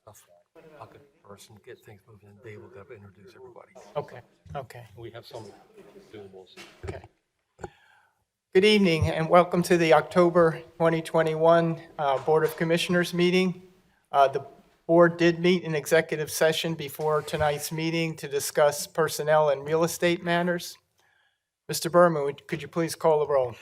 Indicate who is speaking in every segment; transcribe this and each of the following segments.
Speaker 1: I'll get first and get things moving, and Dave will go up and introduce everybody.
Speaker 2: Okay.
Speaker 1: We have some doables.
Speaker 2: Okay. Good evening and welcome to the October 2021 Board of Commissioners meeting. The board did meet in executive session before tonight's meeting to discuss personnel and real estate matters. Mr. Berman, could you please call the roll?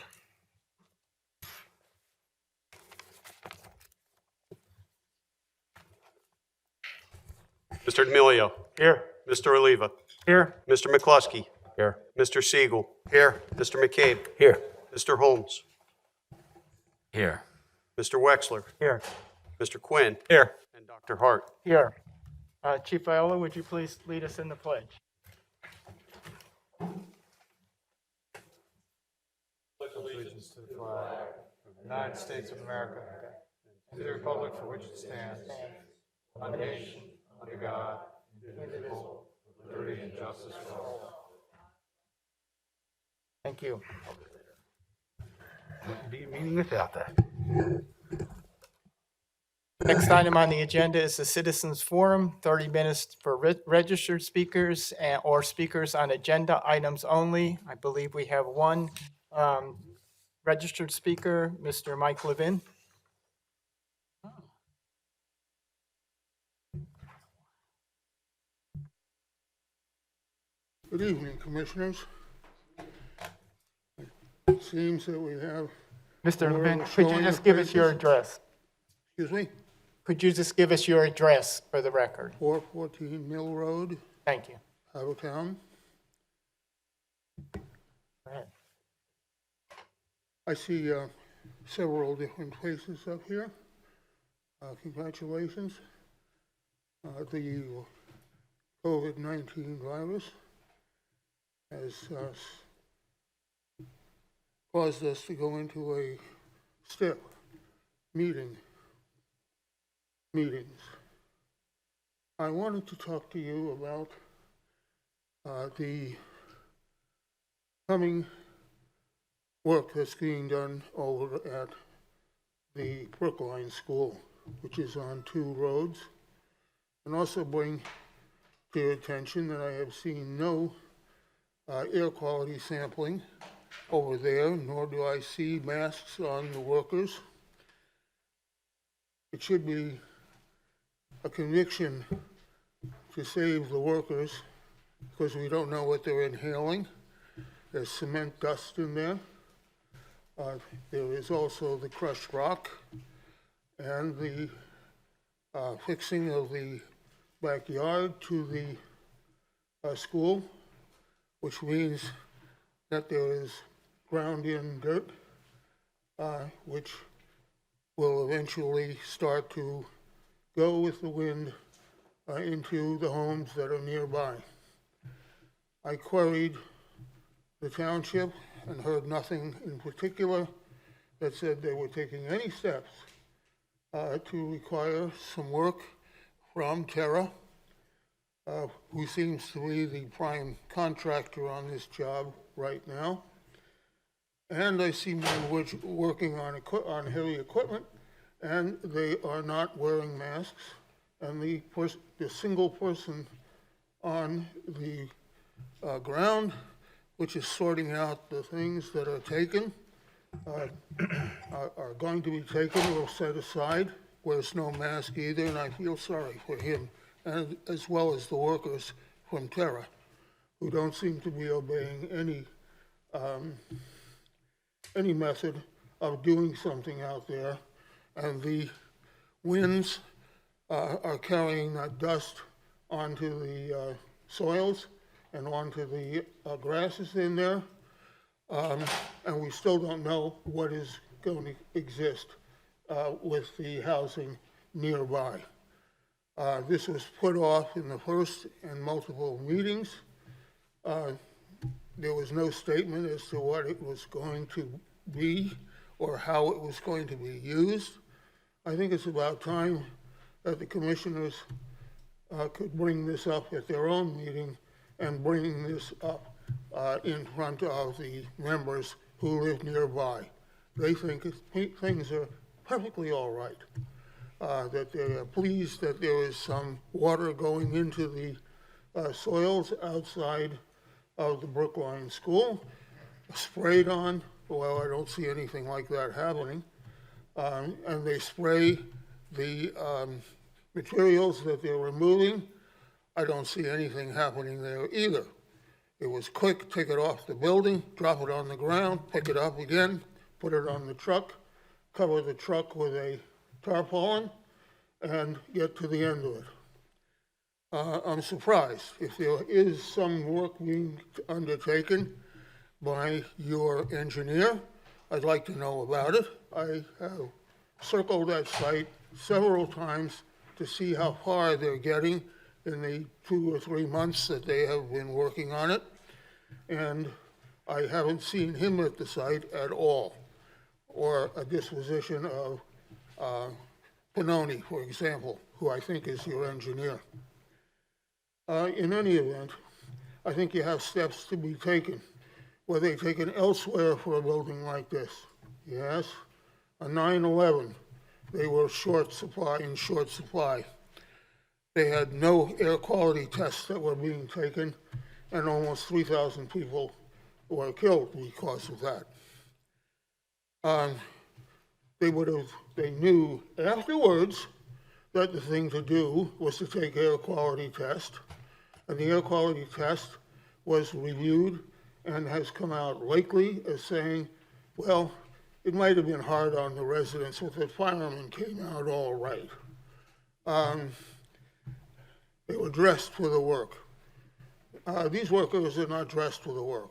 Speaker 3: Mr. D'Amelio.
Speaker 2: Here.
Speaker 3: Mr. Oliva.
Speaker 2: Here.
Speaker 3: Mr. McCluskey.
Speaker 1: Here.
Speaker 3: Mr. Siegel.
Speaker 1: Here.
Speaker 3: Mr. McCabe.
Speaker 1: Here.
Speaker 3: Mr. Holmes.
Speaker 1: Here.
Speaker 3: Mr. Wexler.
Speaker 2: Here.
Speaker 3: Mr. Quinn.
Speaker 1: Here.
Speaker 3: And Dr. Hart.
Speaker 2: Here. Chief Viola, would you please lead us in the pledge?
Speaker 4: Allegiance to the flag of the United States of America and to the republic for which it stands, one nation, under God, indivisible, with liberty and justice for all.
Speaker 2: Thank you.
Speaker 1: Wouldn't be a meeting without that.
Speaker 2: Next item on the agenda is the Citizens Forum, 30 minutes for registered speakers or speakers on agenda items only. I believe we have one registered speaker, Mr. Mike Levin.
Speaker 5: Good evening, Commissioners. It seems that we have,
Speaker 2: Mr.
Speaker 5: More
Speaker 2: Levin,
Speaker 5: of a
Speaker 2: could you
Speaker 5: showing
Speaker 2: just
Speaker 5: of
Speaker 2: give us your
Speaker 5: faces.
Speaker 2: address?
Speaker 5: excuse me,
Speaker 2: Could you just give us your address for the record?
Speaker 5: 414 Mill Road,
Speaker 2: Thank you.
Speaker 5: Haverford Town.
Speaker 2: Go ahead.
Speaker 5: I see several different faces up here. Congratulations. The COVID-19 virus has caused us to go into a step meetings. I wanted to talk to you about the coming work that's being done over at the Brookline School, which is on 2 roads, and also bring to your attention that I have seen no air quality sampling over there, nor do I see masks on the workers. It should be a conviction to save the workers because we don't know what they're inhaling. There's cement dust in there. There is also the crushed rock and the fixing of the backyard to the school, which means that there is ground-in dirt, which will eventually start to go with the wind into the homes that are nearby. I queried the township and heard nothing in particular that said they were taking any steps to require some work from Terra, who seems to be the prime contractor on this job right now. And I see men working on heavy equipment, and they are not wearing masks. And the single person on the ground, which is sorting out the things that are taken, are going to be taken or set aside, wears no mask either, and I feel sorry for him, and as well as the workers from Terra, who don't seem to be obeying any method of doing something out there. And the winds are carrying that dust onto the soils and onto the grasses in there. And we still don't know what is going to exist with the housing nearby. This was put off in the first and multiple meetings. There was no statement as to what it was going to be or how it was going to be used. I think it's about time that the commissioners could bring this up at their own meeting and bring this up in front of the members who live nearby. They think things are perfectly all right. that they are pleased that there is some water going into the soils outside of the Brookline school, sprayed on. Well, I don't see anything like that happening. And they spray the materials that they're removing. I don't see anything happening there either. It was quick, take it off the building, drop it on the ground, pick it up again, put it on the truck, cover the truck with a tarpaulin, and get to the end of it. I'm surprised. If there is some work being undertaken by your engineer, I'd like to know about it. I have circled that site several times to see how far they're getting in the 2 or 3 months that they have been working on it. And I haven't seen him at the site at all, or a disposition of Pannoni, for example, who I think is your engineer. In any event, I think you have steps to be taken. Were they taken elsewhere for a building like this? Yes. On 9/11, they were in short supply. They had no air quality tests that were being taken, and almost 3,000 people were killed because of that. They knew afterwards that the thing to do was to take air quality test, and the air quality test was reviewed and has come out lately as saying, well, it might have been hard on the residents, but the firemen came out all right. They were dressed for the work. These workers are not dressed for the work.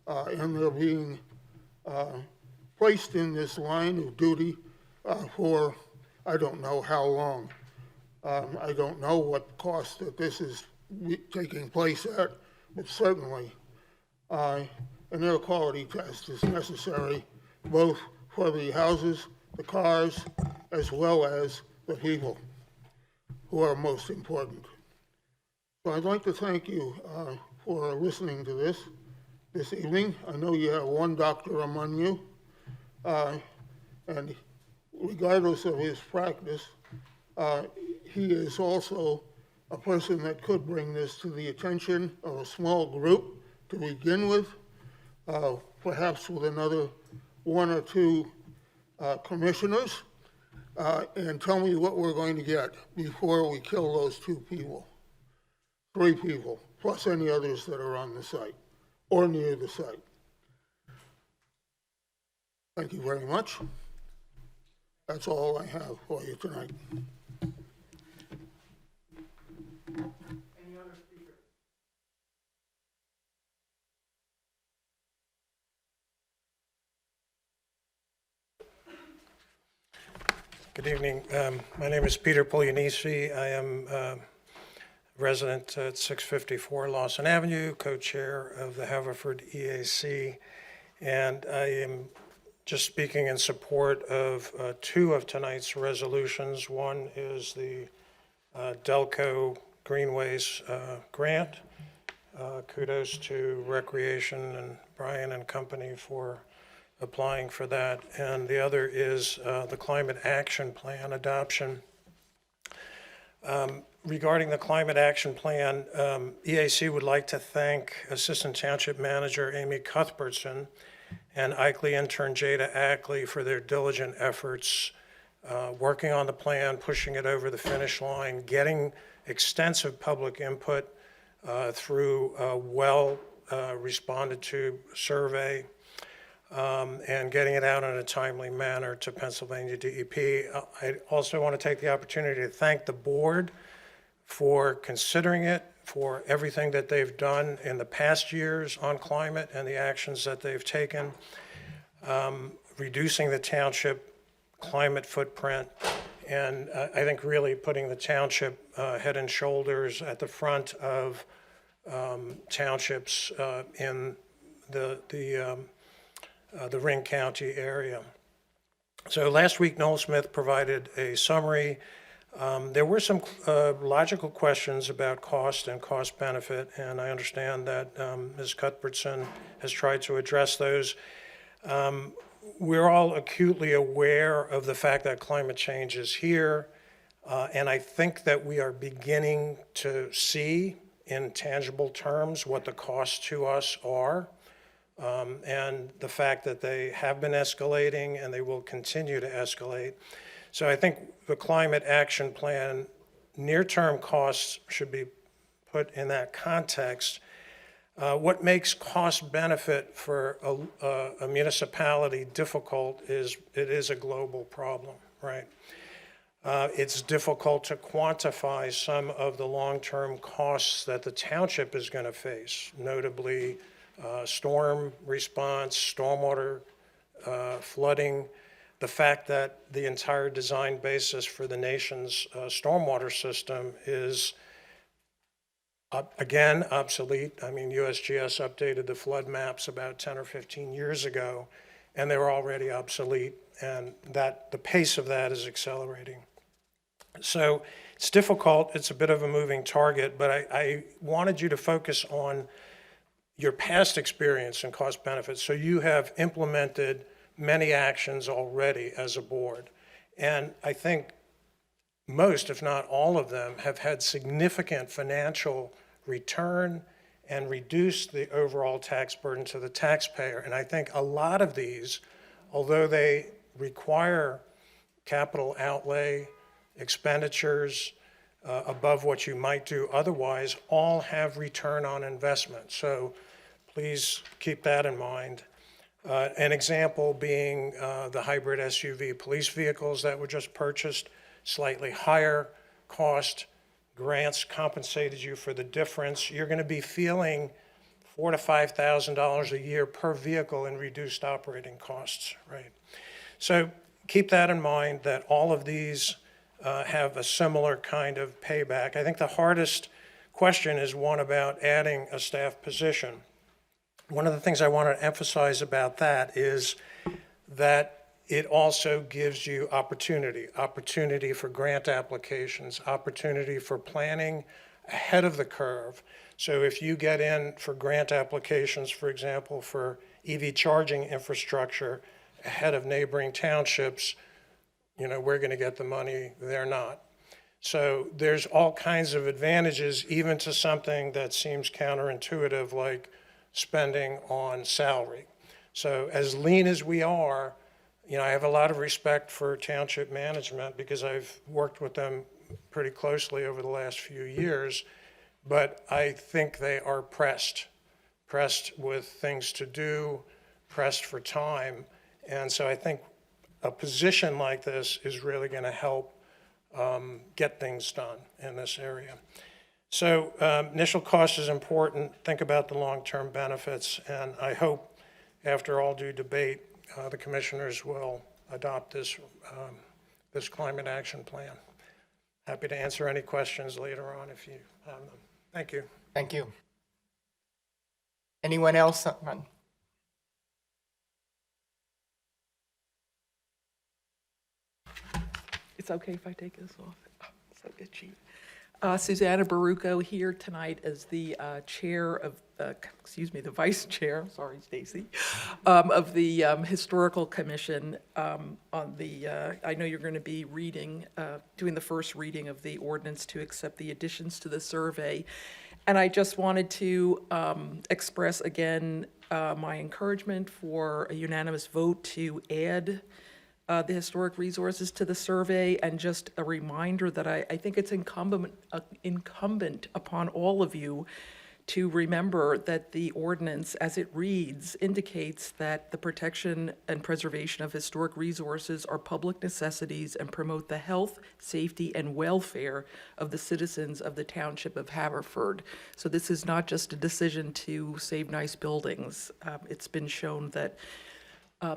Speaker 5: And they're being placed in this line of duty for I don't know how long. I don't know what cost that this is taking place at, but certainly an air quality test is necessary both for the houses, the cars, as well as the people who are most important. So I'd like to thank you for listening to this evening. I know you have one doctor among you, and regardless of his practice, he is also a person that could bring this to the attention of a small group to begin with, perhaps with another 1 or 2 commissioners, and tell me what we're going to get before we kill those 2 people, 3 people, plus any others that are on the site or near the site. Thank you very much. That's all I have for you tonight. Any other speakers?
Speaker 6: Good evening. My name is Peter Puglianesi. I am a resident at 654 Lawson Avenue, co-chair of the Haverford EAC, and I am just speaking in support of 2 of tonight's resolutions. One is the Delco Greenways grant. Kudos to Recreation and Brian and company for applying for that. And the other is the Climate Action Plan adoption. Regarding the Climate Action Plan, EAC would like to thank Assistant Township Manager Amy Cuthbertson and Ickley intern Jada Ackley for their diligent efforts working on the plan, pushing it over the finish line, getting extensive public input through a well responded to survey, and getting it out in a timely manner to Pennsylvania DEP. I also want to take the opportunity to thank the board for considering it, for everything that they've done in the past years on climate and the actions that they've taken, reducing the township climate footprint, and I think really putting the township head and shoulders at the front of townships in the Ring County area. So last week, Noel Smith provided a summary. There were some logical questions about cost and cost benefit, and I understand that Ms. Cuthbertson has tried to address those. we're all acutely aware of the fact that climate change is here, and I think that we are beginning to see in tangible terms what the costs to us are, and the fact that they have been escalating and they will continue to escalate. So I think the climate action plan, near-term costs should be put in that context. What makes cost benefit for a municipality difficult is it is a global problem, right? It's difficult to quantify some of the long-term costs that the township is going to face, notably storm response, stormwater, flooding, the fact that the entire design basis for the nation's stormwater system is, again, obsolete. I mean, USGS updated the flood maps about 10 or 15 years ago, and they were already obsolete, and that the pace of that is accelerating. So it's difficult. It's a bit of a moving target, but I wanted you to focus on your past experience and cost benefits. So you have implemented many actions already as a board. And I think most, if not all of them, have had significant financial return and reduced the overall tax burden to the taxpayer. And I think a lot of these, although they require capital outlay, expenditures above what you might do otherwise, all have return on investment. So please keep that in mind. An example being the hybrid SUV police vehicles that were just purchased, slightly higher cost, grants compensated you for the difference. You're going to be feeling $4,000 to $5,000 a year per vehicle in reduced operating costs, right? So keep that in mind, that all of these have a similar kind of payback. I think the hardest question is one about adding a staff position. One of the things I want to emphasize about that is that it also gives you opportunity for grant applications, opportunity for planning ahead of the curve. So if you get in for grant applications, for example, for EV charging infrastructure ahead of neighboring townships, you know, we're going to get the money, they're not. So there's all kinds of advantages, even to something that seems counterintuitive, like spending on salary. So as lean as we are, you know, I have a lot of respect for township management because I've worked with them pretty closely over the last few years, but I think they are pressed with things to do, pressed for time. And so I think a position like this is really going to help get things done in this area. So initial cost is important. Think about the long-term benefits, and I hope after all due debate, the commissioners will adopt this climate action plan. Happy to answer any questions later on if you have them. Thank you.
Speaker 2: Thank you. Anyone else?
Speaker 7: It's okay if I take this off. Oh, so good, Chief. Susanna Baruco here tonight as the chair of, the vice chair, sorry, Stacy, of the Historical Commission on the, I know you're going to be reading, doing the first reading of the ordinance to accept the additions to the survey. And I just wanted to express again my encouragement for a unanimous vote to add the historic resources to the survey, and just a reminder that I think it's incumbent upon all of you to remember that the ordinance, as it reads, indicates that the protection and preservation of historic resources are public necessities and promote the health, safety, and welfare of the citizens of the Township of Haverford. So this is not just a decision to save nice buildings. It's been shown that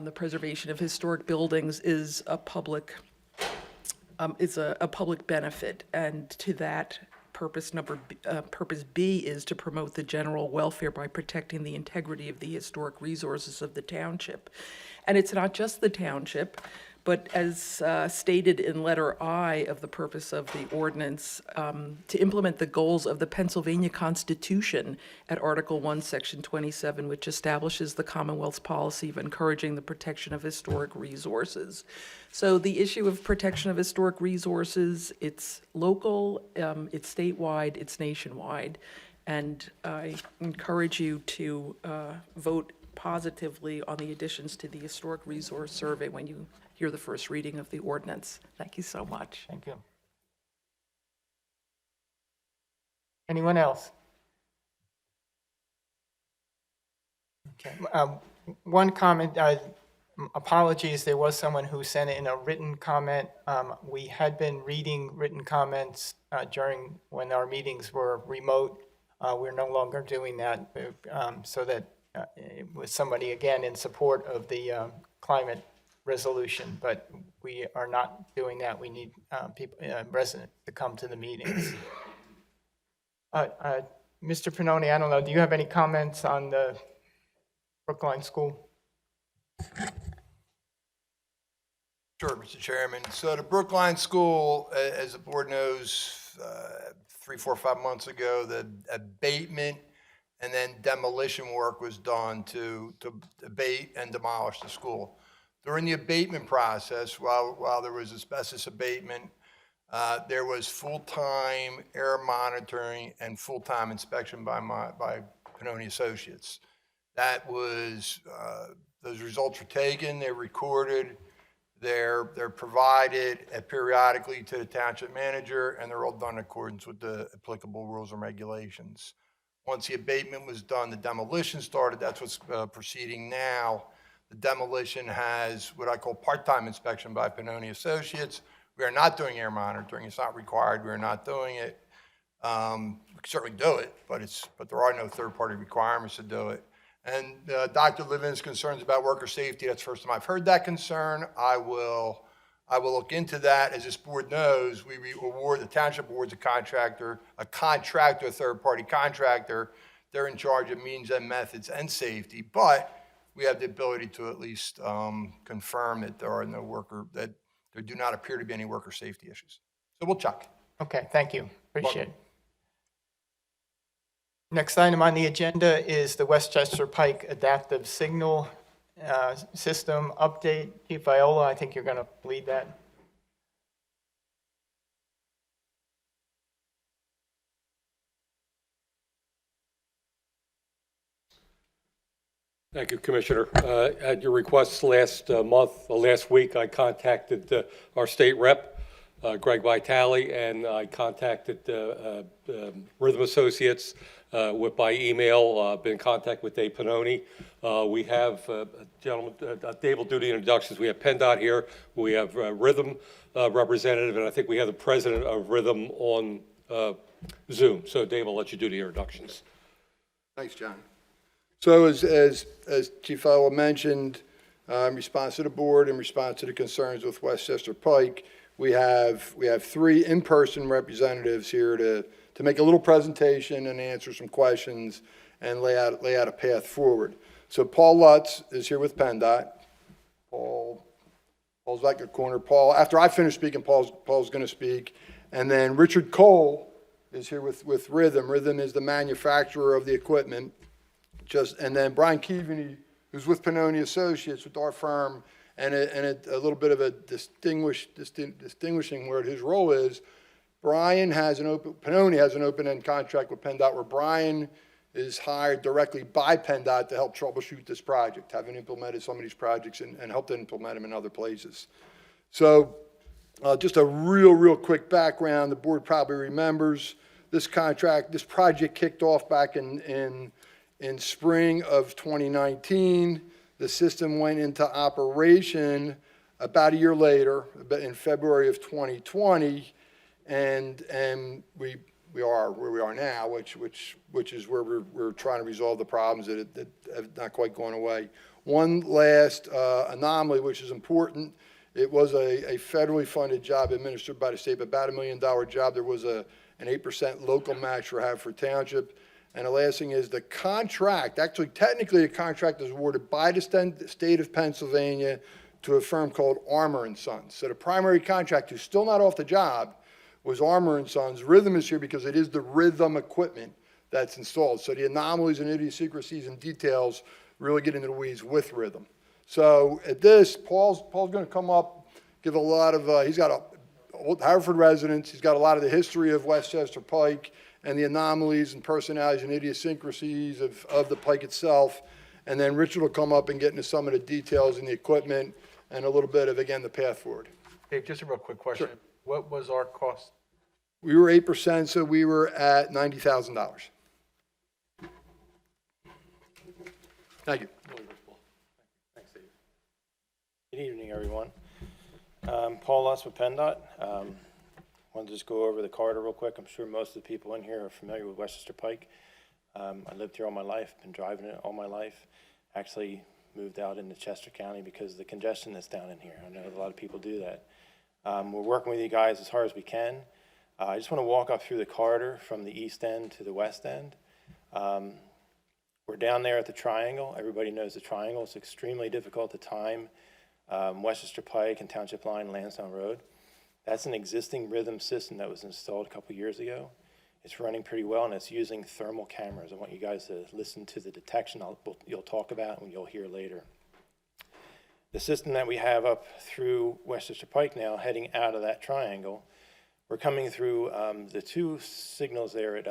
Speaker 7: the preservation of historic buildings is a public benefit, and to that purpose B is to promote the general welfare by protecting the integrity of the historic resources of the township. And it's not just the township, But as stated in letter I of the purpose of the ordinance, to implement the goals of the Pennsylvania Constitution at Article 1, Section 27, which establishes the Commonwealth's policy of encouraging the protection of historic resources. So the issue of protection of historic resources, it's local, it's statewide, it's nationwide. And I encourage you to vote positively on the additions to the Historic Resource Survey when you hear the first reading of the ordinance. Thank you so much.
Speaker 2: Thank you. Anyone else? Okay. One comment, apologies, there was someone who sent in a written comment. We had been reading written comments during when our meetings were remote. We're no longer doing that, so that it was somebody, again, in support of the climate resolution, but we are not doing that. We need people, residents to come to the meetings. Mr. Pannoni, I don't know, do you have any comments on the Brookline School?
Speaker 8: Sure, Mr. Chairman. So the Brookline School, as the board knows, 3, 4, 5 months ago, the abatement and then demolition work was done to abate and demolish the school. During the abatement process, while there was asbestos abatement, there was full-time air monitoring and full-time inspection by Pannoni Associates. That was, those results were taken, they're recorded, they're provided periodically to the township manager, and they're all done in accordance with the applicable rules and regulations. Once the abatement was done, the demolition started. That's what's proceeding now. The demolition has what I call part-time inspection by Pannoni Associates. We are not doing air monitoring. It's not required. We're not doing it. We can certainly do it, but there are no third-party requirements to do it. And Dr. Levin's concerns about worker safety, that's the first time I've heard that concern. I will look into that. As this board knows, we award, the township awards a contractor, a third-party contractor. They're in charge of means and methods and safety, but we have the ability to at least confirm that that there do not appear to be any worker safety issues. So we'll check.
Speaker 2: Okay, thank you. Appreciate it. Next item on the agenda is the Westchester Pike Adaptive Signal System Update. Chief Viola, I think you're going to lead that.
Speaker 9: Thank you, Commissioner. At your request last week, I contacted our state rep, Greg Vitale, and I contacted Rhythm Associates by email. Been in contact with Dave Pannoni. We have gentlemen, Dave will do the introductions. We have PennDOT here. We have Rhythm representative, and I think we have the president of Rhythm on Zoom. So Dave, I'll let you do the introductions.
Speaker 8: Thanks, John. So as Chief Viola mentioned, in response to the board, in response to the concerns with Westchester Pike, we have 3 in-person representatives here to make a little presentation and answer some questions and lay out a path forward. So Paul Lutz is here with PennDOT. Paul's back at the corner. Paul, after I finish speaking, Paul's going to speak. And then Richard Cole is here with Rhythm. Rhythm is the manufacturer of the equipment. And then Brian Keaveney, who's with Pannoni Associates, with our firm, and a little bit of a distinguishing word his role is. Pannoni has an open-end contract with PennDOT where Brian is hired directly by PennDOT to help troubleshoot this project, having implemented some of these projects and helped to implement them in other places. So just a real quick background. The board probably remembers this project kicked off back in spring of 2019. The system went into operation about a year later, in February of 2020, and we are where we are now, which is where we're trying to resolve the problems that have not quite gone away. One last anomaly, which is important. It was a federally funded job administered by the state, about $1 million job. There was an 8% local match for Haverford Township. And the last thing is the contract, actually technically the contract is awarded by the state of Pennsylvania to a firm called Armour and Sons. So the primary contractor, who's still not off the job, was Armour and Sons. Rhythm is here because it is the rhythm equipment that's installed. So the anomalies and idiosyncrasies and details really get into the weeds with Rhythm. So at this, Paul's going to come up, give a lot of, he's got a Haverford residents, he's got a lot of the history of Westchester Pike and the anomalies and personalities and idiosyncrasies of the Pike itself. And then Richard will come up and get into some of the details in the equipment and a little bit of, again, the path forward.
Speaker 4: Dave, just a real quick question. What was our cost?
Speaker 8: We were 8%, so we were at $90,000. Thank you.
Speaker 10: Thanks, Steve. Good evening, everyone. Paul Lutz with PennDOT. Wanted to just go over the corridor real quick. I'm sure most of the people in here are familiar with Westchester Pike. I lived here all my life, been driving it all my life. Actually moved out into Chester County because of the congestion that's down in here. I know a lot of people do that. We're working with you guys as hard as we can. I just want to walk up through the corridor from the east end to the west end. We're down there at the triangle. Everybody knows the triangle. It's extremely difficult to time Westchester Pike and Township Line, Lansdowne Road. That's an existing rhythm system that was installed a couple years ago. It's running pretty well, and it's using thermal cameras. I want you guys to listen to the detection you'll talk about and you'll hear later. The system that we have up through Westchester Pike now, heading out of that triangle, we're coming through the two signals there at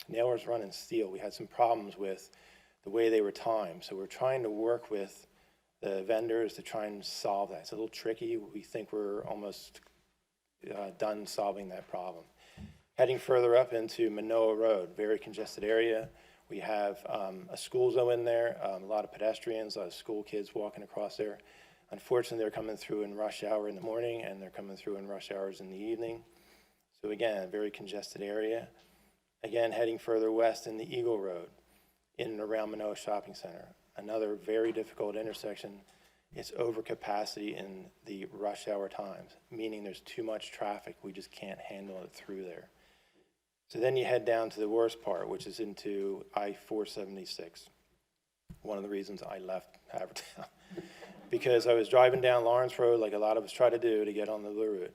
Speaker 10: Nailers Run and Steel. We had some problems with the way they were timed, so we're trying to work with the vendors to try and solve that. It's a little tricky. We think we're almost done solving that problem. Heading further up into Manoa Road, very congested area. We have a school zone in there, a lot of pedestrians, a lot of school kids walking across there. Unfortunately, they're coming through in rush hour in the morning and they're coming through in rush hours in the evening. So again, a very congested area. Again, heading further west in the Eagle Road, in and around Manoa Shopping Center. Another very difficult intersection. It's overcapacity in the rush hour times, meaning there's too much traffic. We just can't handle it through there. So then you head down to the worst part, which is into I-476. One of the reasons I left Haverford Town, because I was driving down Lawrence Road like a lot of us try to do to get on the Blue Route.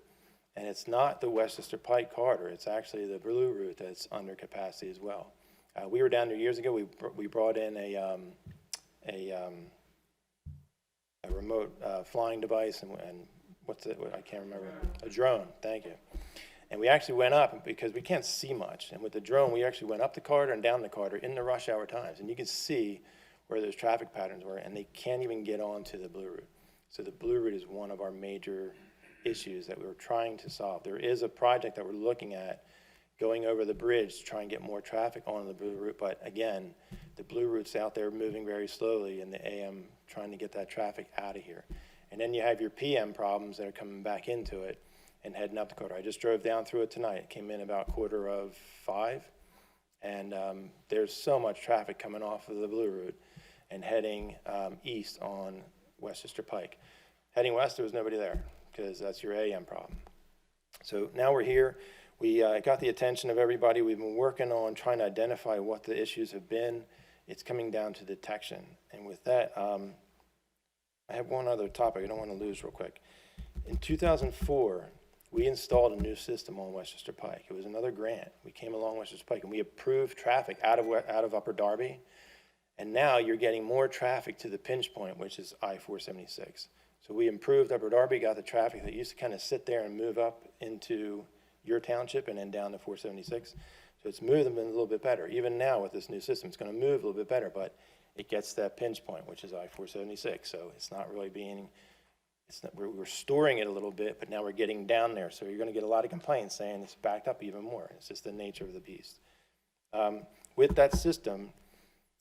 Speaker 10: And it's not the Westchester Pike corridor, it's actually the Blue Route that's under capacity as well. We were down there years ago. We brought in a remote flying device and what's it? I can't remember. A drone. Thank you. And we actually went up because we can't see much. And with the drone, we actually went up the corridor and down the corridor in the rush hour times. And you can see where those traffic patterns were, and they can't even get onto the Blue Route. So the Blue Route is one of our major issues that we're trying to solve. There is a project that we're looking at going over the bridge to try and get more traffic on the Blue Route. But again, the Blue Route's out there moving very slowly, and the AM trying to get that traffic out of here. And then you have your PM problems that are coming back into it and heading up the corridor. I just drove down through it tonight. It came in about 4:45, and there's so much traffic coming off of the Blue Route and heading east on Westchester Pike. Heading west, there was nobody there because that's your AM problem. So now we're here. We got the attention of everybody. We've been working on trying to identify what the issues have been. It's coming down to detection. And with that, I have one other topic I don't want to lose real quick. In 2004, we installed a new system on Westchester Pike. It was another grant. We came along Westchester Pike and we approved traffic out of Upper Darby. And now you're getting more traffic to the pinch point, which is I-476. So we improved Upper Darby, got the traffic that used to kind of sit there and move up into your township and then down to 476. So it's moving a little bit better. Even now with this new system, it's going to move a little bit better, but it gets that pinch point, which is I-476. So it's not really being, we're storing it a little bit, but now we're getting down there. So you're going to get a lot of complaints saying it's backed up even more. It's just the nature of the beast. With that system,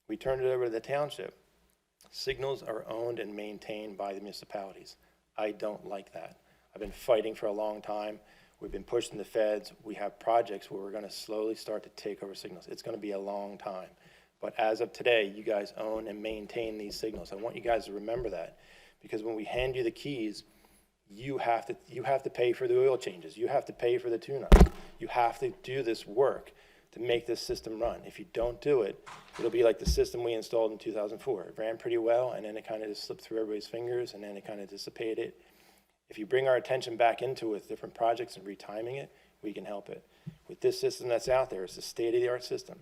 Speaker 10: we turned it over to the township. Signals are owned and maintained by the municipalities. I don't like that. I've been fighting for a long time. We've been pushing the feds. We have projects where we're going to slowly start to take over signals. It's going to be a long time. But as of today, you guys own and maintain these signals. I want you guys to remember that, because when we hand you the keys, you have to pay for the oil changes. You have to pay for the tune-ups. You have to do this work to make this system run. If you don't do it, it'll be like the system we installed in 2004. It ran pretty well, and then it kind of just slipped through everybody's fingers, and then it kind of dissipated. If you bring our attention back into it with different projects and retiming it, we can help it. With this system that's out there, it's a state-of-the-art system.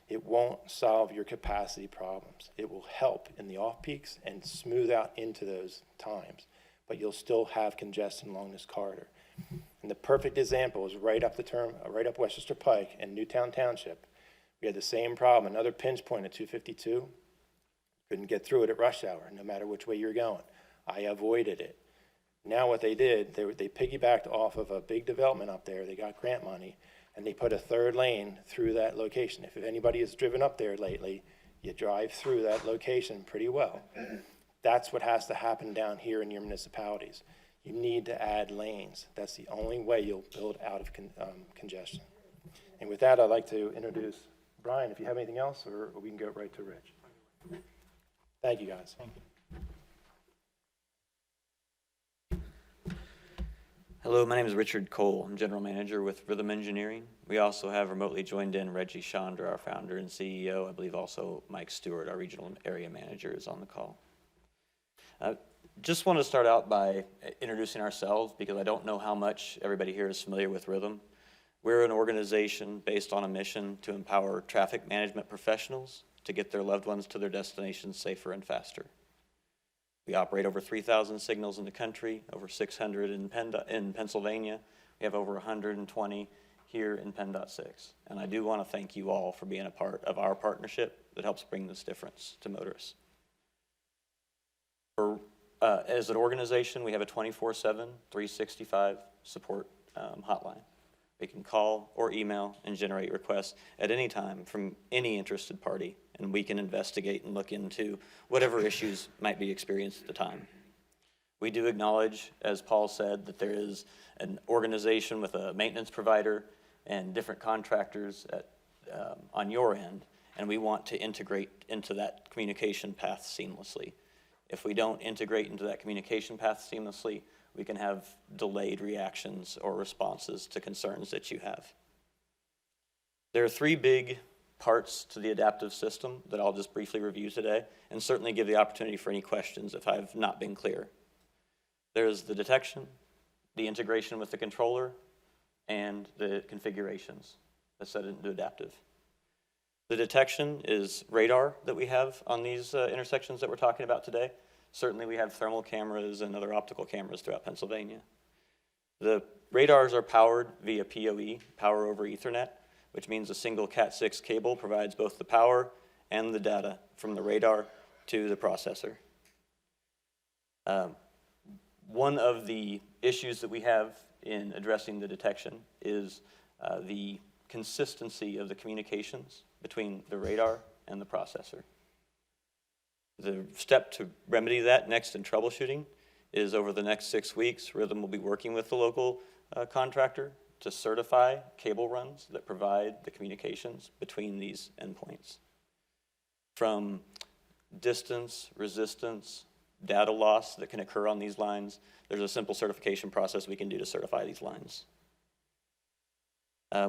Speaker 10: It won't solve your capacity problems. It will help in the off-peaks and smooth out into those times, but you'll still have congestion along this corridor. And the perfect example is right up Westchester Pike and Newtown Township. We had the same problem, another pinch point at 252. Couldn't get through it at rush hour, no matter which way you're going. I avoided it. Now what they did, they piggybacked off of a big development up there. They got grant money, and they put a third lane through that location. If anybody has driven up there lately, you drive through that location pretty well. That's what has to happen down here in your municipalities. You need to add lanes. That's the only way you'll build out of congestion. And with that, I'd like to introduce Brian, if you have anything else, or we can go right to Rich. Thank you, guys.
Speaker 11: Hello, my name is Richard Cole. I'm General Manager with Rhythm Engineering. We also have remotely joined in Reggie Chandra, our founder and CEO. I believe also Mike Stewart, our Regional Area Manager, is on the call. Just want to start out by introducing ourselves because I don't know how much everybody here is familiar with Rhythm. We're an organization based on a mission to empower traffic management professionals to get their loved ones to their destinations safer and faster. We operate over 3,000 signals in the country, over 600 in Pennsylvania. We have over 120 here in PennDOT 6. And I do want to thank you all for being a part of our partnership that helps bring this difference to motorists. As an organization, we have a 24/7, 365 support hotline. We can call or email and generate requests at any time from any interested party, and we can investigate and look into whatever issues might be experienced at the time. We do acknowledge, as Paul said, that there is an organization with a maintenance provider and different contractors on your end, and we want to integrate into that communication path seamlessly. If we don't integrate into that communication path seamlessly, we can have delayed reactions or responses to concerns that you have. There are three big parts to the adaptive system that I'll just briefly review today, and certainly give the opportunity for any questions if I've not been clear. There's the detection, the integration with the controller, and the configurations that's set into adaptive. The detection is radar that we have on these intersections that we're talking about today. Certainly we have thermal cameras and other optical cameras throughout Pennsylvania. The radars are powered via PoE, power over Ethernet, which means a single Cat6 cable provides both the power and the data from the radar to the processor. One of the issues that we have in addressing the detection is the consistency of the communications between the radar and the processor. The step to remedy that next in troubleshooting is over the next 6 weeks, Rhythm will be working with the local contractor to certify cable runs that provide the communications between these endpoints. From distance, resistance, data loss that can occur on these lines, there's a simple certification process we can do to certify these lines.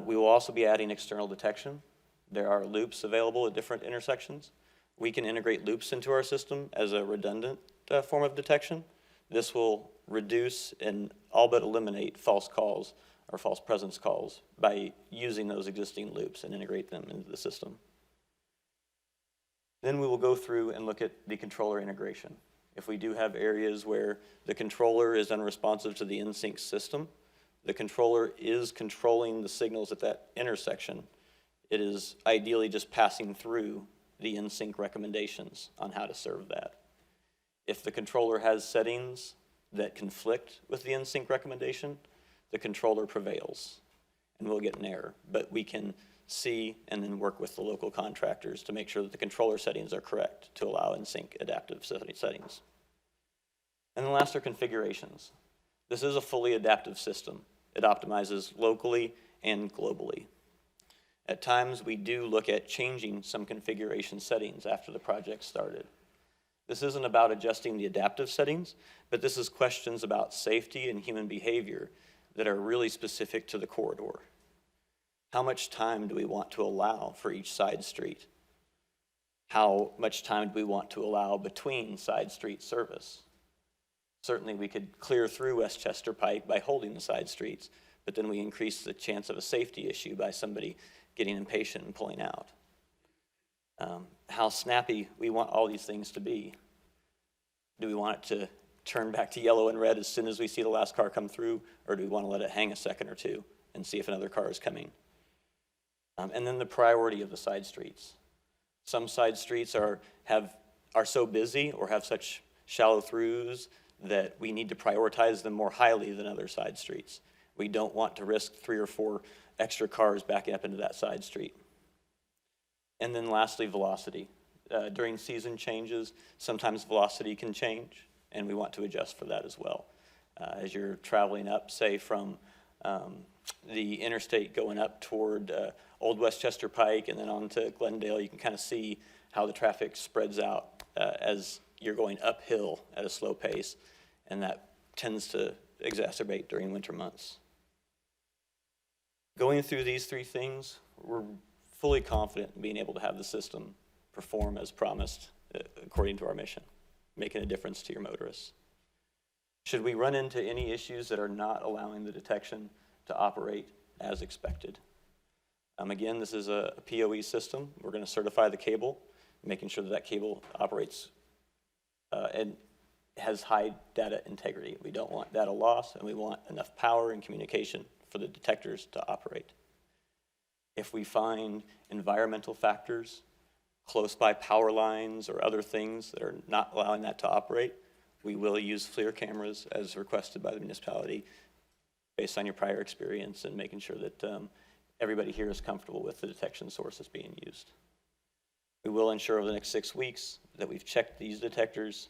Speaker 11: We will also be adding external detection. There are loops available at different intersections. We can integrate loops into our system as a redundant form of detection. This will reduce and all but eliminate false calls or false presence calls by using those existing loops and integrate them into the system. Then we will go through and look at the controller integration. If we do have areas where the controller is unresponsive to the in-sync system, the controller is controlling the signals at that intersection. It is ideally just passing through the in-sync recommendations on how to serve that. If the controller has settings that conflict with the in-sync recommendation, the controller prevails and we'll get an error. But we can see and then work with the local contractors to make sure that the controller settings are correct to allow in-sync adaptive settings. And then last are configurations. This is a fully adaptive system. It optimizes locally and globally. At times, we do look at changing some configuration settings after the project started. This isn't about adjusting the adaptive settings, but this is questions about safety and human behavior that are really specific to the corridor. How much time do we want to allow for each side street? How much time do we want to allow between side street service? Certainly, we could clear through Westchester Pike by holding the side streets, but then we increase the chance of a safety issue by somebody getting impatient and pulling out. How snappy we want all these things to be. Do we want it to turn back to yellow and red as soon as we see the last car come through, or do we want to let it hang a second or two and see if another car is coming? And then the priority of the side streets. Some side streets are so busy or have such shallow throughs that we need to prioritize them more highly than other side streets. We don't want to risk 3 or 4 extra cars backing up into that side street. And then lastly, velocity. During season changes, sometimes velocity can change, and we want to adjust for that as well. As you're traveling up, say from the interstate going up toward Old Westchester Pike and then on to Glendale, you can kind of see how the traffic spreads out as you're going uphill at a slow pace, and that tends to exacerbate during winter months. Going through these 3 things, we're fully confident in being able to have the system perform as promised according to our mission, making a difference to your motorists. Should we run into any issues that are not allowing the detection to operate as expected? Again, this is a PoE system. We're going to certify the cable, making sure that cable operates and has high data integrity. We don't want data loss, and we want enough power and communication for the detectors to operate. If we find environmental factors, close by power lines or other things that are not allowing that to operate, we will use FLIR cameras as requested by the municipality based on your prior experience and making sure that everybody here is comfortable with the detection sources being used. We will ensure over the next 6 weeks that we've checked these detectors,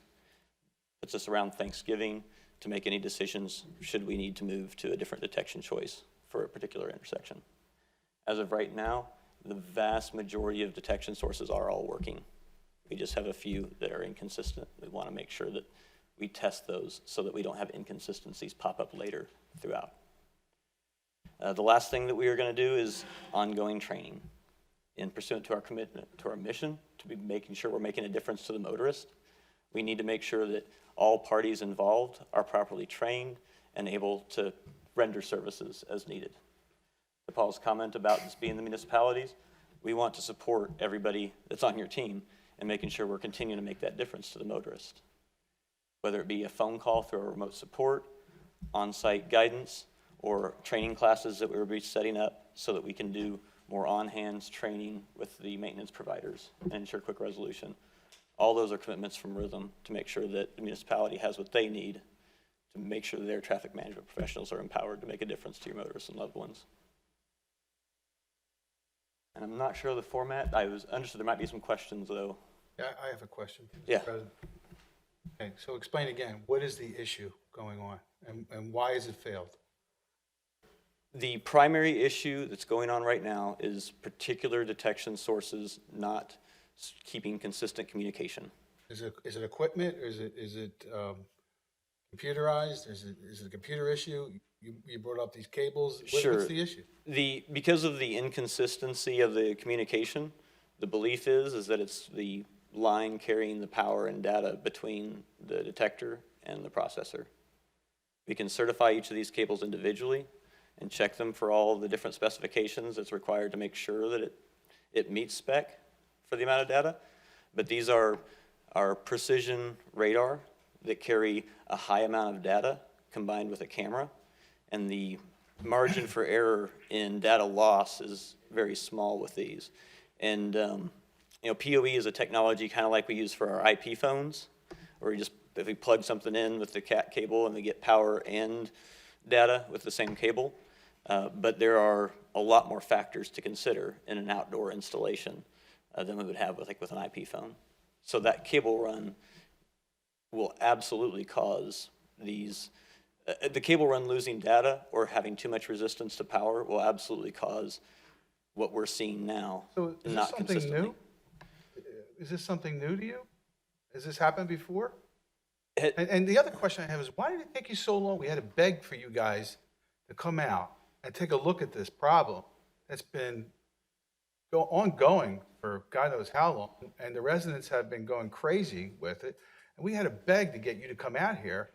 Speaker 11: puts us around Thanksgiving to make any decisions should we need to move to a different detection choice for a particular intersection. As of right now, the vast majority of detection sources are all working. We just have a few that are inconsistent. We want to make sure that we test those so that we don't have inconsistencies pop up later throughout. The last thing that we are going to do is ongoing training. In pursuant to our commitment to our mission, to be making sure we're making a difference to the motorist, we need to make sure that all parties involved are properly trained and able to render services as needed. To Paul's comment about this being the municipalities, we want to support everybody that's on your team and making sure we're continuing to make that difference to the motorist. Whether it be a phone call through our remote support, on-site guidance, or training classes that we will be setting up so that we can do more on-hands training with the maintenance providers and ensure quick resolution. All those are commitments from Rhythm to make sure that the municipality has what they need to make sure that their traffic management professionals are empowered to make a difference to your motorists and loved ones. And I'm not sure of the format. I was understood there might be some questions though.
Speaker 4: Yeah, I have a question. Mr.
Speaker 11: Yeah.
Speaker 4: President. Okay, so explain again, what is the issue going on and why has it failed?
Speaker 11: The primary issue that's going on right now is particular detection sources not keeping consistent communication.
Speaker 4: Is it equipment, or is it computerized? Is it a computer issue? You brought up these cables.
Speaker 11: Sure.
Speaker 4: What's the issue?
Speaker 11: Because of the inconsistency of the communication, the belief is that it's the line carrying the power and data between the detector and the processor. We can certify each of these cables individually and check them for all the different specifications that's required to make sure that it meets spec for the amount of data. But these are precision radar that carry a high amount of data combined with a camera, and the margin for error in data loss is very small with these. And PoE is a technology kind of like we use for our IP phones, where if we plug something in with the CAT cable and we get power and data with the same cable. But there are a lot more factors to consider in an outdoor installation than we would have with an IP phone. So that cable run will absolutely cause these, the cable run losing data or having too much resistance to power will absolutely cause what we're seeing now.
Speaker 4: So is
Speaker 11: not
Speaker 4: this something
Speaker 11: consistently.
Speaker 4: new? Is this something new to you? Has this happened before? And the other question I have is, why did it take you so long? We had to beg for you guys to come out and take a look at this problem that's been ongoing for God knows how long, and the residents have been going crazy with it. And we had to beg to get you to come out here,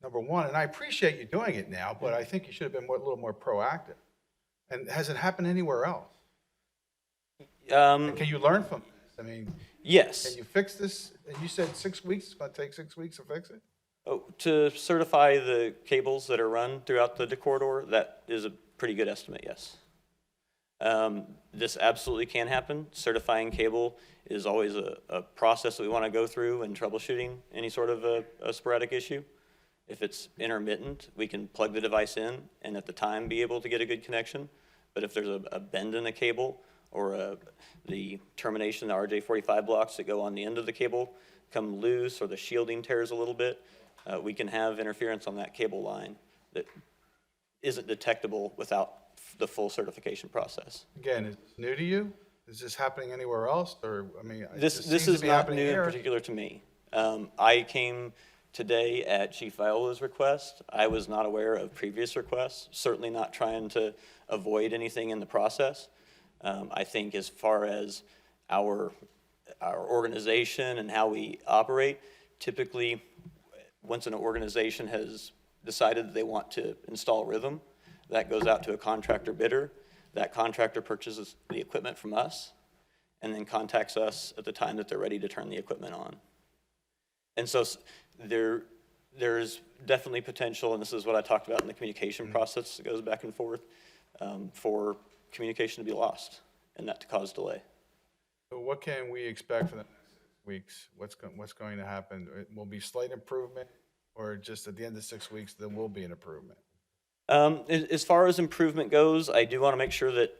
Speaker 4: number one, and I appreciate you doing it now, but I think you should have been a little more proactive. And has it happened anywhere else? And can you learn from this? I mean,
Speaker 11: Yes.
Speaker 4: can you fix this? And you said 6 weeks, it's gonna take 6 weeks to fix it?
Speaker 11: Oh, to certify the cables that are run throughout the corridor, that is a pretty good estimate, yes. This absolutely can happen. Certifying cable is always a process that we want to go through in troubleshooting any sort of a sporadic issue. If it's intermittent, we can plug the device in and at the time be able to get a good connection. But if there's a bend in a cable or the termination, the RJ45 blocks that go on the end of the cable come loose or the shielding tears a little bit, we can have interference on that cable line that isn't detectable without the full certification process.
Speaker 4: Again, is this new to you? Is this happening anywhere else? Or, I mean, it
Speaker 11: This
Speaker 4: seems to
Speaker 11: is
Speaker 4: be
Speaker 11: not
Speaker 4: happening
Speaker 11: new in
Speaker 4: here.
Speaker 11: particular to me. I came today at Chief Viola's request. I was not aware of previous requests, certainly not trying to avoid anything in the process. I think as far as our organization and how we operate, typically, once an organization has decided that they want to install rhythm, that goes out to a contractor bidder. That contractor purchases the equipment from us and then contacts us at the time that they're ready to turn the equipment on. And so there's definitely potential, and this is what I talked about in the communication process that goes back and forth, for communication to be lost and that to cause delay.
Speaker 4: So what can we expect for the next 6 weeks? What's going to happen? It will be slight improvement, or just at the end of 6 weeks, there will be an improvement?
Speaker 11: As far as improvement goes, I do want to make sure that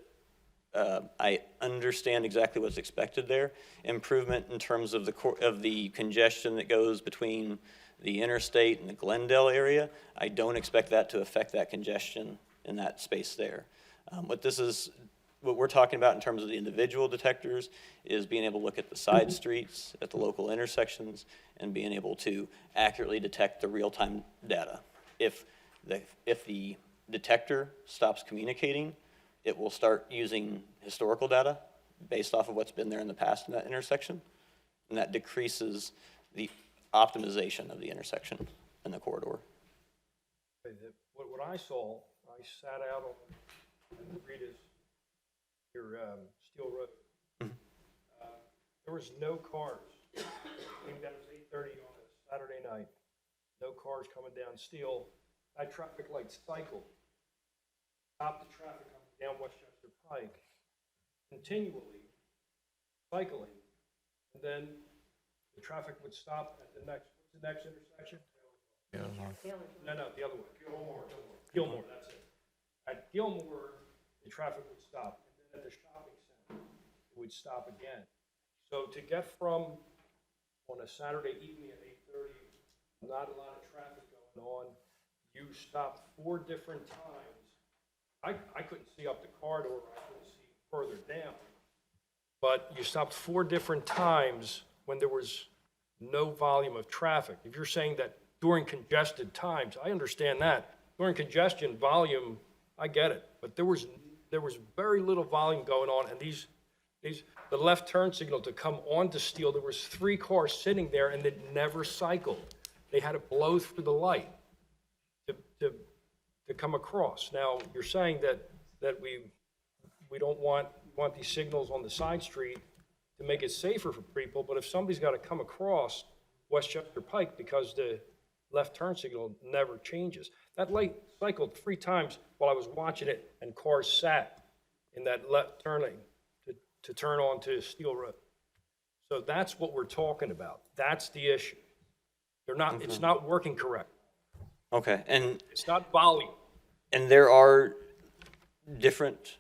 Speaker 11: I understand exactly what's expected there. Improvement in terms of the congestion that goes between the interstate and the Glendale area. I don't expect that to affect that congestion in that space there. What we're talking about in terms of the individual detectors is being able to look at the side streets, at the local intersections, and being able to accurately detect the real-time data. If the detector stops communicating, it will start using historical data based off of what's been there in the past in that intersection, and that decreases the optimization of the intersection in the corridor.
Speaker 12: What I saw, I sat out on Rita's, Steel Road. There was no cars. I think that was 8:30 on a Saturday night. No cars coming down Steel. That traffic light cycled. Stopped the traffic coming down Westchester Pike, continually cycling. And then the traffic would stop at the next intersection? No, the other one. Gilmore, that's it. At Gilmore, the traffic would stop. And then at the shopping center, it would stop again. So to get from on a Saturday evening at 8:30, not a lot of traffic going on, you stopped 4 different times. I couldn't see up the corridor, I couldn't see further down. But you stopped 4 different times when there was no volume of traffic. If you're saying that during congested times, I understand that. During congestion, volume, I get it. But there was very little volume going on, and the left turn signal to come onto Steel, there was 3 cars sitting there and it never cycled. They had to blow through the light to come across. Now, you're saying that we don't want these signals on the side street to make it safer for people, but if somebody's got to come across Westchester Pike because the left turn signal never changes. That light cycled 3 times while I was watching it, and cars sat in that left turn lane to turn onto Steel Road. So that's what we're talking about. That's the issue. It's not working correct.
Speaker 11: Okay, and
Speaker 12: It's not volume.
Speaker 11: there are different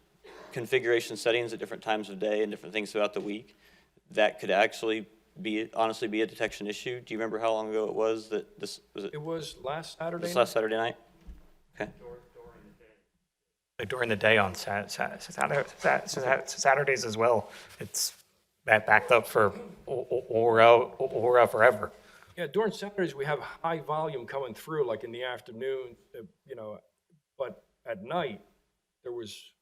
Speaker 11: configuration settings at different times of day and different things throughout the week that could actually honestly be a detection issue. Do you remember how long ago it was that this was it?
Speaker 12: It was last Saturday
Speaker 11: This
Speaker 12: night?
Speaker 11: last Saturday night? Okay.
Speaker 13: During the day on Saturdays as well. It's backed up for or forever.
Speaker 12: Yeah, during Saturdays, we have high volume coming through, like in the afternoon, but at night, there was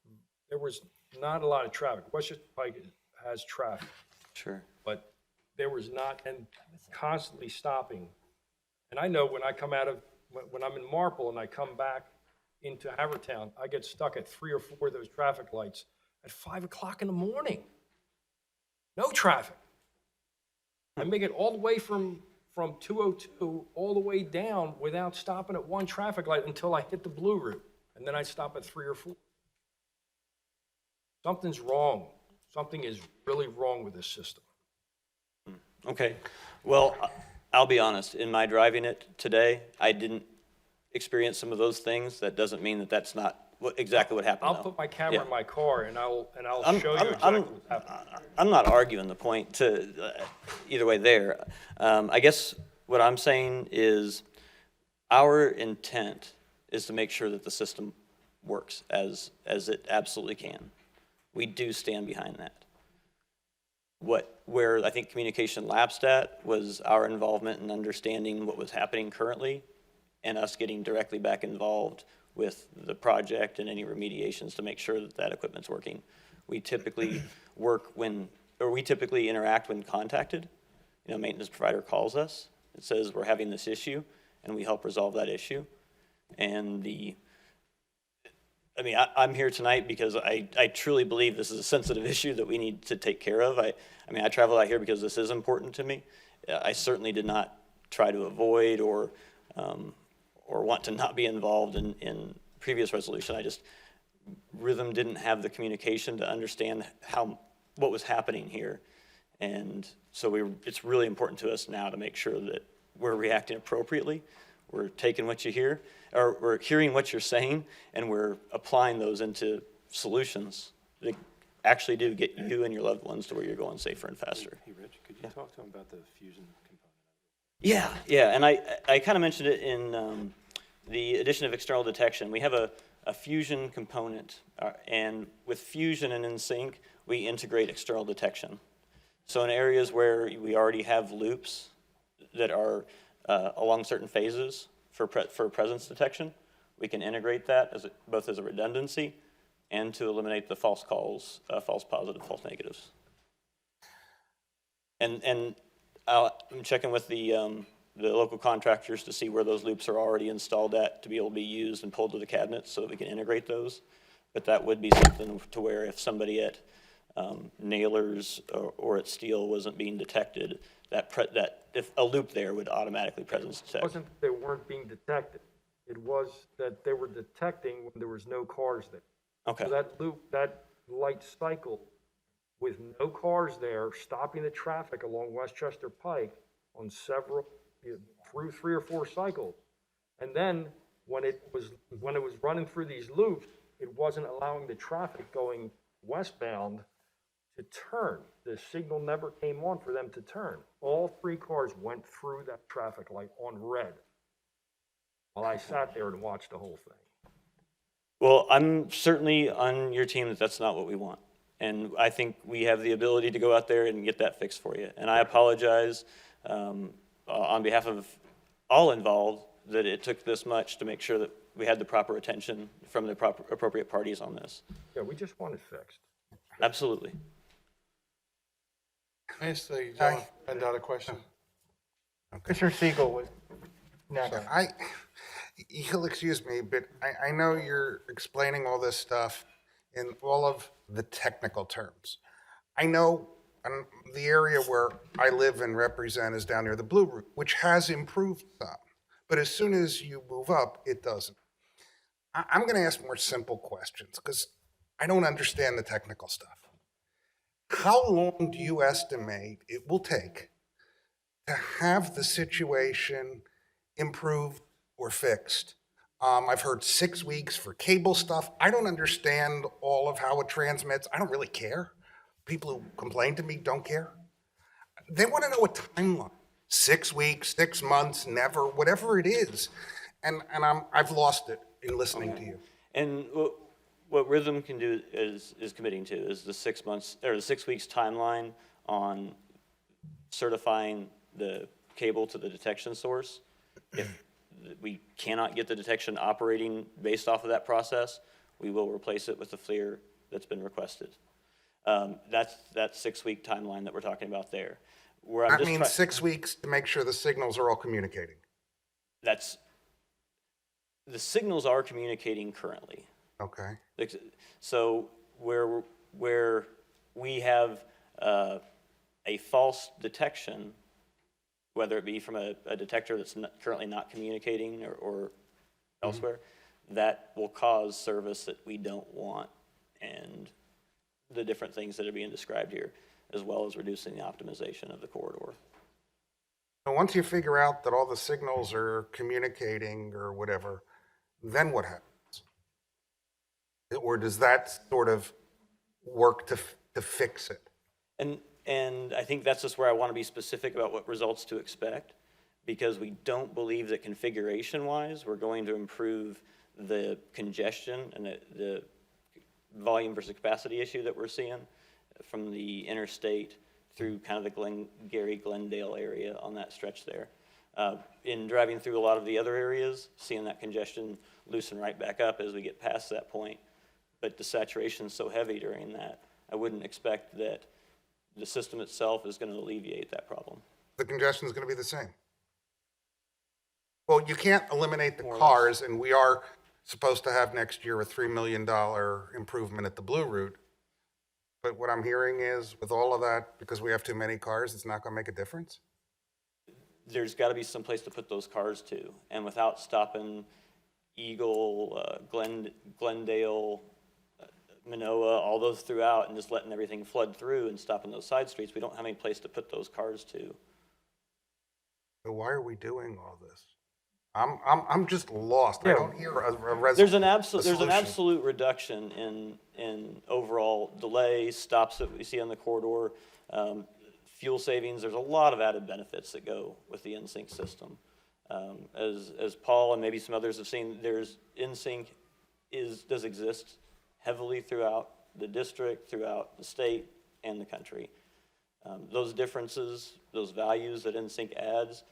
Speaker 12: not a lot of traffic. Westchester Pike has traffic,
Speaker 11: Sure.
Speaker 12: but there was not, and constantly stopping. And I know when I come out of, when I'm in Marple and I come back into Havertown, I get stuck at 3 or 4 of those traffic lights at 5 o'clock in the morning. No traffic. I make it all the way from 202 all the way down without stopping at one traffic light until I hit the blue route. And then I stop at 3 or 4. Something's wrong. Something is really wrong with this system.
Speaker 11: Okay. Well, I'll be honest. In my driving it today, I didn't experience some of those things. That doesn't mean that that's not exactly what happened.
Speaker 12: I'll
Speaker 11: though.
Speaker 12: put my camera in my car and I'll
Speaker 11: I'm-
Speaker 12: show you
Speaker 11: I'm-
Speaker 12: exactly
Speaker 11: I'm-
Speaker 12: what's happening.
Speaker 11: I'm not arguing the point to either way there. I guess what I'm saying is our intent is to make sure that the system works as it absolutely can. We do stand behind that. Where I think communication lapsed at was our involvement in understanding what was happening currently and us getting directly back involved with the project and any remediations to make sure that that equipment's working. We typically we typically interact when contacted. You know, maintenance provider calls us, it says we're having this issue, and we help resolve that issue. And I'm here tonight because I truly believe this is a sensitive issue that we need to take care of. I travel out here because this is important to me. I certainly did not try to avoid or want to not be involved in previous resolution. Rhythm didn't have the communication to understand what was happening here. And so it's really important to us now to make sure that we're reacting appropriately. We're taking what you hear, or we're hearing what you're saying, and we're applying those into solutions that actually do get you and your loved ones to where you're going safer and faster.
Speaker 10: Hey, Rich, could you talk to him about the fusion component?
Speaker 11: Yeah, and I kind of mentioned it in the addition of external detection. We have a fusion component, and with fusion and in sync, we integrate external detection. So in areas where we already have loops that are along certain phases for presence detection, we can integrate that both as a redundancy and to eliminate the false calls, false positive, false negatives. And I'm checking with the local contractors to see where those loops are already installed at to be able to be used and pulled to the cabinets so that we can integrate those. But that would be something to where if somebody at Nailers or at Steel wasn't being detected, that if a loop there would automatically presence detect.
Speaker 12: It wasn't that they weren't being detected. It was that they were detecting when there was no cars there.
Speaker 11: Okay.
Speaker 12: So that loop, that light cycle with no cars there, stopping the traffic along Westchester Pike on through 3 or 4 cycles. And then when it was running through these loops, it wasn't allowing the traffic going westbound to turn. The signal never came on for them to turn. All 3 cars went through that traffic light on red while I sat there and watched the whole thing.
Speaker 11: Well, I'm certainly on your team that that's not what we want. And I think we have the ability to go out there and get that fixed for you. And I apologize on behalf of all involved that it took this much to make sure that we had the proper attention from the appropriate parties on this.
Speaker 12: Yeah, we just want it fixed.
Speaker 11: Absolutely.
Speaker 4: May I say, John, send out a question?
Speaker 2: Commissioner Siegel was next.
Speaker 14: You'll excuse me, but I know you're explaining all this stuff in all of the technical terms. I know the area where I live and represent is down near the Blue Route, which has improved some. But as soon as you move up, it doesn't. I'm going to ask more simple questions because I don't understand the technical stuff. How long do you estimate it will take to have the situation improved or fixed? I've heard 6 weeks for cable stuff. I don't understand all of how it transmits. I don't really care. People who complain to me don't care. They want to know a timeline. 6 weeks, 6 months, never, whatever it is. And I've lost it in listening to you.
Speaker 11: And what Rhythm can do is committing to is the 6 months or the 6 weeks timeline on certifying the cable to the detection source. If we cannot get the detection operating based off of that process, we will replace it with the FLIR that's been requested. That's that 6-week timeline that we're talking about there. Where I'm
Speaker 14: That
Speaker 11: just
Speaker 14: means 6 weeks to make sure the signals are all communicating.
Speaker 11: The signals are communicating currently.
Speaker 14: Okay.
Speaker 11: So where we have a false detection, whether it be from a detector that's currently not communicating or elsewhere, that will cause service that we don't want, and the different things that are being described here, as well as reducing the optimization of the corridor.
Speaker 14: So once you figure out that all the signals are communicating or whatever, then what happens? Or does that sort of work to fix it?
Speaker 11: And I think that's just where I want to be specific about what results to expect, because we don't believe that configuration-wise, we're going to improve the congestion and the volume versus capacity issue that we're seeing from the interstate through kind of the Glendale area on that stretch there. In driving through a lot of the other areas, seeing that congestion loosen right back up as we get past that point, but the saturation's so heavy during that, I wouldn't expect that the system itself is going to alleviate that problem.
Speaker 14: The congestion is going to be the same. Well, you can't eliminate the
Speaker 11: More or
Speaker 14: cars, and we are supposed to have next year a $3 million improvement at the Blue Route. But what I'm hearing is, with all of that, because we have too many cars, it's not going to make a difference?
Speaker 11: There's got to be some place to put those cars to, and without stopping Eagle, Glendale, Manoa, all those throughout, and just letting everything flood through and stopping those side streets, we don't have any place to put those cars to.
Speaker 14: So why are we doing all this? I'm just lost. I don't hear a
Speaker 11: There's
Speaker 14: solution.
Speaker 11: an absolute reduction in overall delays, stops that we see on the corridor, fuel savings. There's a lot of added benefits that go with the InSync system. As Paul and maybe some others have seen, InSync does exist heavily throughout the district, throughout the state, and the country. Those differences, those values that InSync adds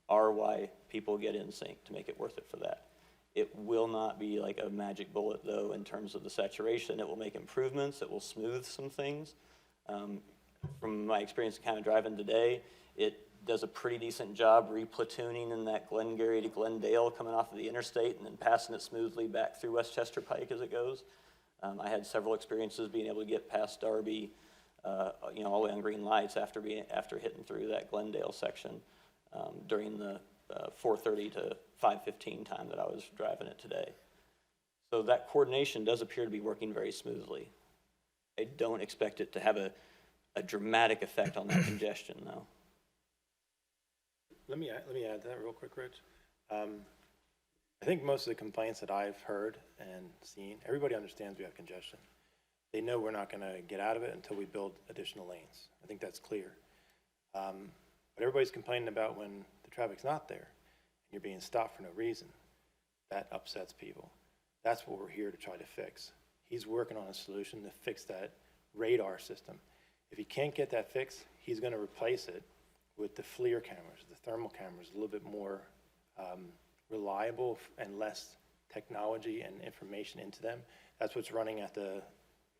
Speaker 11: are why people get InSync, to make it worth it for that. It will not be like a magic bullet, though, in terms of the saturation. It will make improvements. It will smooth some things. From my experience kind of driving today, it does a pretty decent job replatooning in that Glengarry to Glendale coming off of the interstate and then passing it smoothly back through Westchester Pike as it goes. I had several experiences being able to get past Darby, all the way on green lights after hitting through that Glendale section during the 4:30 to 5:15 time that I was driving it today. So that coordination does appear to be working very smoothly. I don't expect it to have a dramatic effect on that congestion, though.
Speaker 10: Let me add to that real quick, Rich. I think most of the complaints that I've heard and seen, everybody understands we have congestion. They know we're not going to get out of it until we build additional lanes. I think that's clear. But everybody's complaining about when the traffic's not there and you're being stopped for no reason. That upsets people. That's what we're here to try to fix. He's working on a solution to fix that radar system. If he can't get that fixed, he's going to replace it with the FLIR cameras, the thermal cameras, a little bit more reliable and less technology and information into them. That's what's running at the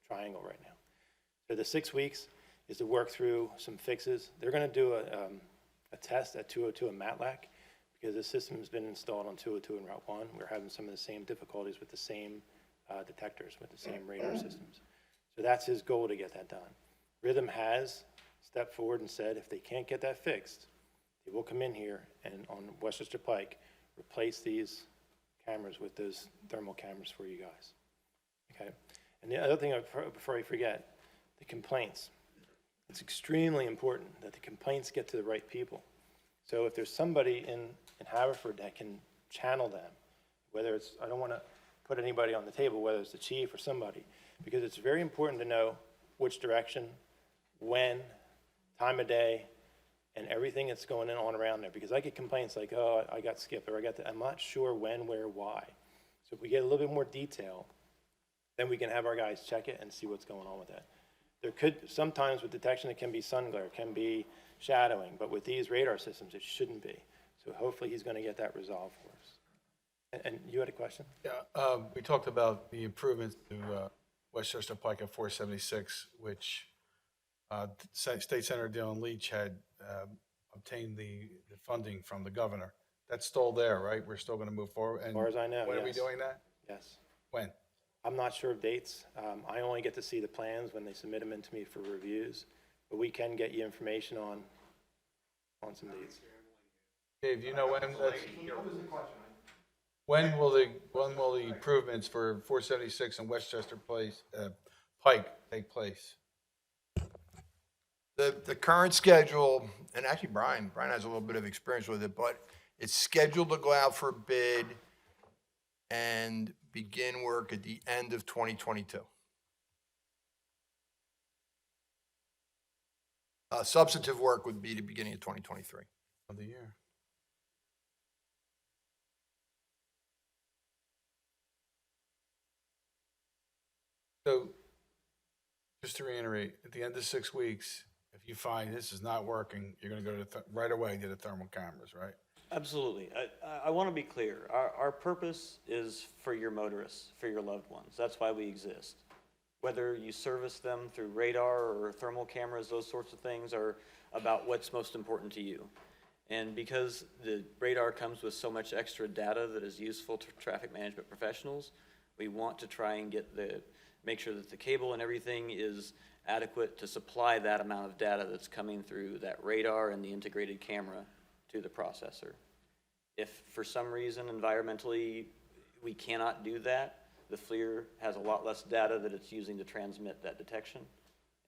Speaker 10: triangle right now. So the 6 weeks is to work through some fixes. They're going to do a test at 202 and Matlack because the system has been installed on 202 and Route 1. We're having some of the same difficulties with the same detectors, with the same radar systems. So that's his goal, to get that done. Rhythm has stepped forward and said if they can't get that fixed, they will come in here and on Westchester Pike replace these cameras with those thermal cameras for you guys. Okay. And the other thing, before I forget, the complaints. It's extremely important that the complaints get to the right people. So if there's somebody in Haverford that can channel them, whether it's, I don't want to put anybody on the table, whether it's the chief or somebody, because it's very important to know which direction, when, time of day, and everything that's going on around there. Because I get complaints like, oh, I got skipped, or I'm not sure when, where, why. So if we get a little bit more detail, then we can have our guys check it and see what's going on with that. There could, sometimes with detection, it can be sun glare, it can be shadowing, but with these radar systems, it shouldn't be. So hopefully he's going to get that resolved for us. And you had a question?
Speaker 4: Yeah, we talked about the improvements to Westchester Pike at 476, which State Senator Dillon Leach had obtained the funding from the governor. That's still there, right? We're still going to move forward?
Speaker 10: As far as I know,
Speaker 4: When are we
Speaker 10: yes.
Speaker 4: doing that?
Speaker 10: Yes.
Speaker 4: When?
Speaker 10: I'm not sure of dates. I only get to see the plans when they submit them into me for reviews, but we can get you information on some dates.
Speaker 4: Dave, do you know when that's? When will the improvements for 476 and Westchester Pike take place?
Speaker 8: The current schedule, and actually Brian has a little bit of experience with it, but it's scheduled to go out for bid and begin work at the end of 2022. Substantive work would be the beginning of 2023.
Speaker 4: Of the year. So, just to reiterate, at the end of 6 weeks, if you find this is not working, you're going to go to right away to the thermal cameras, right?
Speaker 11: Absolutely. I want to be clear. Our purpose is for your motorists, for your loved ones. That's why we exist. Whether you service them through radar or thermal cameras, those sorts of things are about what's most important to you. And because the radar comes with so much extra data that is useful to traffic management professionals, we want to try and make sure that the cable and everything is adequate to supply that amount of data that's coming through that radar and the integrated camera to the processor. If for some reason environmentally we cannot do that, the FLIR has a lot less data that it's using to transmit that detection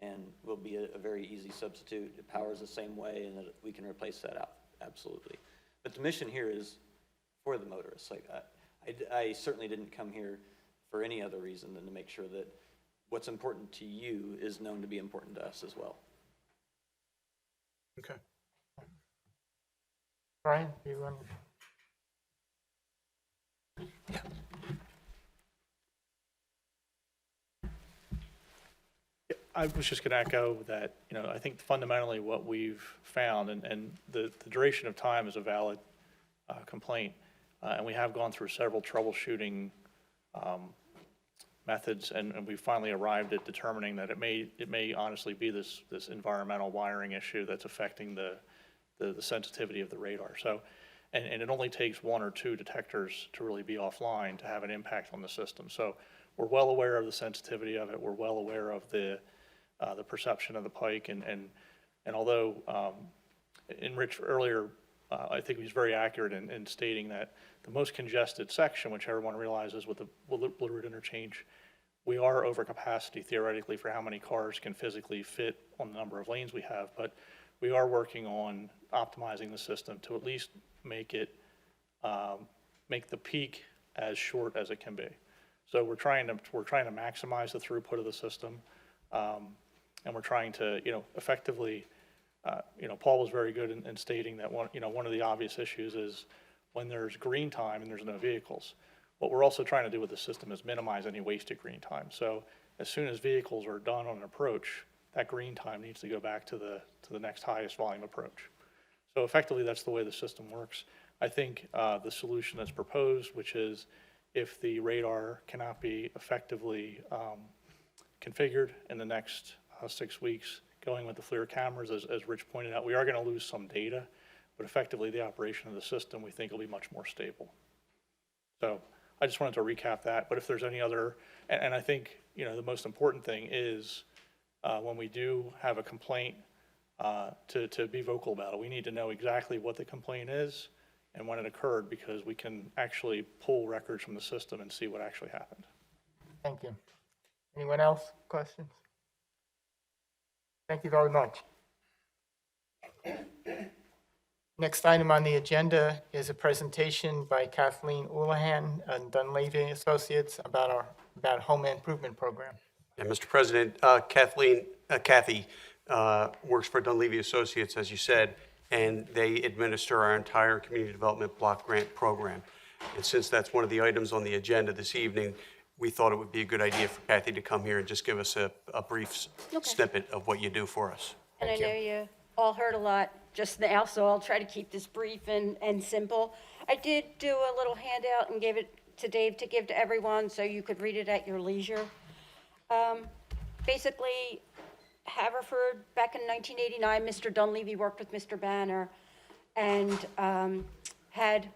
Speaker 11: and will be a very easy substitute. It powers the same way and we can replace that out, absolutely. But the mission here is for the motorists. Like I certainly didn't come here for any other reason than to make sure that what's important to you is known to be important to us as well.
Speaker 4: Okay.
Speaker 2: Brian, do you want?
Speaker 15: I was just going to echo that, I think fundamentally what we've found, and the duration of time is a valid complaint, and we have gone through several troubleshooting methods, and we finally arrived at determining that it may honestly be this environmental wiring issue that's affecting the sensitivity of the radar. So, and it only takes one or two detectors to really be offline to have an impact on the system. So we're well aware of the sensitivity of it. We're well aware of the perception of the Pike, and although in Rich earlier, I think he was very accurate in stating that the most congested section, which everyone realizes with the Blue Route interchange, we are over capacity theoretically for how many cars can physically fit on the number of lanes we have, but we are working on optimizing the system to at least make the peak as short as it can be. So we're trying to maximize the throughput of the system, and we're trying to effectively. Paul was very good in stating that one of the obvious issues is when there's green time and there's no vehicles. What we're also trying to do with the system is minimize any wasted green time. So as soon as vehicles are done on an approach, that green time needs to go back to the next highest volume approach. So effectively, that's the way the system works. I think the solution that's proposed, which is if the radar cannot be effectively configured in the next 6 weeks, going with the FLIR cameras, as Rich pointed out, we are going to lose some data, but effectively the operation of the system we think will be much more stable. So I just wanted to recap that, but if there's any other, and I think the most important thing is when we do have a complaint, to be vocal about it. We need to know exactly what the complaint is and when it occurred, because we can actually pull records from the system and see what actually happened.
Speaker 2: Thank you. Anyone else? Questions? Thank you very much. Next item on the agenda is a presentation by Kathleen Houlihan and Dunleavy Associates about home improvement program.
Speaker 3: And Mr. President, Kathy works for Dunleavy Associates, as you said, and they administer our entire community development block grant program. And since that's one of the items on the agenda this evening, we thought it would be a good idea for Kathy to come here and just give us a brief snippet of what you do for us.
Speaker 16: And I know you all heard a lot just now, so I'll try to keep this brief and simple. I did do a little handout and gave it to Dave to give to everyone so you could read it at your leisure. Basically, Haverford, back in 1989, Mr. Dunleavy worked with Mr. Banner and had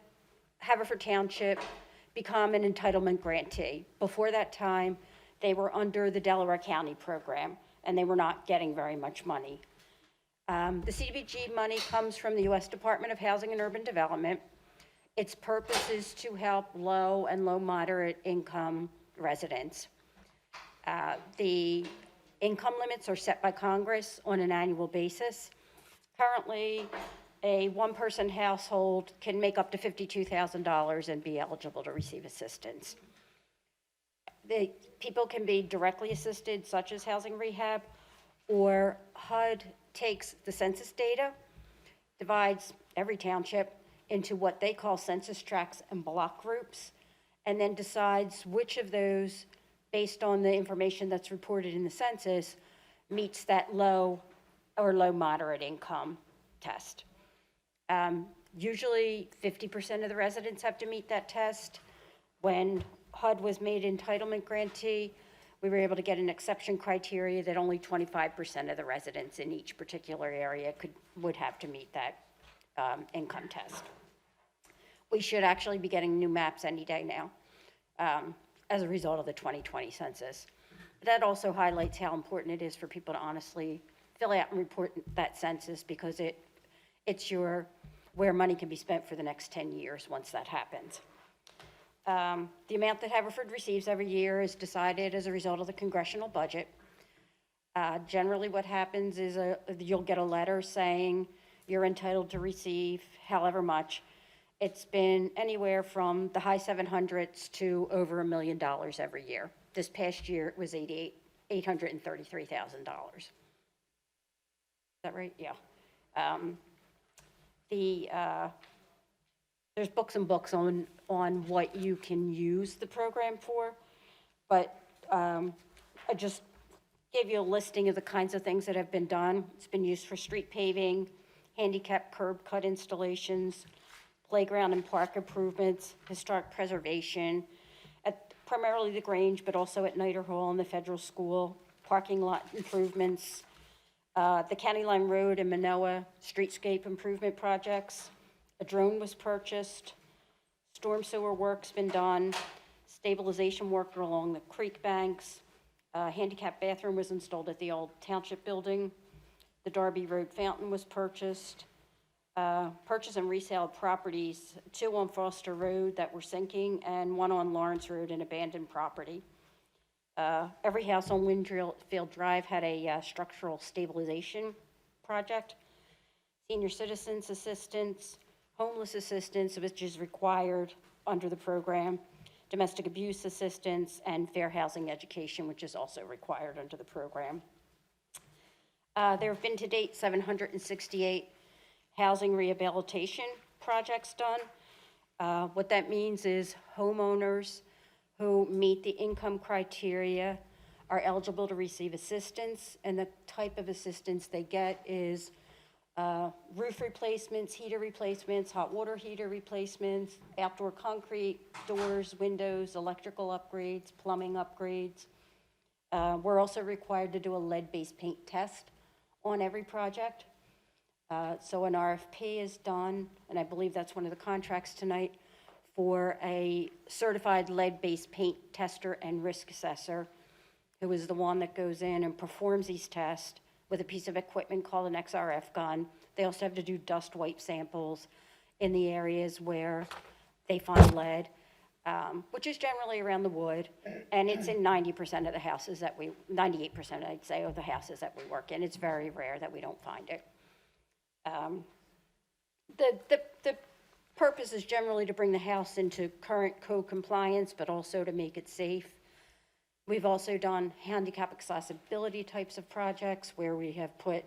Speaker 16: Haverford Township become an entitlement grantee. Before that time, they were under the Delaware County program, and they were not getting very much money. The CDBG money comes from the U.S. Department of Housing and Urban Development. Its purpose is to help low and low moderate income residents. The income limits are set by Congress on an annual basis. Currently, a one-person household can make up to $52,000 and be eligible to receive assistance. People can be directly assisted, such as housing rehab, or HUD takes the census data, divides every township into what they call census tracts and block groups, and then decides which of those, based on the information that's reported in the census, meets that low or low moderate income test. Usually 50% of the residents have to meet that test. When HUD was made entitlement grantee, we were able to get an exception criteria that only 25% of the residents in each particular area would have to meet that income test. We should actually be getting new maps any day now as a result of the 2020 census. But that also highlights how important it is for people to honestly fill out and report that census, because it's where money can be spent for the next 10 years once that happens. The amount that Haverford receives every year is decided as a result of the congressional budget. Generally what happens is you'll get a letter saying you're entitled to receive however much. It's been anywhere from the high 700s to over $1 million every year. This past year, it was $833,000. Is that right? Yeah. There's books and books on what you can use the program for, but I just gave you a listing of the kinds of things that have been done. It's been used for street paving, handicap curb cut installations, playground and park improvements, historic preservation, at primarily the Grange, but also at Nider Hall and the Federal School, parking lot improvements, the County Line Road and Manoa streetscape improvement projects. A drone was purchased, storm sewer work's been done, stabilization work along the creek banks, handicap bathroom was installed at the old township building, the Darby Road fountain was purchased, purchase and resale of properties, 2 on Foster Road that were sinking, and 1 on Lawrence Road, an abandoned property. Every house on Winfield Drive had a structural stabilization project. Senior citizens assistance, homeless assistance, which is required under the program, domestic abuse assistance, and fair housing education, which is also required under the program. There have been to date 768 housing rehabilitation projects done. What that means is homeowners who meet the income criteria are eligible to receive assistance, and the type of assistance they get is roof replacements, heater replacements, hot water heater replacements, outdoor concrete, doors, windows, electrical upgrades, plumbing upgrades. We're also required to do a lead-based paint test on every project. So an RFP is done, and I believe that's one of the contracts tonight, for a certified lead-based paint tester and risk assessor, who is the one that goes in and performs these tests with a piece of equipment called an XRF gun. They also have to do dust wipe samples in the areas where they find lead, which is generally around the wood, and it's in 90% of the houses that 98% I'd say of the houses that we work in. It's very rare that we don't find it. The purpose is generally to bring the house into current code compliance, but also to make it safe. We've also done handicap accessibility types of projects where we have put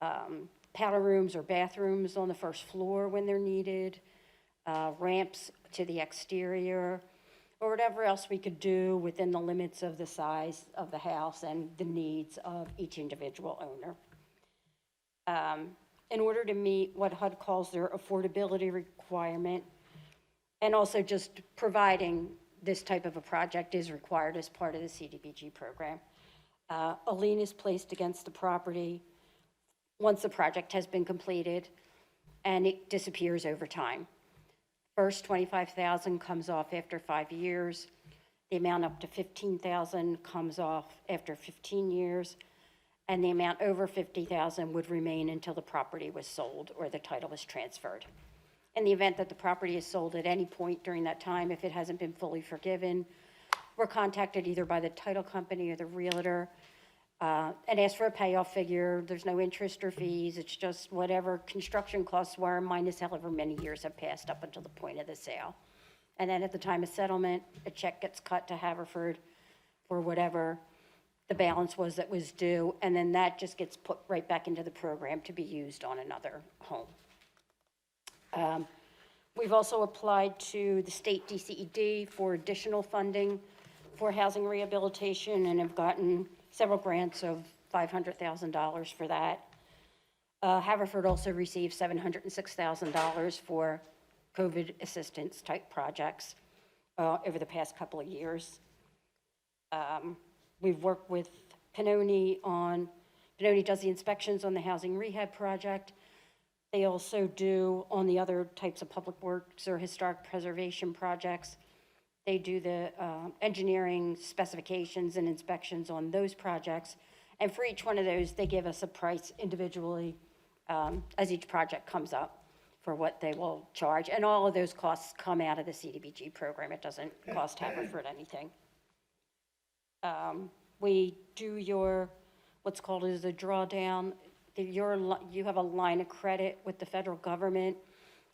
Speaker 16: powder rooms or bathrooms on the first floor when they're needed, ramps to the exterior, or whatever else we could do within the limits of the size of the house and the needs of each individual owner. In order to meet what HUD calls their affordability requirement, and also just providing this type of a project is required as part of the CDBG program. A lien is placed against the property once the project has been completed, and it disappears over time. First $25,000 comes off after 5 years. The amount up to $15,000 comes off after 15 years, and the amount over $50,000 would remain until the property was sold or the title was transferred. In the event that the property is sold at any point during that time, if it hasn't been fully forgiven, we're contacted either by the title company or the realtor and ask for a payoff figure. There's no interest or fees. It's just whatever construction costs were minus however many years have passed up until the point of the sale. And then at the time of settlement, a check gets cut to Haverford for whatever the balance was that was due, and then that just gets put right back into the program to be used on another home. We've also applied to the state DCED for additional funding for housing rehabilitation and have gotten several grants of $500,000 for that. Haverford also received $706,000 for COVID assistance type projects over the past couple of years. We've worked with Pannoni does the inspections on the housing rehab project. They also do on the other types of public works or historic preservation projects. They do the engineering specifications and inspections on those projects. And for each one of those, they give us a price individually as each project comes up for what they will charge. And all of those costs come out of the CDBG program. It doesn't cost Haverford anything. We do what's called as a drawdown. You have a line of credit with the federal government,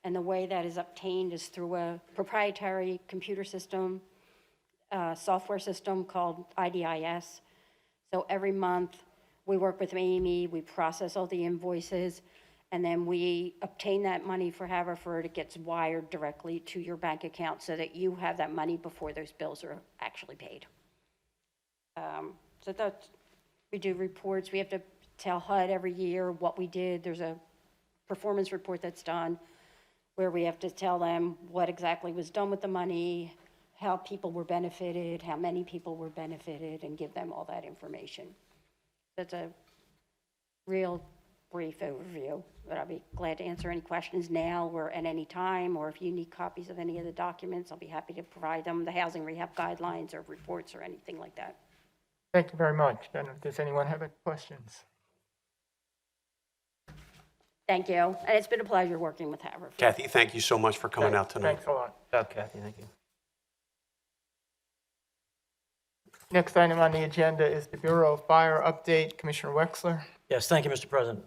Speaker 16: and the way that is obtained is through a proprietary computer system, software system called IDIS. So every month, we work with Amy, we process all the invoices, and then we obtain that money for Haverford. It gets wired directly to your bank account so that you have that money before those bills are actually paid. So we do reports. We have to tell HUD every year what we did. There's a performance report that's done where we have to tell them what exactly was done with the money, how people were benefited, how many people were benefited, and give them all that information. That's a real brief overview, but I'll be glad to answer any questions now or at any time, or if you need copies of any of the documents, I'll be happy to provide them, the housing rehab guidelines or reports or anything like that.
Speaker 2: Thank you very much. Does anyone have any questions?
Speaker 16: Thank you, and it's been a pleasure working with Haverford.
Speaker 3: Kathy, thank you so much for coming out tonight.
Speaker 2: Thanks a lot.
Speaker 1: Kathy, thank you.
Speaker 2: Next item on the agenda is the Bureau of Fire update. Commissioner Wexler.
Speaker 17: Yes, thank you, Mr. President.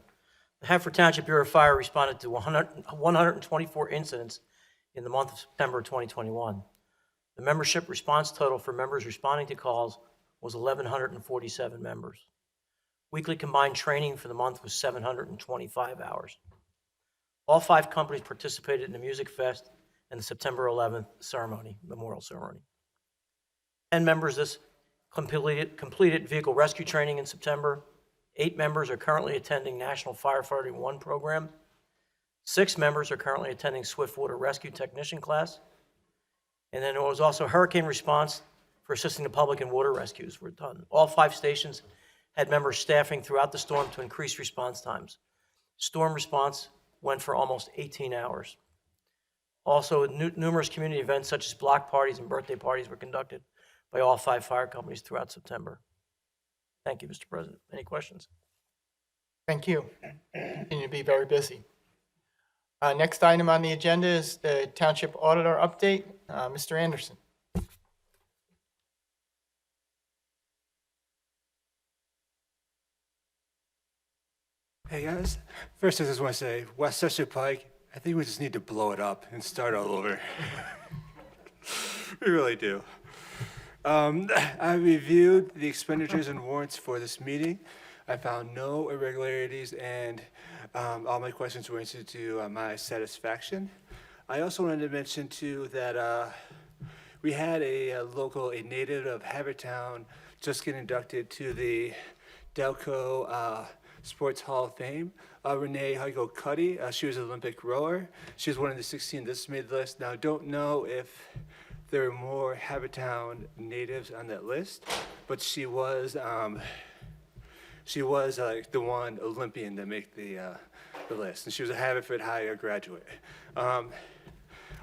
Speaker 17: The Haverford Township Bureau of Fire responded to 124 incidents in the month of September 2021. The membership response total for members responding to calls was 1,147 members. Weekly combined training for the month was 725 hours. All 5 companies participated in the Music Fest and the September 11th memorial ceremony. 10 members this completed vehicle rescue training in September. 8 members are currently attending National Firefighting 1 program. 6 members are currently attending Swiftwater Rescue Technician class. And then there was also hurricane response for assisting the public in water rescues were done. All 5 stations had members staffing throughout the storm to increase response times. Storm response went for almost 18 hours. Also, numerous community events such as block parties and birthday parties were conducted by all 5 fire companies throughout September. Thank you, Mr. President. Any questions?
Speaker 2: Thank you. Continue to be very busy. Next item on the agenda is the Township Auditor update. Mr. Anderson.
Speaker 18: Hey guys, first I just want to say, Westchester Pike, I think we just need to blow it up and start all over. We really do. I reviewed the expenditures and warrants for this meeting. I found no irregularities and all my questions were answered to my satisfaction. I also wanted to mention too that we had a native of Havertown just get inducted to the Delco Sports Hall of Fame. Renee Higo-Cuddy, she was an Olympic rower. She was one of the 16 that made the list. Now, I don't know if there were more Havertown natives on that list, but she was the one Olympian to make the list, and she was a Haverford Higher graduate.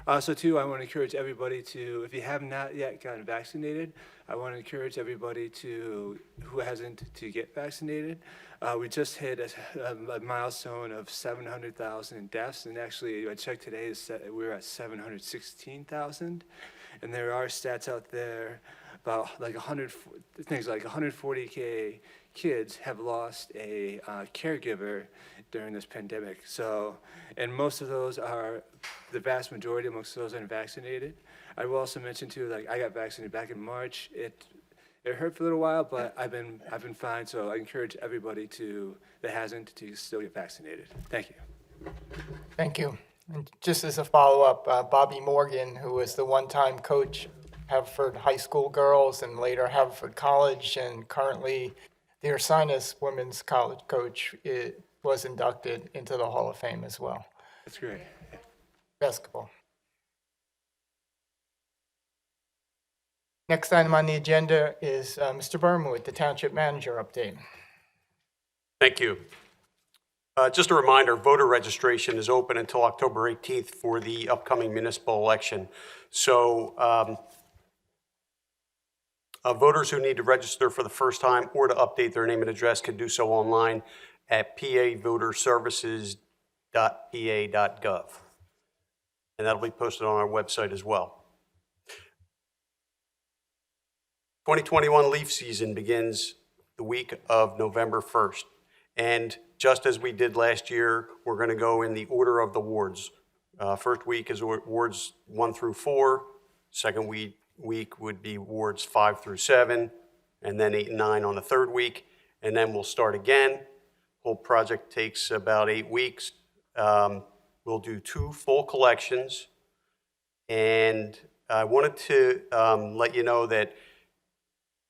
Speaker 18: Also, too, I want to encourage everybody to, if you have not yet gotten vaccinated, I want to encourage everybody who hasn't, to get vaccinated. We just hit a milestone of 700,000 deaths, and actually, I checked today, we're at 716,000. And there are stats out there about like 140K kids have lost a caregiver during this pandemic. So, and most of those are, the vast majority amongst those unvaccinated. I will also mention too, like I got vaccinated back in March. It hurt for a little while, but I've been fine. So I encourage everybody that hasn't to still get vaccinated. Thank you.
Speaker 2: Thank you. And just as a follow-up, Bobby Morgan, who was the one-time coach, Haverford High School girls and later Haverford College, and currently the Ursinus Women's College coach, was inducted into the Hall of Fame as well.
Speaker 18: That's great.
Speaker 2: Basketball. Next item on the agenda is Mr. Bermwood, the Township Manager update.
Speaker 3: Thank you. Just a reminder, voter registration is open until October 18th for the upcoming municipal election. So voters who need to register for the first time or to update their name and address can do so online at pavoterservices.pa.gov. And that'll be posted on our website as well. 2021 leaf season begins the week of November 1st. And just as we did last year, we're going to go in the order of the wards. First week is wards 1 through 4. Second week would be wards 5 through 7, and then 8 and 9 on the third week. And then we'll start again. Whole project takes about 8 weeks. We'll do 2 full collections. And I wanted to let you know that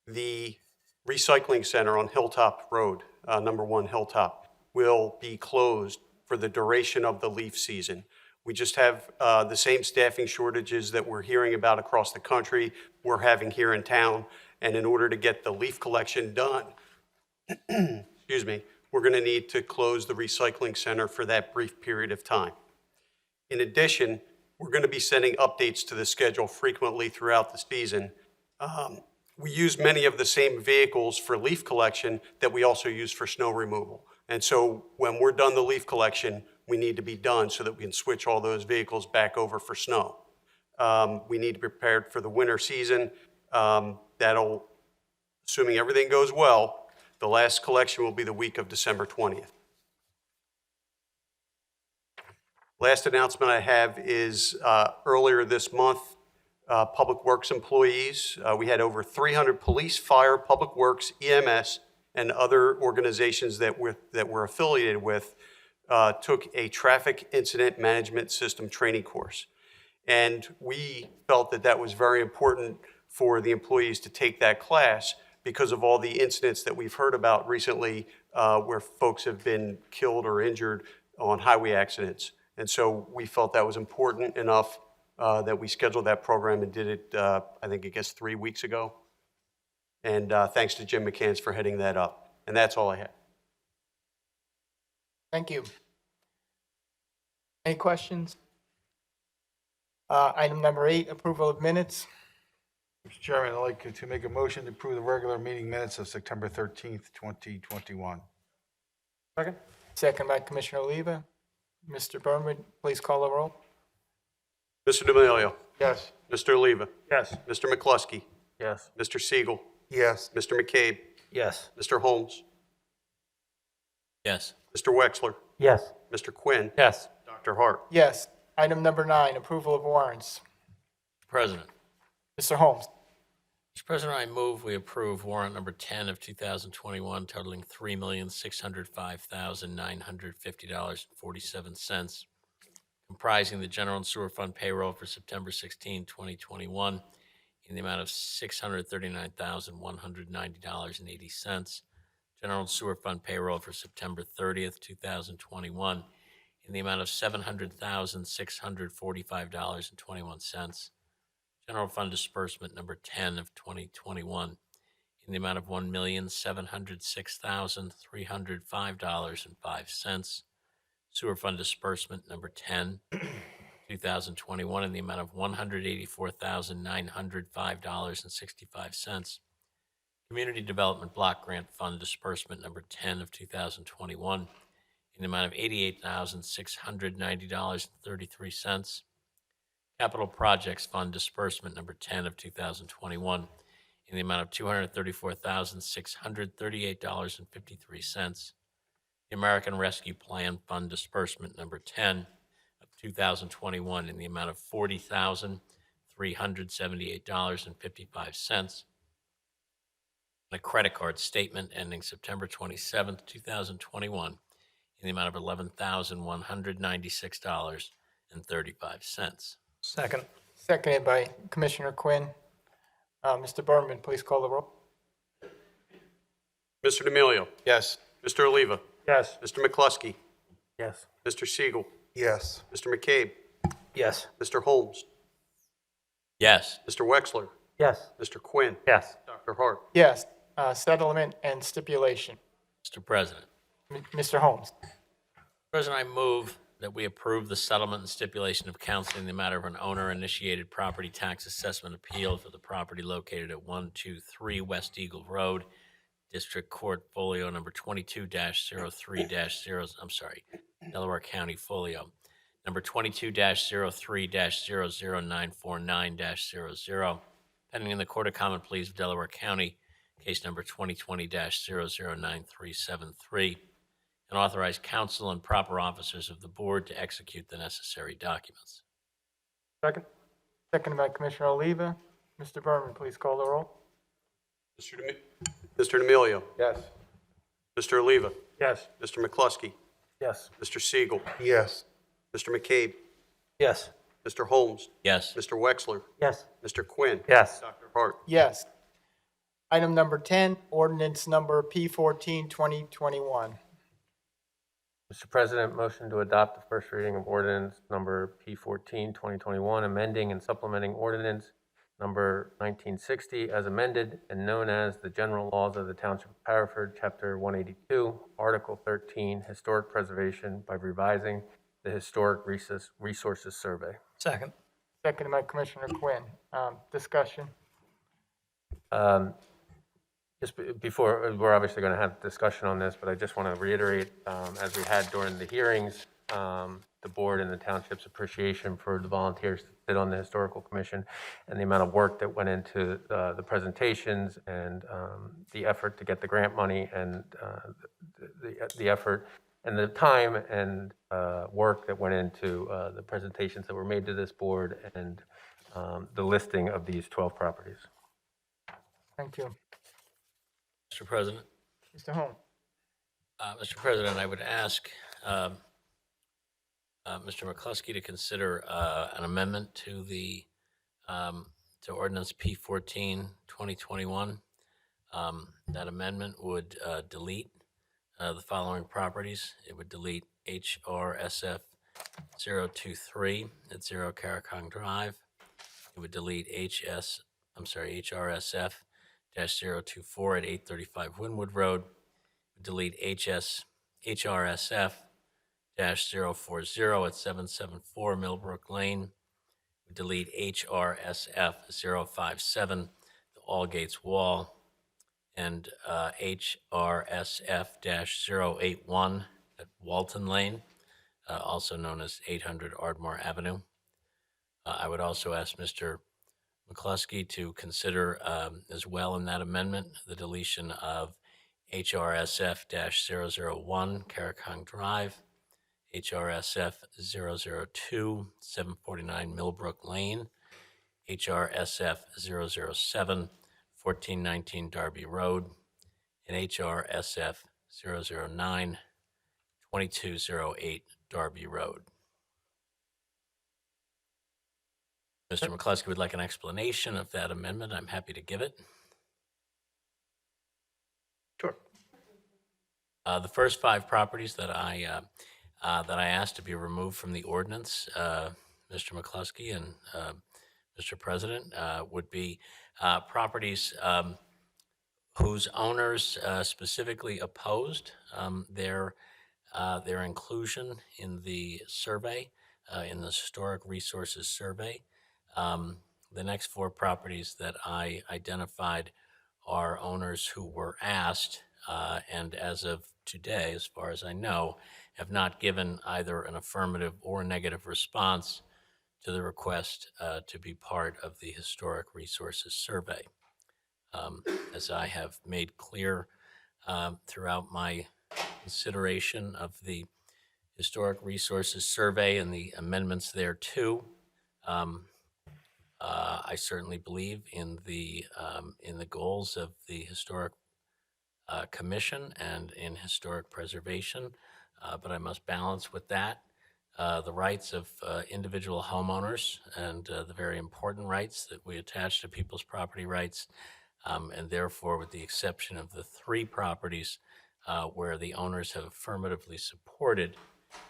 Speaker 3: the recycling center on Hilltop Road, number 1 Hilltop, will be closed for the duration of the leaf season. We just have the same staffing shortages that we're hearing about across the country, we're having here in town. And in order to get the leaf collection done, excuse me, we're going to need to close the recycling center for that brief period of time. In addition, we're going to be sending updates to the schedule frequently throughout the season. We use many of the same vehicles for leaf collection that we also use for snow removal. And so when we're done the leaf collection, we need to be done so that we can switch all those vehicles back over for snow. We need to be prepared for the winter season. That'll, assuming everything goes well, the last collection will be the week of December 20th. Last announcement I have is earlier this month, Public Works employees. We had over 300 police, fire, Public Works, EMS, and other organizations that we're affiliated with took a traffic incident management system training course. And we felt that that was very important for the employees to take that class because of all the incidents that we've heard about recently where folks have been killed or injured on highway accidents. And so we felt that was important enough that we scheduled that program and did it, I think, 3 weeks ago. And thanks to Jim McCants for heading that up. And that's all I have.
Speaker 2: Thank you. Any questions? Item number 8, approval of minutes.
Speaker 4: Mr. Chairman, I'd like to make a motion to approve the regular meeting minutes of September 13th, 2021.
Speaker 15: Second?
Speaker 2: Second by Commissioner Oliva. Mr. Berman, please call the roll.
Speaker 3: Mr. D'Amelio.
Speaker 4: Yes.
Speaker 3: Mr. Oliva.
Speaker 15: Yes.
Speaker 3: Mr. McCluskey.
Speaker 1: Yes.
Speaker 3: Mr. Siegel.
Speaker 14: Yes.
Speaker 3: Mr. McCabe.
Speaker 1: Yes.
Speaker 3: Mr. Holmes.
Speaker 11: Yes.
Speaker 3: Mr. Wexler.
Speaker 1: Yes.
Speaker 3: Mr. Quinn.
Speaker 1: Yes.
Speaker 3: Dr. Hart.
Speaker 2: Yes. Item number 9, approval of warrants.
Speaker 11: President.
Speaker 2: Mr. Holmes.
Speaker 11: Mr. President, I move we approve warrant number 10 of 2021 totaling $3,605,950.47, comprising the general and sewer fund payroll for September 16, 2021 in the amount of $639,190.80, general and sewer fund payroll for September 30th, 2021 in the amount of $700,645.21,
Speaker 19: General Fund Disbursement Number 10 of 2021 in the amount of $1,706,305.05. Sewer Fund Disbursement Number 10, 2021 in the amount of $184,905.65. Community Development Block Grant Fund Disbursement Number 10 of 2021 in the amount of $88,690.33. Capital Projects Fund Disbursement Number 10 of 2021 in the amount of $234,638.53. The American Rescue Plan Fund Disbursement Number 10 of 2021 in the amount of $40,378.55. And a credit card statement ending September 27th, 2021 in the amount of $11,196.35.
Speaker 13: Second.
Speaker 2: Seconded by Commissioner Quinn. Mr. Berman, please call the roll.
Speaker 3: Mr. D'Amelio.
Speaker 4: Yes.
Speaker 3: Mr. Oliva.
Speaker 4: Yes.
Speaker 3: Mr. McCluskey.
Speaker 13: Yes.
Speaker 3: Mr. Siegel.
Speaker 14: Yes.
Speaker 3: Mr. McCabe.
Speaker 13: Yes.
Speaker 3: Mr. Holmes.
Speaker 19: Yes.
Speaker 3: Mr. Wexler.
Speaker 13: Yes.
Speaker 3: Mr. Quinn.
Speaker 13: Yes.
Speaker 3: Dr. Hart.
Speaker 2: Yes. Settlement and stipulation.
Speaker 19: Mr. President.
Speaker 2: Mr. Holmes.
Speaker 19: President, I move that we approve the settlement and stipulation of counsel in the matter of an owner-initiated property tax assessment appeal for the property located at 123 West Eagle Road, District Court Folio number 22-03-0, Delaware County Folio number 22-03-00949-00, pending in the Court of Common Pleas of Delaware County, case number 2020-009373, and authorize counsel and proper officers of the board to execute the necessary documents.
Speaker 2: Second. Seconded by Commissioner Oliva. Mr. Berman, please call the roll.
Speaker 3: Mr. D'Amelio.
Speaker 4: Yes.
Speaker 3: Mr. Oliva.
Speaker 4: Yes.
Speaker 3: Mr. McCluskey.
Speaker 13: Yes.
Speaker 3: Mr. Siegel.
Speaker 14: Yes.
Speaker 3: Mr. McCabe.
Speaker 13: Yes.
Speaker 3: Mr. Holmes.
Speaker 19: Yes.
Speaker 3: Mr. Wexler.
Speaker 13: Yes.
Speaker 3: Mr. Quinn.
Speaker 13: Yes.
Speaker 3: Dr. Hart.
Speaker 2: Yes. Item number 10, ordinance number P14, 2021.
Speaker 20: Mr. President, motion to adopt the first reading of ordinance number P14, 2021, amending and supplementing ordinance number 1960 as amended and known as the General Laws of the Township of Haverford, Chapter 182, Article 13, Historic Preservation by revising the Historic Resources Survey.
Speaker 13: Second.
Speaker 2: Seconded by Commissioner Quinn. Discussion.
Speaker 20: Just before, we're obviously going to have discussion on this, but I just want to reiterate, as we had during the hearings, the board and the township's appreciation for the volunteers that sit on the Historical Commission and the amount of work that went into the presentations and the effort to get the grant money and the effort and the time and work that went into the presentations that were made to this board and the listing of these 12 properties.
Speaker 2: Thank you.
Speaker 19: Mr. President.
Speaker 2: Mr. Holmes.
Speaker 19: Mr. President, I would ask Mr. McCluskey to consider an amendment to the to ordinance P14, 2021. That amendment would delete the following properties. It would delete HRSF 023 at 0 Caracong Drive. It would delete HRSF 024 at 835 Winwood Road. Delete HRSF 040 at 774 Millbrook Lane. Delete HRSF 057 the All Gates Wall, and HRSF 081 at Walton Lane, also known as 800 Ardmore Avenue. I would also ask Mr. McCluskey to consider as well in that amendment the deletion of HRSF-001 Caracong Drive, HRSF 002 749 Millbrook Lane, HRSF 007 1419 Darby Road, and HRSF 009 2208 Darby Road. Mr. McCluskey would like an explanation of that amendment. I'm happy to give it.
Speaker 2: Sure.
Speaker 19: The first 5 properties that I asked to be removed from the ordinance, Mr. McCluskey and Mr. President, would be properties whose owners specifically opposed their inclusion in the survey, in the Historic Resources Survey. The next 4 properties that I identified are owners who were asked, and as of today, as far as I know, have not given either an affirmative or negative response to the request to be part of the Historic Resources Survey. As I have made clear throughout my consideration of the Historic Resources Survey and the amendments thereto, I certainly believe in the goals of the Historic Commission and in historic preservation, but I must balance with that the rights of individual homeowners and the very important rights that we attach to people's property rights, and therefore, with the exception of the 3 properties where the owners have affirmatively supported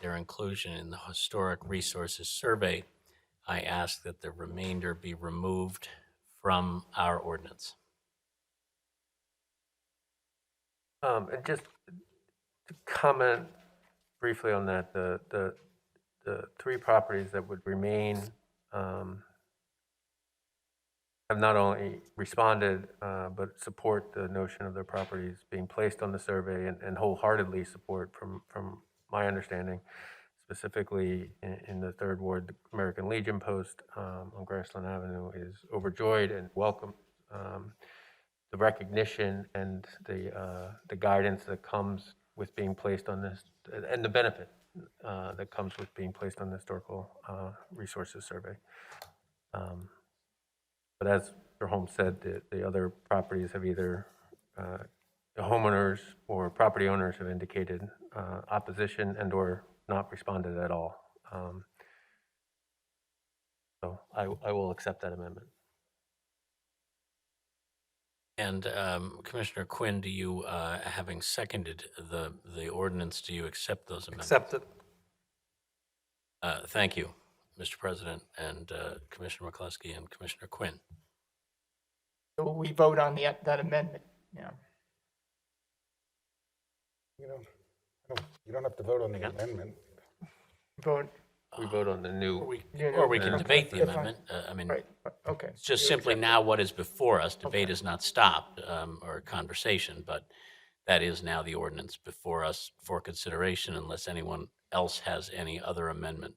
Speaker 19: their inclusion in the Historic Resources Survey, I ask that the remainder be removed from our ordinance.
Speaker 20: And just to comment briefly on that, the 3 properties that would remain have not only responded, but support the notion of their properties being placed on the survey and wholeheartedly support from my understanding, specifically in the 3rd Ward, the American Legion post on Grassland Avenue is overjoyed and welcome the recognition and the guidance that comes with being placed on this, and the benefit that comes with being placed on the Historical Resources Survey. But as Mr. Holmes said, the other properties have either, the homeowners or property owners have indicated opposition and or not responded at all. So I will accept that amendment.
Speaker 19: And Commissioner Quinn, do you, having seconded the ordinance, do you accept those amendments?
Speaker 1: Accept it.
Speaker 19: Thank you, Mr. President, and Commissioner McCluskey and Commissioner Quinn.
Speaker 2: So we vote on that amendment, yeah.
Speaker 14: You don't have to vote on the amendment.
Speaker 2: Vote.
Speaker 20: We vote on the new.
Speaker 19: Or we can debate the amendment. I mean,
Speaker 2: Right, okay.
Speaker 19: it's just simply now what is before us. Debate is not stopped, or conversation, but that is now the ordinance before us for consideration unless anyone else has any other amendment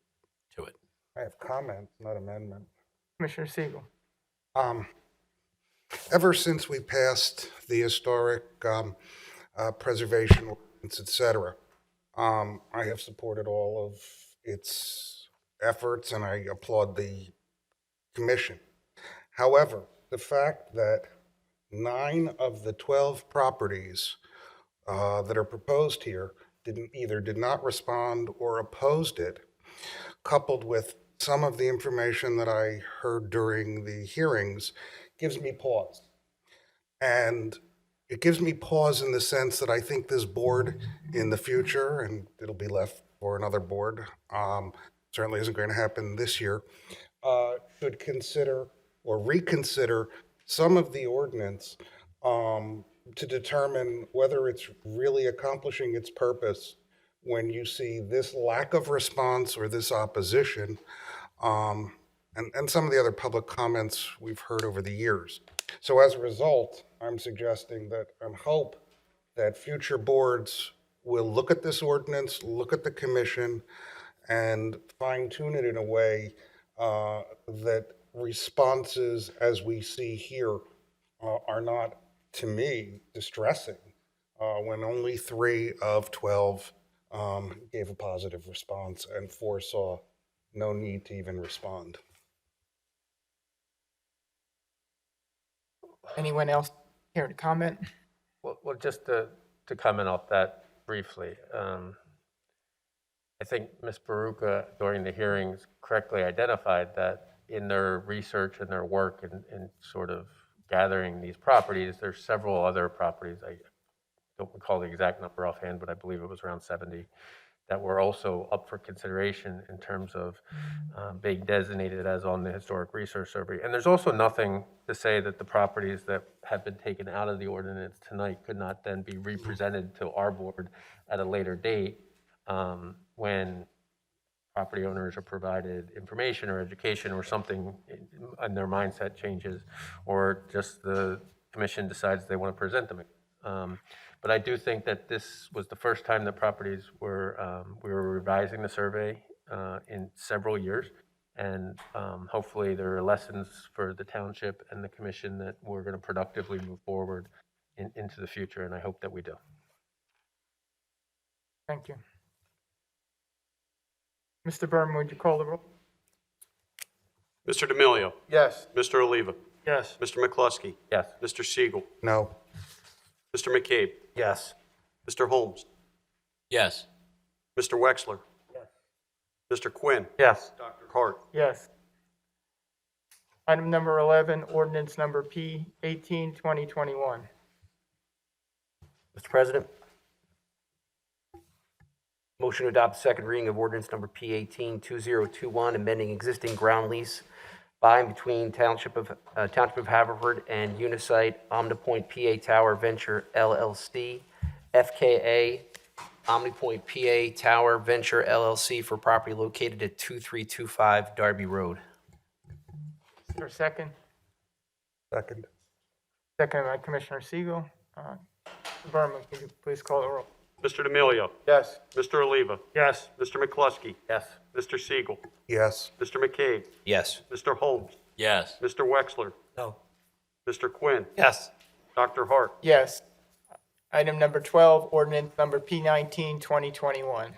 Speaker 19: to it.
Speaker 14: I have comments, not amendment.
Speaker 2: Commissioner Siegel.
Speaker 14: Ever since we passed the historic preservation ordinance, et cetera, I have supported all of its efforts and I applaud the commission. However, the fact that 9 of the 12 properties that are proposed here did not respond or opposed it, coupled with some of the information that I heard during the hearings, gives me pause. And it gives me pause in the sense that I think this board in the future, and it'll be left for another board, certainly isn't going to happen this year, should consider or reconsider some of the ordinance to determine whether it's really accomplishing its purpose when you see this lack of response or this opposition, and some of the other public comments we've heard over the years. So as a result, I'm suggesting that I hope that future boards will look at this ordinance, look at the commission, and fine-tune it in a way that responses, as we see here, are not, to me, distressing, when only 3 of 12 gave a positive response and 4 saw no need to even respond.
Speaker 2: Anyone else here to comment?
Speaker 20: Well, just to comment off that briefly, I think Ms. Baruka during the hearings correctly identified that in their research and their work in sort of gathering these properties, there's several other properties, I don't recall the exact number offhand, but I believe it was around 70, that were also up for consideration in terms of being designated as on the Historic Resource Survey. And there's also nothing to say that the properties that have been taken out of the ordinance tonight could not then be represented to our board at a later date when property owners are provided information or education or something in their mindset changes, or just the commission decides they want to present them. But I do think that this was the first time that properties were, we were revising the survey in several years. And hopefully there are lessons for the township and the commission that we're going to productively move forward into the future, and I hope that we do.
Speaker 2: Thank you. Mr. Berman, would you call the roll?
Speaker 3: Mr. D'Amelio.
Speaker 4: Yes.
Speaker 3: Mr. Oliva.
Speaker 4: Yes.
Speaker 3: Mr. McCluskey.
Speaker 20: Yes.
Speaker 3: Mr. Siegel.
Speaker 14: No.
Speaker 3: Mr. McCabe.
Speaker 1: Yes.
Speaker 3: Mr. Holmes.
Speaker 19: Yes.
Speaker 3: Mr. Wexler. Mr. Quinn.
Speaker 20: Yes.
Speaker 3: Dr. Hart.
Speaker 2: Yes. Item number 11, ordinance number P 18, 2021.
Speaker 1: Mr. President, motion to adopt the second reading of ordinance number P 18-2021, amending existing ground lease by and between Township of Haverford and Unisite OmniPoint PA Tower Venture LLC, FKA OmniPoint PA Tower Venture LLC for property located at 2325 Darby Road.
Speaker 2: Is there a second?
Speaker 14: Second.
Speaker 2: Second by Commissioner Siegel. Mr. Berman, can you please call the roll?
Speaker 3: Mr. D'Amelio.
Speaker 4: Yes.
Speaker 3: Mr. Oliva.
Speaker 4: Yes.
Speaker 3: Mr. McCluskey.
Speaker 20: Yes.
Speaker 3: Mr. Siegel.
Speaker 14: Yes.
Speaker 3: Mr. McCabe.
Speaker 1: Yes.
Speaker 3: Mr. Holmes.
Speaker 19: Yes.
Speaker 3: Mr. Wexler.
Speaker 1: No.
Speaker 3: Mr. Quinn.
Speaker 1: Yes.
Speaker 3: Dr. Hart.
Speaker 2: Yes. Item number 12, ordinance number P 19, 2021.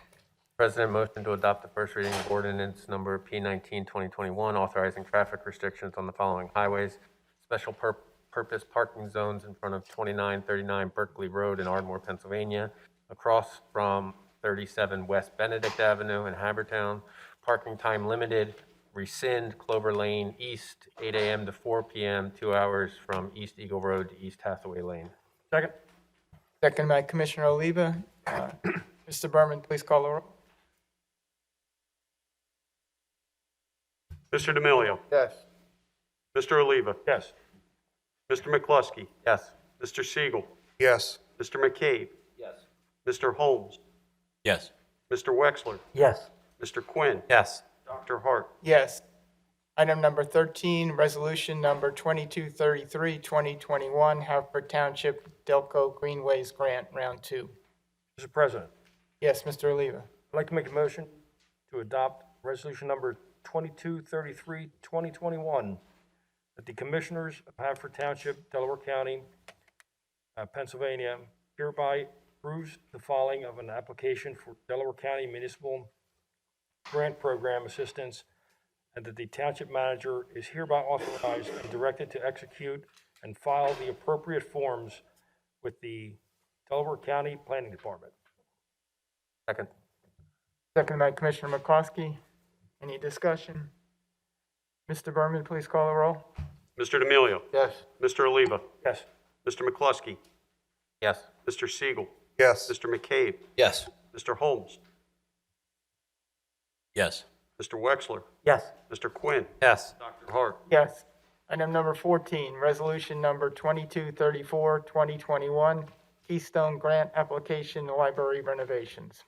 Speaker 20: President, motion to adopt the first reading of ordinance number P 19-2021, authorizing traffic restrictions on the following highways: special purpose parking zones in front of 2939 Berkeley Road in Ardmore, Pennsylvania, across from 37 West Benedict Avenue in Havertown, parking time limited, rescind Clover Lane East, 8 a.m. to 4 p.m., 2 hours from East Eagle Road to East Hathaway Lane.
Speaker 4: Second.
Speaker 2: Second by Commissioner Oliva. Mr. Berman, please call the roll.
Speaker 3: Mr. D'Amelio.
Speaker 4: Yes.
Speaker 3: Mr. Oliva.
Speaker 4: Yes.
Speaker 3: Mr. McCluskey.
Speaker 20: Yes.
Speaker 3: Mr. Siegel.
Speaker 14: Yes.
Speaker 3: Mr. McCabe.
Speaker 1: Yes.
Speaker 3: Mr. Holmes.
Speaker 19: Yes.
Speaker 3: Mr. Wexler.
Speaker 1: Yes.
Speaker 3: Mr. Quinn.
Speaker 1: Yes.
Speaker 3: Dr. Hart.
Speaker 2: Yes. Item number 13, resolution number 2233, 2021, Haverford Township Delco Greenways Grant, Round 2.
Speaker 12: Mr. President,
Speaker 2: Yes, Mr. Oliva.
Speaker 12: I'd like to make a motion to adopt resolution number 2233, 2021, that the Commissioners of Haverford Township, Delaware County, Pennsylvania, hereby approves the filing of an application for Delaware County Municipal Grant Program Assistance, and that the Township Manager is hereby authorized and directed to execute and file the appropriate forms with the Delaware County Planning Department.
Speaker 20: Second.
Speaker 2: Second by Commissioner McCloskey. Any discussion? Mr. Berman, please call the roll.
Speaker 3: Mr. D'Amelio.
Speaker 4: Yes.
Speaker 3: Mr. Oliva.
Speaker 12: Yes.
Speaker 3: Mr. McCluskey.
Speaker 20: Yes.
Speaker 3: Mr. Siegel.
Speaker 14: Yes.
Speaker 3: Mr. McCabe.
Speaker 1: Yes.
Speaker 3: Mr. Holmes.
Speaker 19: Yes.
Speaker 3: Mr. Wexler.
Speaker 2: Yes.
Speaker 3: Mr. Quinn.
Speaker 1: Yes.
Speaker 3: Dr. Hart.
Speaker 2: Yes. Item number 14, resolution number 2234, 2021, Keystone Grant Application Library Renovations.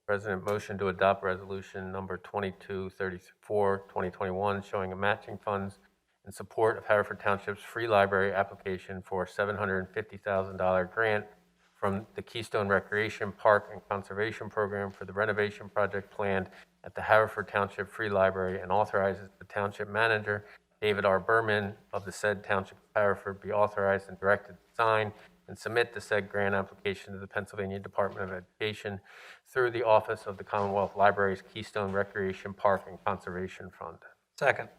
Speaker 20: President, motion to adopt resolution number 2234, 2021, showing a matching funds in support of Haverford Township's free library application for a $750,000 grant from the Keystone Recreation Park and Conservation Program for the renovation project planned at the Haverford Township Free Library, and authorizes the Township Manager, David R. Berman of the said Township of Haverford, be authorized and directed to sign and submit the said grant application to the Pennsylvania Department of Education through the Office of the Commonwealth Library's Keystone Recreation Park and Conservation Fund.
Speaker 1: Second.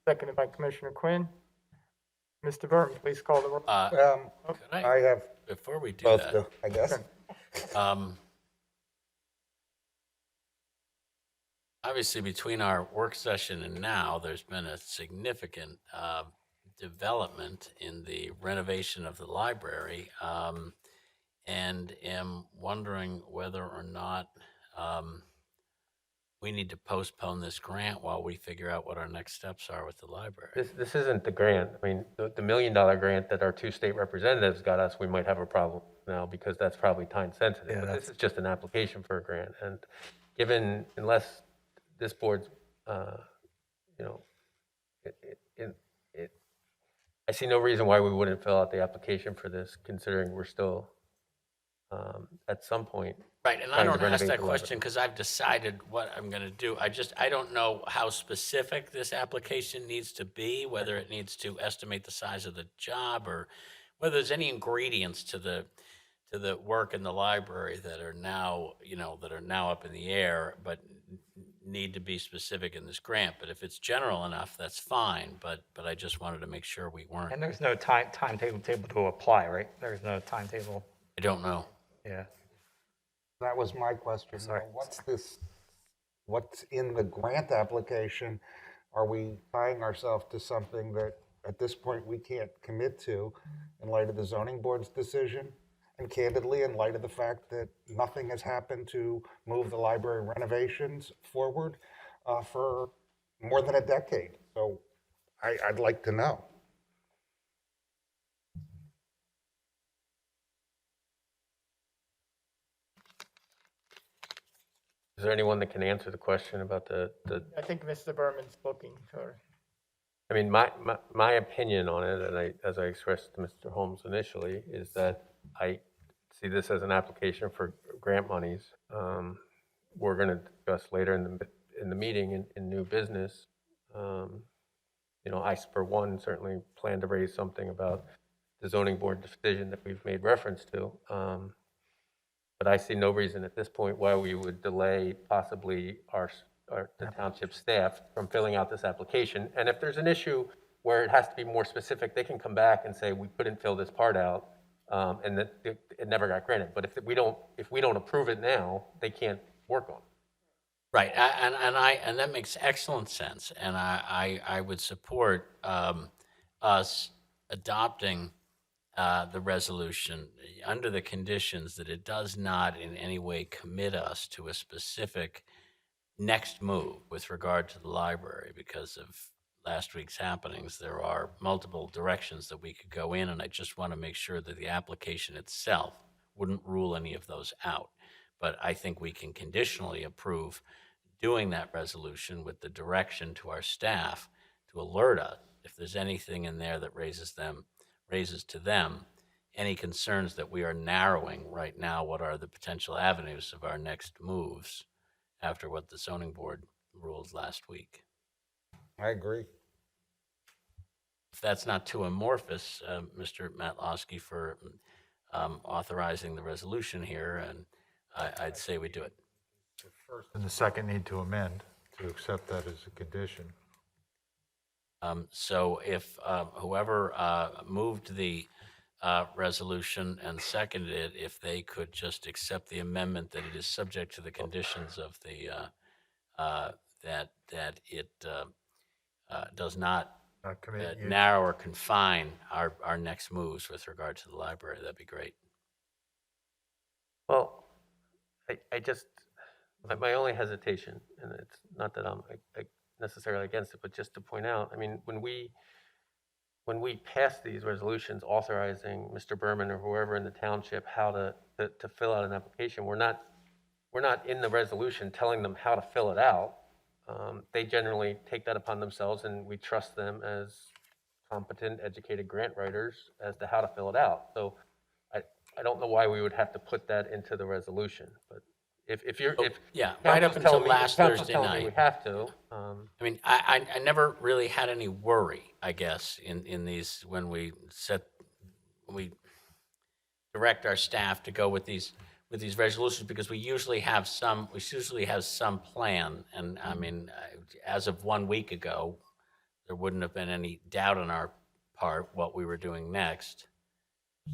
Speaker 2: Seconded by Commissioner Quinn. Mr. Berman, please call the roll.
Speaker 19: Could
Speaker 14: I have
Speaker 19: before we do
Speaker 14: both,
Speaker 19: that,
Speaker 14: I guess.
Speaker 19: obviously between our work session and now, there's been a significant development in the renovation of the library, and am wondering whether or not we need to postpone this grant while we figure out what our next steps are with the library.
Speaker 20: This isn't the grant. I mean, the $1 million grant that our 2 state representatives got us, we might have a problem now because that's probably time sensitive.
Speaker 13: Yeah,
Speaker 20: But
Speaker 13: that's-
Speaker 20: this is just an application for a grant. And given, unless this board's, you know, I see no reason why we wouldn't fill out the application for this, considering we're still, at some point.
Speaker 19: Right, and I
Speaker 20: trying to
Speaker 19: don't ask
Speaker 20: renovate
Speaker 19: that
Speaker 20: the
Speaker 19: question because I've decided what I'm going to do. I don't know how specific this application needs to be, whether it needs to estimate the size of the job or whether there's any ingredients to the work in the library that are now, up in the air, but need to be specific in this grant. But if it's general enough, that's fine. But I just wanted to make sure we weren't.
Speaker 13: And there's no timetable to apply, right? There's no timetable.
Speaker 19: I don't know.
Speaker 13: Yeah.
Speaker 14: That was my question.
Speaker 13: Sorry.
Speaker 14: What's in the grant application? Are we tying ourselves to something that at this point we can't commit to in light of the zoning board's decision? And candidly, in light of the fact that nothing has happened to move the library renovations forward for more than a decade. So I'd like to know.
Speaker 20: Is there anyone that can answer the question about the
Speaker 2: I think Mr. Berman's looking for.
Speaker 20: I mean, my opinion on it, and as I expressed to Mr. Holmes initially, is that I see this as an application for grant monies. We're going to discuss later in the meeting in new business. I, for one, certainly plan to raise something about the zoning board decision that we've made reference to. But I see no reason at this point why we would delay possibly the township staff from filling out this application. And if there's an issue where it has to be more specific, they can come back and say, we couldn't fill this part out, and that it never got granted. But if we don't approve it now, they can't work on it.
Speaker 19: Right, and that makes excellent sense, and I would support us adopting the resolution under the conditions that it does not in any way commit us to a specific next move with regard to the library. Because of last week's happenings, there are multiple directions that we could go in, and I just want to make sure that the application itself wouldn't rule any of those out. But I think we can conditionally approve doing that resolution with the direction to our staff to alert us if there's anything in there that raises to them any concerns that we are narrowing right now what are the potential avenues of our next moves after what the zoning board ruled last week.
Speaker 14: I agree.
Speaker 19: If that's not too amorphous, Mr. Matlowski, for authorizing the resolution here, and I'd say we do it.
Speaker 4: The first and the second need to amend to accept that as a condition.
Speaker 19: So if whoever moved the resolution and seconded it, if they could just accept the amendment that it is subject to the conditions of the, that it does not narrow or confine our next moves with regard to the library, that'd be great.
Speaker 20: Well, I just, my only hesitation, and it's not that I'm necessarily against it, but just to point out, I mean, when we pass these resolutions authorizing Mr. Berman or whoever in the township how to fill out an application, we're not in the resolution telling them how to fill it out. They generally take that upon themselves, and we trust them as competent, educated grant writers as to how to fill it out. So I don't know why we would have to put that into the resolution, but if
Speaker 19: yeah, right up until last Thursday
Speaker 20: we
Speaker 19: night.
Speaker 20: have to.
Speaker 19: I mean, I never really had any worry, I guess, in these, when we direct our staff to go with these resolutions, because we usually have some plan. And I mean, as of 1 week ago, there wouldn't have been any doubt on our part what we were doing next.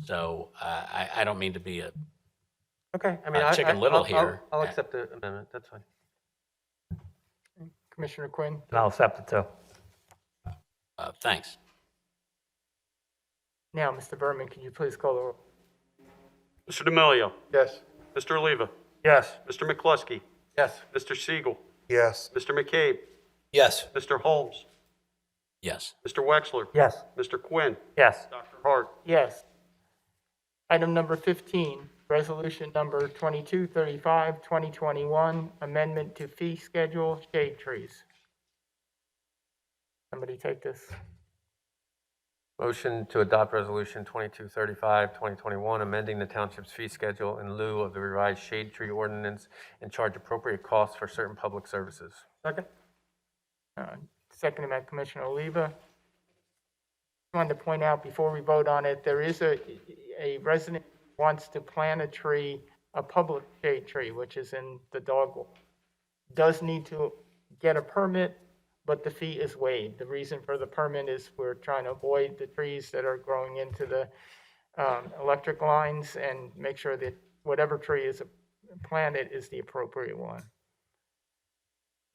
Speaker 19: So I don't mean to be a
Speaker 20: Okay, I mean,
Speaker 19: Chicken Little here.
Speaker 20: I'll accept the amendment, that's fine.
Speaker 2: Commissioner Quinn?
Speaker 13: And I'll accept it too.
Speaker 19: Thanks.
Speaker 2: Now, Mr. Berman, can you please call the roll?
Speaker 3: Mr. D'Amelio.
Speaker 4: Yes.
Speaker 3: Mr. Oliva.
Speaker 13: Yes.
Speaker 3: Mr. McCluskey.
Speaker 20: Yes.
Speaker 3: Mr. Siegel.
Speaker 14: Yes.
Speaker 3: Mr. McCabe,
Speaker 1: Yes.
Speaker 3: Mr. Holmes,
Speaker 19: Yes.
Speaker 3: Mr. Wexler.
Speaker 17: Yes.
Speaker 3: Mr. Quinn,
Speaker 20: Yes.
Speaker 3: Dr. Hart.
Speaker 2: Yes. Item number 15, resolution number 2235, 2021, amendment to fee schedule, shade trees. Somebody take this.
Speaker 20: Motion to adopt Resolution 2235, 2021, amending the township's fee schedule in lieu of the revised shade tree ordinance and charge appropriate costs for certain public services.
Speaker 2: Second. Seconded by Commissioner Oliva. Wanted to point out before we vote on it, there is a resident who wants to plant a tree, a public shade tree, which is in the dog walk. Does need to get a permit, but the fee is waived. The reason for the permit is we're trying to avoid the trees that are growing into the electric lines and make sure that whatever tree is planted is the appropriate one.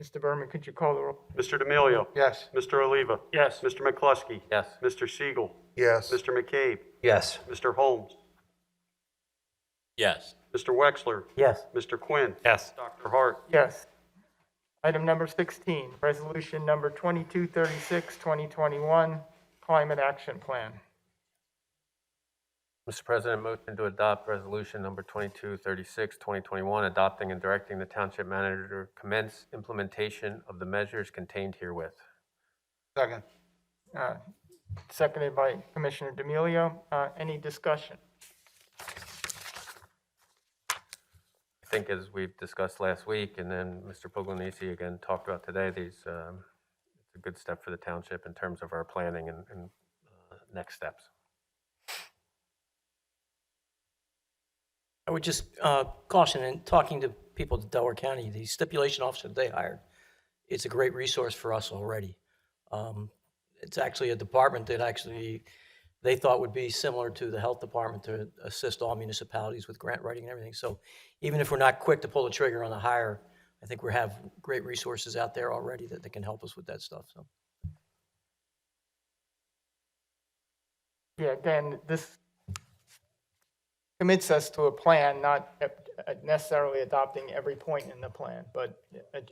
Speaker 2: Mr. Berman, could you call the roll?
Speaker 3: Mr. D'Amelio.
Speaker 4: Yes.
Speaker 3: Mr. Oliva.
Speaker 20: Yes.
Speaker 3: Mr. McCluskey.
Speaker 20: Yes.
Speaker 3: Mr. Siegel.
Speaker 14: Yes.
Speaker 3: Mr. McCabe,
Speaker 1: Yes.
Speaker 3: Mr. Holmes,
Speaker 19: Yes.
Speaker 3: Mr. Wexler,
Speaker 17: Yes.
Speaker 3: Mr. Quinn,
Speaker 20: Yes.
Speaker 3: Dr. Hart.
Speaker 2: Yes. Item number 16, resolution number 2236, 2021, climate action plan.
Speaker 20: Mr. President, motion to adopt Resolution number 2236, 2021, adopting and directing the township manager to commence implementation of the measures contained herewith.
Speaker 4: Second.
Speaker 2: Seconded by Commissioner D'Amelio. Any discussion?
Speaker 20: I think as we've discussed last week, and then Mr. Pugliese again talked about today, it's a good step for the township in terms of our planning and next steps.
Speaker 17: I would just caution, in talking to people at Delaware County, the stipulation officer that they hired, it's a great resource for us already. It's actually a department that actually they thought would be similar to the health department to assist all municipalities with grant writing and everything. So even if we're not quick to pull the trigger on the hire, I think we have great resources out there already that can help us with that stuff. So.
Speaker 2: Yeah, again, this commits us to a plan, not necessarily adopting every point in the plan, but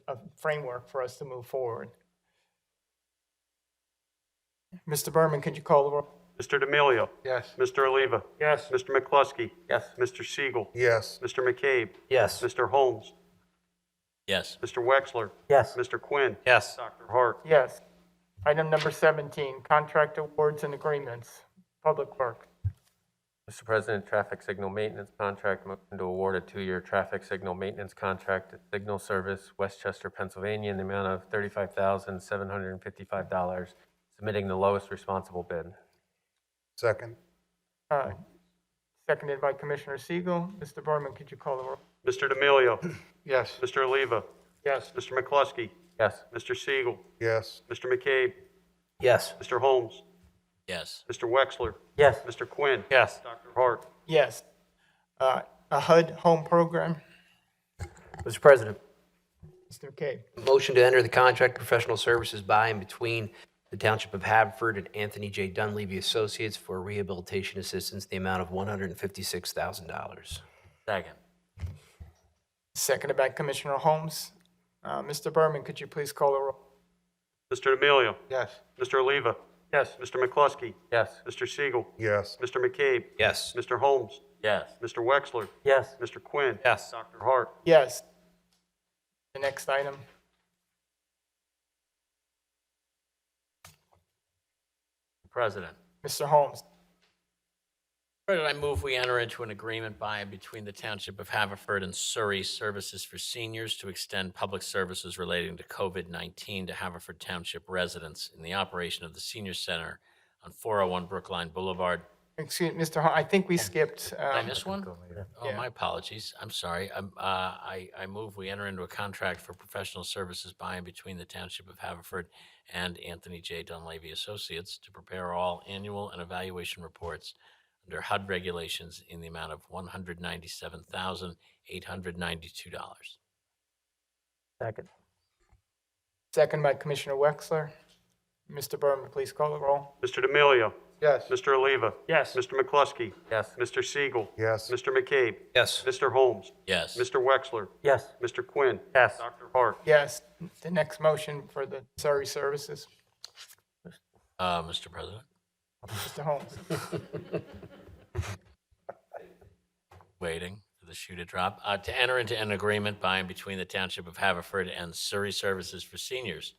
Speaker 2: a framework for us to move forward. Mr. Berman, could you call the roll?
Speaker 3: Mr. D'Amelio.
Speaker 4: Yes.
Speaker 3: Mr. Oliva.
Speaker 20: Yes.
Speaker 3: Mr. McCluskey.
Speaker 20: Yes.
Speaker 3: Mr. Siegel.
Speaker 14: Yes.
Speaker 3: Mr. McCabe,
Speaker 1: Yes.
Speaker 3: Mr. Holmes,
Speaker 19: Yes.
Speaker 3: Mr. Wexler,
Speaker 17: Yes.
Speaker 3: Mr. Quinn,
Speaker 20: Yes.
Speaker 3: Dr. Hart.
Speaker 2: Yes. Item number 17, contract awards and agreements, Public Works.
Speaker 20: Mr. President, traffic signal maintenance contract, motion to award a 2-year traffic signal maintenance contract to Signal Service, Westchester, Pennsylvania, in the amount of $35,755, submitting the lowest responsible bid.
Speaker 5: Second.
Speaker 2: Seconded by Commissioner Siegel. Mr. Berman, could you call the roll?
Speaker 3: Mr. D'Amelio.
Speaker 4: Yes.
Speaker 3: Mr. Oliva.
Speaker 2: Yes.
Speaker 3: Mr. McCluskey.
Speaker 20: Yes.
Speaker 3: Mr. Siegel.
Speaker 5: Yes.
Speaker 3: Mr. McCabe,
Speaker 1: Yes.
Speaker 3: Mr. Holmes,
Speaker 19: Yes.
Speaker 3: Mr. Wexler,
Speaker 17: Yes.
Speaker 3: Mr. Quinn,
Speaker 20: Yes.
Speaker 3: Dr. Hart.
Speaker 2: Yes. A HUD home program,
Speaker 1: Mr. President,
Speaker 2: Mr. McCabe.
Speaker 1: motion to enter the contract professional services by and between the Township of Haverford and Anthony J. Dunleavy Associates for rehabilitation assistance, the amount of $156,000.
Speaker 19: Second.
Speaker 2: Seconded by Commissioner Holmes. Mr. Berman, could you please call the roll?
Speaker 3: Mr. D'Amelio.
Speaker 4: Yes.
Speaker 3: Mr. Oliva.
Speaker 20: Yes.
Speaker 3: Mr. McCluskey.
Speaker 20: Yes.
Speaker 3: Mr. Siegel.
Speaker 5: Yes.
Speaker 3: Mr. McCabe,
Speaker 1: Yes.
Speaker 3: Mr. Holmes,
Speaker 19: Yes.
Speaker 3: Mr. Wexler,
Speaker 17: Yes.
Speaker 3: Mr. Quinn.
Speaker 20: Yes.
Speaker 3: Dr. Hart.
Speaker 2: Yes. The next item.
Speaker 19: President.
Speaker 2: Mr. Holmes.
Speaker 19: President, I move we enter into an agreement by and between the Township of Haverford and Surrey Services for Seniors to extend public services relating to COVID-19 to Haverford Township residents in the operation of the Senior Center on 401 Brookline Boulevard.
Speaker 2: Excuse me, Mr. Holmes, I think we skipped.
Speaker 19: Did I miss one? Oh,
Speaker 2: Yeah.
Speaker 19: my apologies. I'm sorry. I move we enter into a contract for professional services by and between the Township of Haverford and Anthony J. Dunleavy Associates to prepare all annual and evaluation reports under HUD regulations in the amount of $197,892.
Speaker 17: Second.
Speaker 2: Second by Commissioner Wexler. Mr. Berman, please call the roll.
Speaker 3: Mr. D'Amelio.
Speaker 4: Yes.
Speaker 3: Mr. Oliva?
Speaker 13: Yes.
Speaker 3: Mr. McCluskey?
Speaker 20: Yes.
Speaker 3: Mr. Siegel?
Speaker 5: Yes.
Speaker 3: Mr. McCabe?
Speaker 1: Yes.
Speaker 3: Mr. Holmes?
Speaker 19: Yes.
Speaker 3: Mr. Wexler?
Speaker 17: Yes.
Speaker 3: Mr. Quinn?
Speaker 20: Yes.
Speaker 3: Dr. Hart?
Speaker 2: Yes. The next motion for the Surrey Services,
Speaker 19: Mr. President,
Speaker 2: Mr. Holmes.
Speaker 19: waiting for the shoe to drop. To enter into an agreement by and between the Township of Haverford and Surrey Services for Seniors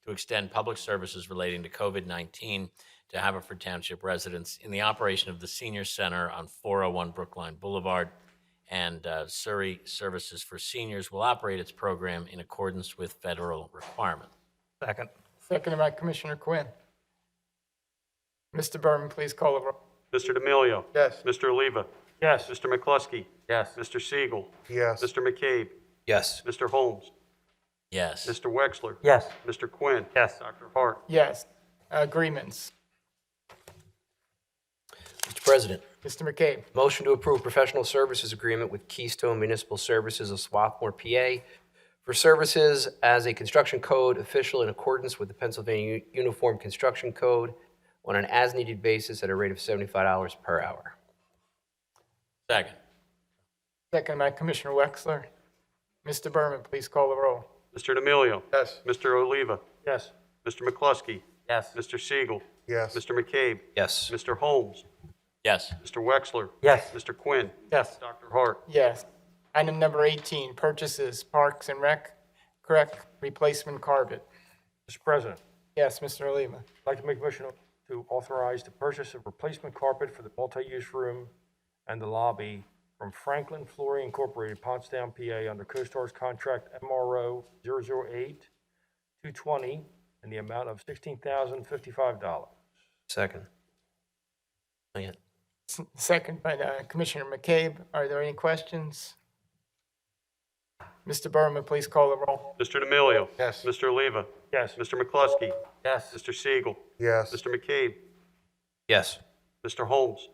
Speaker 19: to extend public services relating to COVID-19 to Haverford Township residents in the operation of the Senior Center on 401 Brookline Boulevard. And Surrey Services for Seniors will operate its program in accordance with federal requirement.
Speaker 20: Second.
Speaker 2: Seconded by Commissioner Quinn. Mr. Berman, please call the roll.
Speaker 3: Mr. D'Amelio?
Speaker 4: Yes.
Speaker 3: Mr. Oliva?
Speaker 13: Yes.
Speaker 3: Mr. McCluskey?
Speaker 20: Yes.
Speaker 3: Mr. Siegel?
Speaker 5: Yes.
Speaker 3: Mr. McCabe?
Speaker 1: Yes.
Speaker 3: Mr. Holmes?
Speaker 19: Yes.
Speaker 3: Mr. Wexler?
Speaker 17: Yes.
Speaker 3: Mr. Quinn?
Speaker 20: Yes.
Speaker 3: Dr. Hart?
Speaker 2: Yes. Agreements.
Speaker 1: Mr. President,
Speaker 2: Mr. McCabe.
Speaker 1: motion to approve professional services agreement with Keystone Municipal Services of Swarthmore, PA, for services as a construction code official in accordance with the Pennsylvania Uniform Construction Code on an as-needed basis at a rate of $75 per hour.
Speaker 19: Second.
Speaker 2: Seconded by Commissioner Wexler. Mr. Berman, please call the roll.
Speaker 3: Mr. D'Amelio?
Speaker 4: Yes.
Speaker 3: Mr. Oliva?
Speaker 13: Yes.
Speaker 3: Mr. McCluskey?
Speaker 20: Yes.
Speaker 3: Mr. Siegel?
Speaker 5: Yes.
Speaker 3: Mr. McCabe?
Speaker 1: Yes.
Speaker 3: Mr. Holmes?
Speaker 19: Yes.
Speaker 3: Mr. Wexler?
Speaker 17: Yes.
Speaker 3: Mr. Quinn?
Speaker 20: Yes.
Speaker 3: Dr. Hart?
Speaker 2: Yes. Item number 18, purchases, Parks and Rec, correct, replacement carpet.
Speaker 12: Mr. President,
Speaker 2: Yes, Mr. Oliva.
Speaker 12: I'd like to make a motion to authorize the purchase of replacement carpet for the multi-use room and the lobby from Franklin Flooring Incorporated, Pottstown, PA, under CoStar's contract MRO 008-220 in the amount of $16,055.
Speaker 1: Second. Not yet.
Speaker 2: Second by Commissioner McCabe. Are there any questions? Mr. Berman, please call the roll.
Speaker 3: Mr. D'Amelio?
Speaker 4: Yes.
Speaker 3: Mr. Oliva?
Speaker 12: Yes.
Speaker 3: Mr. McCluskey?
Speaker 20: Yes.
Speaker 3: Mr. Siegel?
Speaker 5: Yes.
Speaker 3: Mr. McCabe?
Speaker 1: Yes.
Speaker 3: Mr. Holmes?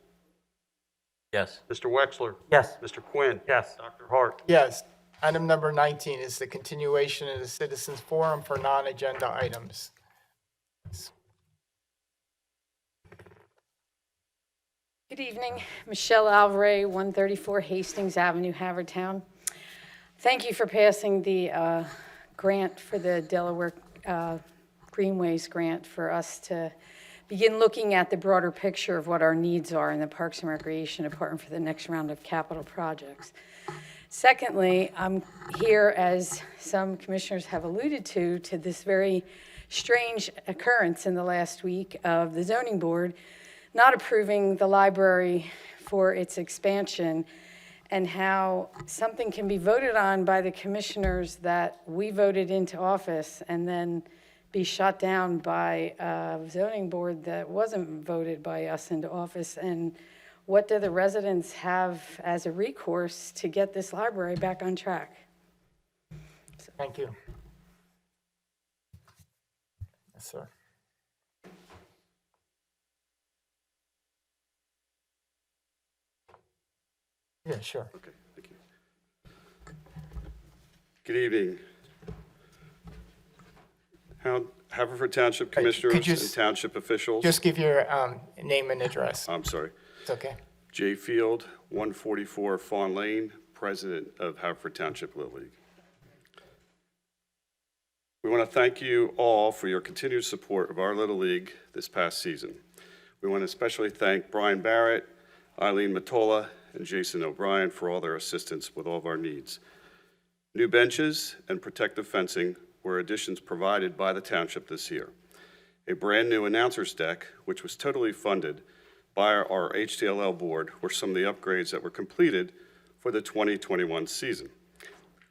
Speaker 19: Yes.
Speaker 3: Mr. Wexler?
Speaker 17: Yes.
Speaker 3: Mr. Quinn?
Speaker 20: Yes.
Speaker 3: Dr. Hart?
Speaker 2: Yes. Item number 19 is the continuation of the Citizens Forum for non-agenda items.
Speaker 21: Good evening, Michelle Alvarez, 134 Hastings Avenue, Havertown. Thank you for passing the grant for the Delaware Greenways grant for us to begin looking at the broader picture of what our needs are in the Parks and Recreation Department for the next round of capital projects. Secondly, I'm here, as some commissioners have alluded to this very strange occurrence in the last week of the zoning board not approving the library for its expansion, and how something can be voted on by the commissioners that we voted into office and then be shot down by a zoning board that wasn't voted by us into office. And what do the residents have as a recourse to get this library back on track?
Speaker 2: Thank you. Yes, sir. Yeah, sure.
Speaker 22: Okay, thank you. Good evening. Haverford Township Commissioners
Speaker 2: you
Speaker 22: and Township officials.
Speaker 2: Just give your name and address.
Speaker 22: I'm sorry.
Speaker 2: It's okay.
Speaker 22: J. Field, 144 Fawn Lane, President of Haverford Township Little League. We want to thank you all for your continued support of our Little League this past season. We want to especially thank Brian Barrett, Eileen Matola, and Jason O'Brien for all their assistance with all of our needs. New benches and protective fencing were additions provided by the township this year. A brand new announcer's deck, which was totally funded by our HTLL board, were some of the upgrades that were completed for the 2021 season.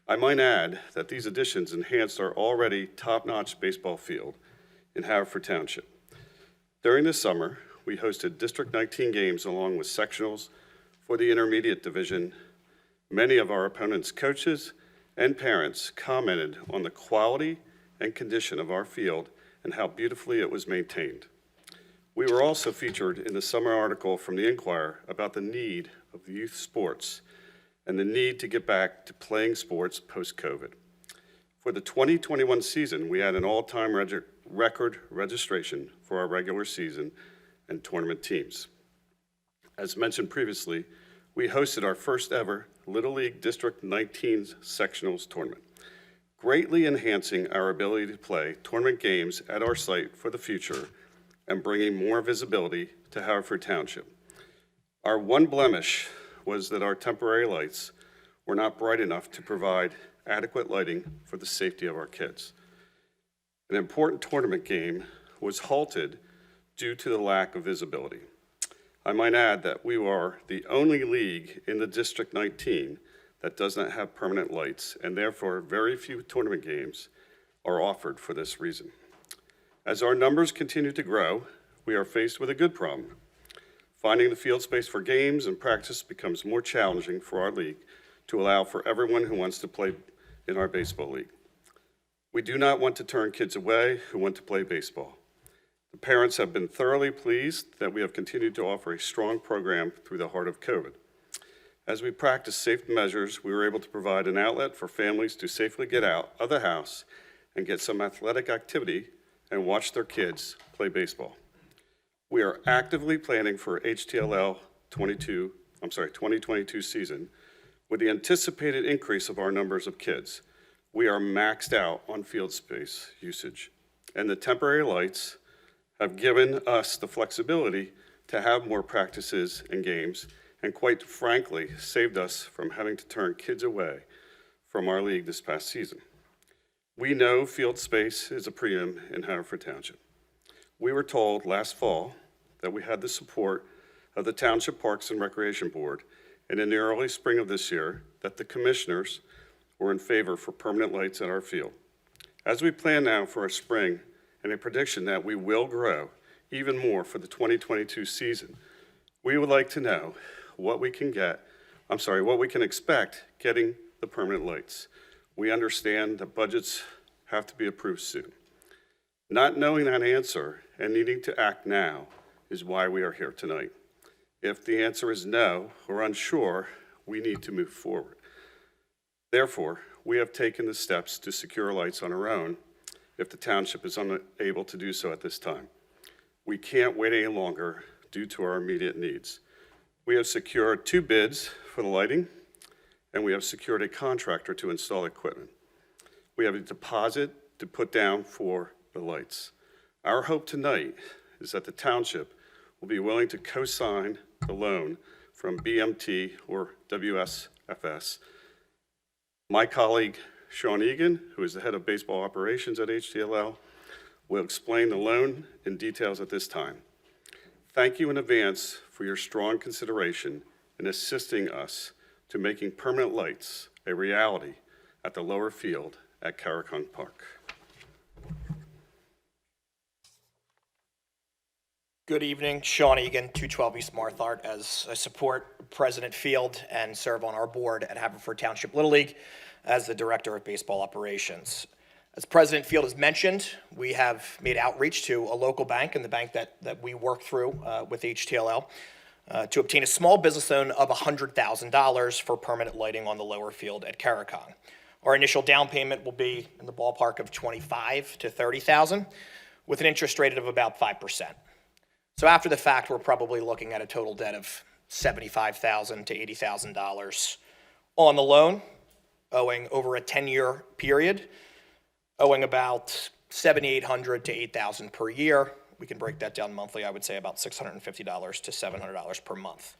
Speaker 22: I might add that these additions enhanced our already top-notch baseball field in Haverford Township. During the summer, we hosted District 19 games along with sectionals for the intermediate division. Many of our opponents' coaches and parents commented on the quality and condition of our field and how beautifully it was maintained. We were also featured in the summer article from the Inquirer about the need of youth sports and the need to get back to playing sports post-COVID. For the 2021 season, we had an all-time record registration for our regular season and tournament teams. As mentioned previously, we hosted our first ever Little League District 19's sectionals tournament, greatly enhancing our ability to play tournament games at our site for the future and bringing more visibility to Haverford Township. Our one blemish was that our temporary lights were not bright enough to provide adequate lighting for the safety of our kids. An important tournament game was halted due to the lack of visibility. I might add that we are the only league in the District 19 that does not have permanent lights, and therefore very few tournament games are offered for this reason. As our numbers continue to grow, we are faced with a good problem. Finding the field space for games and practice becomes more challenging for our league to allow for everyone who wants to play in our baseball league. We do not want to turn kids away who want to play baseball. The parents have been thoroughly pleased that we have continued to offer a strong program through the heart of COVID. As we practice safe measures, we were able to provide an outlet for families to safely get out of the house and get some athletic activity and watch their kids play baseball. We are actively planning for HTLL 2022 season with the anticipated increase of our numbers of kids. We are maxed out on field space usage, and the temporary lights have given us the flexibility to have more practices and games, and quite frankly, saved us from having to turn kids away from our league this past season. We know field space is a premium in Haverford Township. We were told last fall that we had the support of the Township Parks and Recreation Board, and in the early spring of this year, that the commissioners were in favor for permanent lights at our field. As we plan now for a spring and a prediction that we will grow even more for the 2022 season, we would like to know what we can expect getting the permanent lights. We understand that budgets have to be approved soon. Not knowing that answer and needing to act now is why we are here tonight. If the answer is no or unsure, we need to move forward. Therefore, we have taken the steps to secure lights on our own if the township is unable to do so at this time. We can't wait any longer due to our immediate needs. We have secured 2 bids for the lighting, and we have secured a contractor to install equipment. We have a deposit to put down for the lights. Our hope tonight is that the township will be willing to co-sign the loan from BMT or WSFS. My colleague, Sean Egan, who is the head of baseball operations at HTLL, will explain the loan in details at this time. Thank you in advance for your strong consideration in assisting us to making permanent lights a reality at the lower field at Carricong Park.
Speaker 6: Good evening, Sean Egan, 212 East Marthart, as I support President Field and serve on our board at Haverford Township Little League as the Director of Baseball Operations. As President Field has mentioned, we have made outreach to a local bank and the bank that we work through with HTLL to obtain a small business loan of $100,000 for permanent lighting on the lower field at Carricong. Our initial down payment will be in the ballpark of $25,000 to $30,000 with an interest rate of about 5%. So after the fact, we're probably looking at a total debt of $75,000 to $80,000 on the loan, owing over a 10-year period, owing about $7,800 to $8,000 per year. We can break that down monthly, I would say about $650 to $700 per month.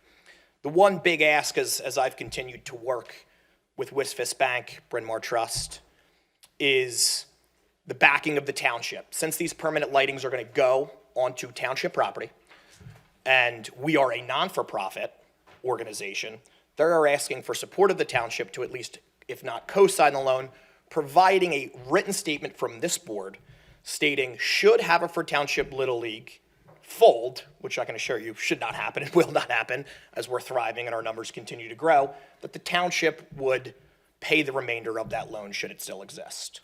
Speaker 6: The one big ask as I've continued to work with Wisfis Bank, Bryn Mawr Trust, is the backing of the township. Since these permanent lightings are going to go onto township property, and we are a non-for-profit organization, they are asking for support of the township to at least, if not co-sign the loan, providing a written statement from this board stating should Haverford Township Little League fold, which I can assure you should not happen and will not happen as we're thriving and our numbers continue to grow, that the township would pay the remainder of that loan should it still exist.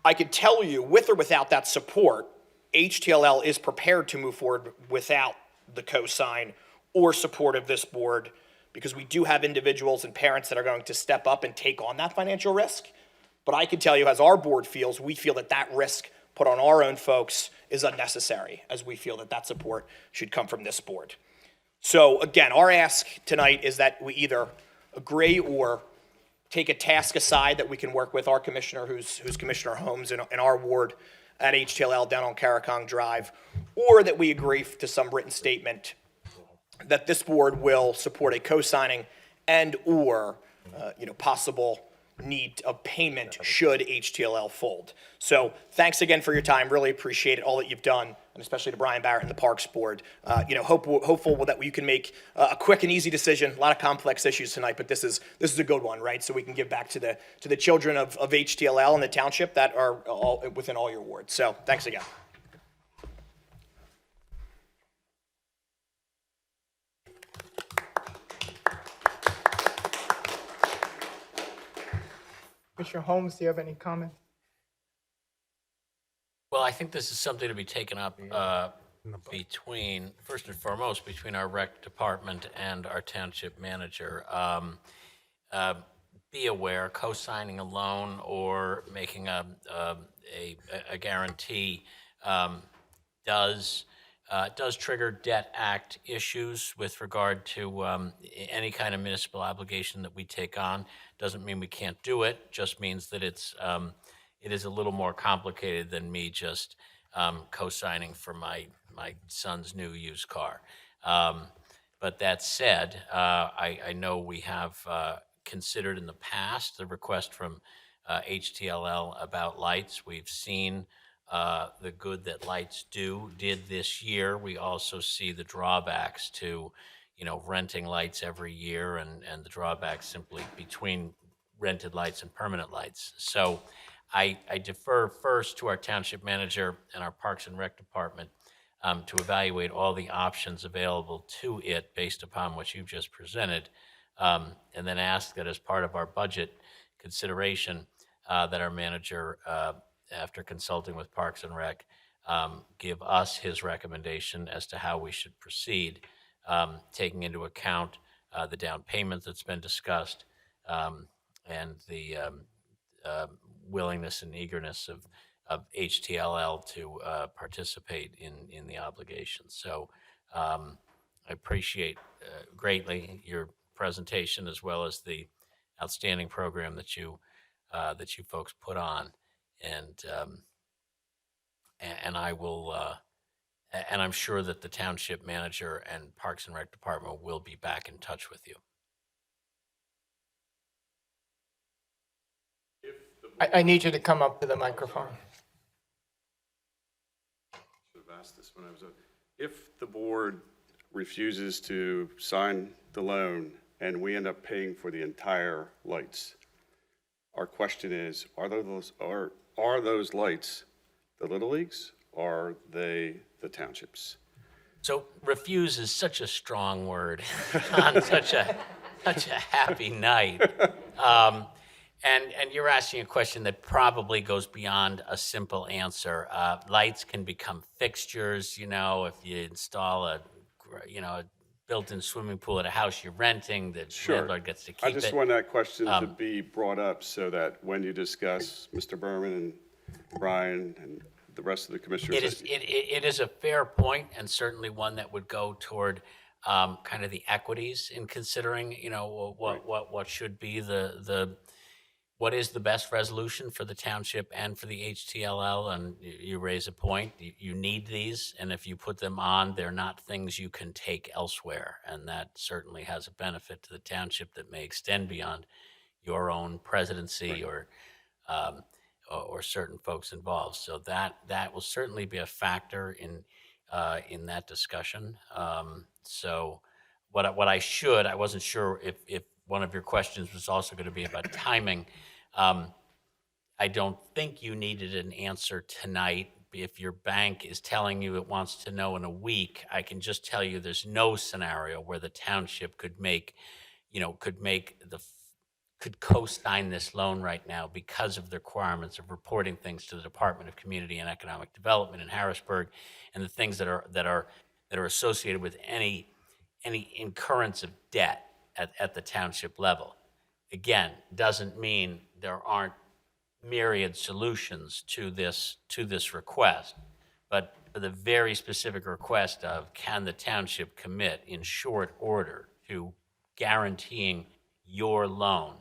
Speaker 6: I could tell you, with or without that support, HTLL is prepared to move forward without the cosign or support of this board, because we do have individuals and parents that are going to step up and take on that financial risk. But I can tell you, as our board feels, we feel that that risk put on our own folks is unnecessary, as we feel that that support should come from this board. So again, our ask tonight is that we either agree or take a task aside that we can work with our commissioner, who's Commissioner Holmes in our ward at HTLL down on Caracong Drive, or that we agree to some written statement that this board will support a co-signing and or possible need of payment should HTLL fold. So thanks again for your time. Really appreciate it, all that you've done, and especially to Brian Barrett and the Parks Board. Hopeful that you can make a quick and easy decision. A lot of complex issues tonight, but this is a good one, right? So we can give back to the children of HTLL and the township that are all within all your wards. So thanks again.
Speaker 2: Commissioner Holmes, do you have any comments?
Speaker 19: Well, I think this is something to be taken up first and foremost, between our rec department and our township manager. Be aware, co-signing a loan or making a guarantee does trigger Debt Act issues with regard to any kind of municipal obligation that we take on. Doesn't mean we can't do it, just means that it is a little more complicated than me just co-signing for my son's new used car. But that said, I know we have considered in the past the request from HTLL about lights. We've seen the good that lights did this year. We also see the drawbacks to, renting lights every year and the drawbacks simply between rented lights and permanent lights. So I defer first to our township manager and our Parks and Rec department to evaluate all the options available to it based upon what you've just presented, and then ask that as part of our budget consideration that our manager, after consulting with Parks and Rec, give us his recommendation as to how we should proceed, taking into account the down payment that's been discussed and the willingness and eagerness of HTLL to participate in the obligation. So I appreciate greatly your presentation as well as the outstanding program that you folks put on, and I will and I'm sure that the township manager and Parks and Rec department will be back in touch with you.
Speaker 2: I need you to come up to the microphone.
Speaker 22: Should have asked this when I was if the board refuses to sign the loan and we end up paying for the entire lights, our question is, are those lights the Little Leagues, or are they the townships?
Speaker 19: So refuse is such a strong word on such a happy night. And you're asking a question that probably goes beyond a simple answer. Lights can become fixtures, if you install a built-in swimming pool at a house you're renting, the landlord gets to keep it.
Speaker 22: I just want that question to be brought up so that when you discuss Mr. Berman and Brian and the rest of the commissioners.
Speaker 19: It is a fair point, and certainly one that would go toward kind of the equities in considering, what should be what is the best resolution for the township and for the HTLL. And you raise a point. You need these, and if you put them on, they're not things you can take elsewhere, and that certainly has a benefit to the township that may extend beyond your own presidency or certain folks involved. So that will certainly be a factor in that discussion. So I wasn't sure if one of your questions was also going to be about timing. I don't think you needed an answer tonight. If your bank is telling you it wants to know in a week, I can just tell you there's no scenario where the township could co-sign this loan right now because of the requirements of reporting things to the Department of Community and Economic Development in Harrisburg, and the things that are associated with any incurrence of debt at the township level. Again, doesn't mean there aren't myriad solutions to this request, but for the very specific request of, can the township commit in short order to guaranteeing your loan?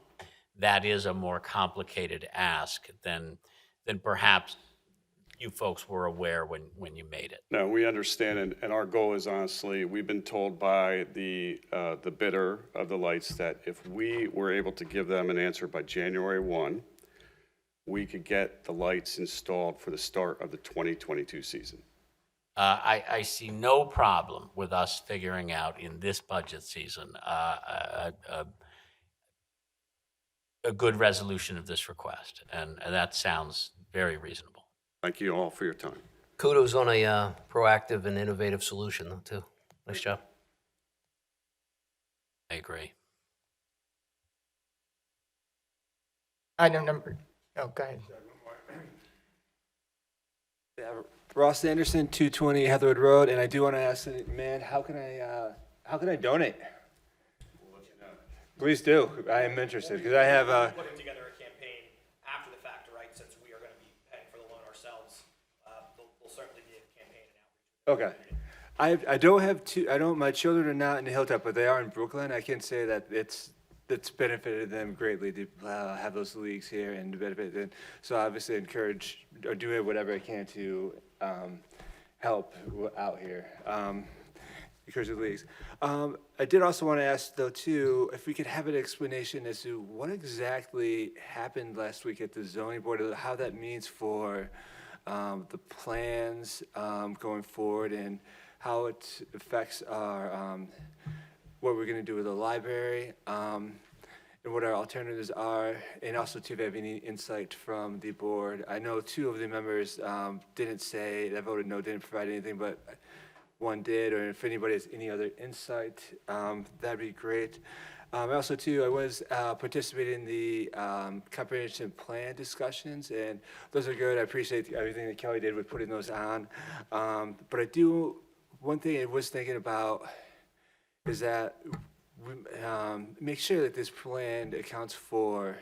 Speaker 19: That is a more complicated ask than perhaps you folks were aware when you made it.
Speaker 22: No, we understand, and our goal is honestly, we've been told by the bidder of the lights that if we were able to give them an answer by January 1, we could get the lights installed for the start of the 2022 season.
Speaker 19: I see no problem with us figuring out in this budget season a good resolution of this request, and that sounds very reasonable.
Speaker 22: Thank you all for your time.
Speaker 1: Kudos on a proactive and innovative solution, though, too. Nice job.
Speaker 19: I agree.
Speaker 2: Item number, oh, go ahead.
Speaker 18: Ross Anderson, 220 Haverford Road, and I do want to ask, man, how can I donate? Please do. I am interested because I have
Speaker 6: Putting together a campaign after the fact, right? Since we are going to be paying for the loan ourselves, there'll certainly be a campaign and outreach.
Speaker 18: Okay. I don't have two. I don't. My children are not in the Hilltop, but they are in Brookline. I can say that it's benefited them greatly to have those leagues here and to benefit them. So obviously encourage or do whatever I can to help out here. Encourage the leagues. I did also want to ask though too, if we could have an explanation as to what exactly happened last week at the zoning board, how that means for the plans going forward and how it affects our what we're going to do with the library, and what our alternatives are, and also to have any insight from the board. I know two of the members didn't say, that voted no, didn't provide anything, but one did, or if anybody has any other insight, that'd be great. Also too, I was participating in the comprehensive plan discussions, and those are good. I appreciate everything that Kelly did with putting those on. But one thing I was thinking about is that we make sure that this plan accounts for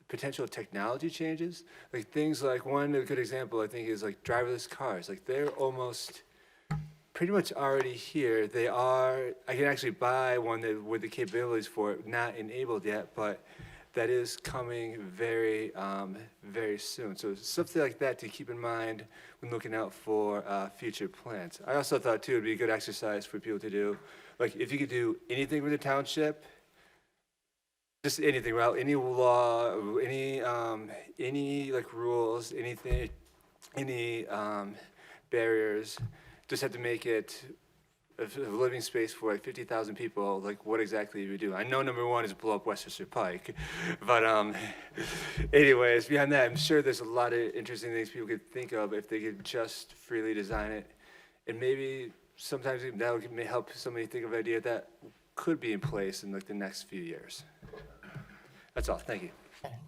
Speaker 18: potential technology changes. Like things like one good example I think is like driverless cars. Like they're almost pretty much already here. They are, I can actually buy one that with the capabilities for it, not enabled yet, but that is coming very, very soon. So something like that to keep in mind when looking out for future plans. I also thought too, it'd be a good exercise for people to do. Like if you could do anything with the township, just anything, well, any law, any like rules, anything, any barriers, just have to make it a living space for like 50,000 people. Like what exactly do we do? I know number one is blow up Westchester Pike, but anyways, beyond that, I'm sure there's a lot of interesting things people could think of if they could just freely design it, and maybe sometimes that may help somebody think of an idea that could be in place in like the next few years. That's all. Thank you.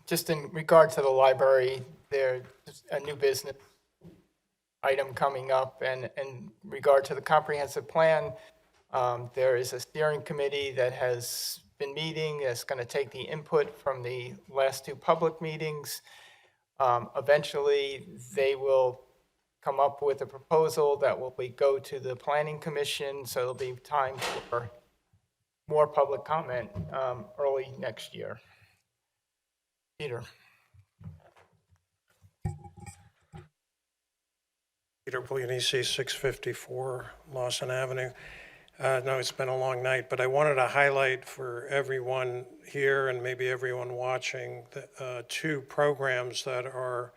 Speaker 2: Just in regard to the library, there's a new business item coming up, and in regard to the comprehensive plan, there is a steering committee that has been meeting. That's going to take the input from the last two public meetings. Eventually, they will come up with a proposal that will go to the planning commission, so there'll be time for more public comment early next year. Peter.
Speaker 12: Peter Pugliese, 654 Lawson Avenue. No, it's been a long night, but I wanted to highlight for everyone here and maybe everyone watching the two programs that are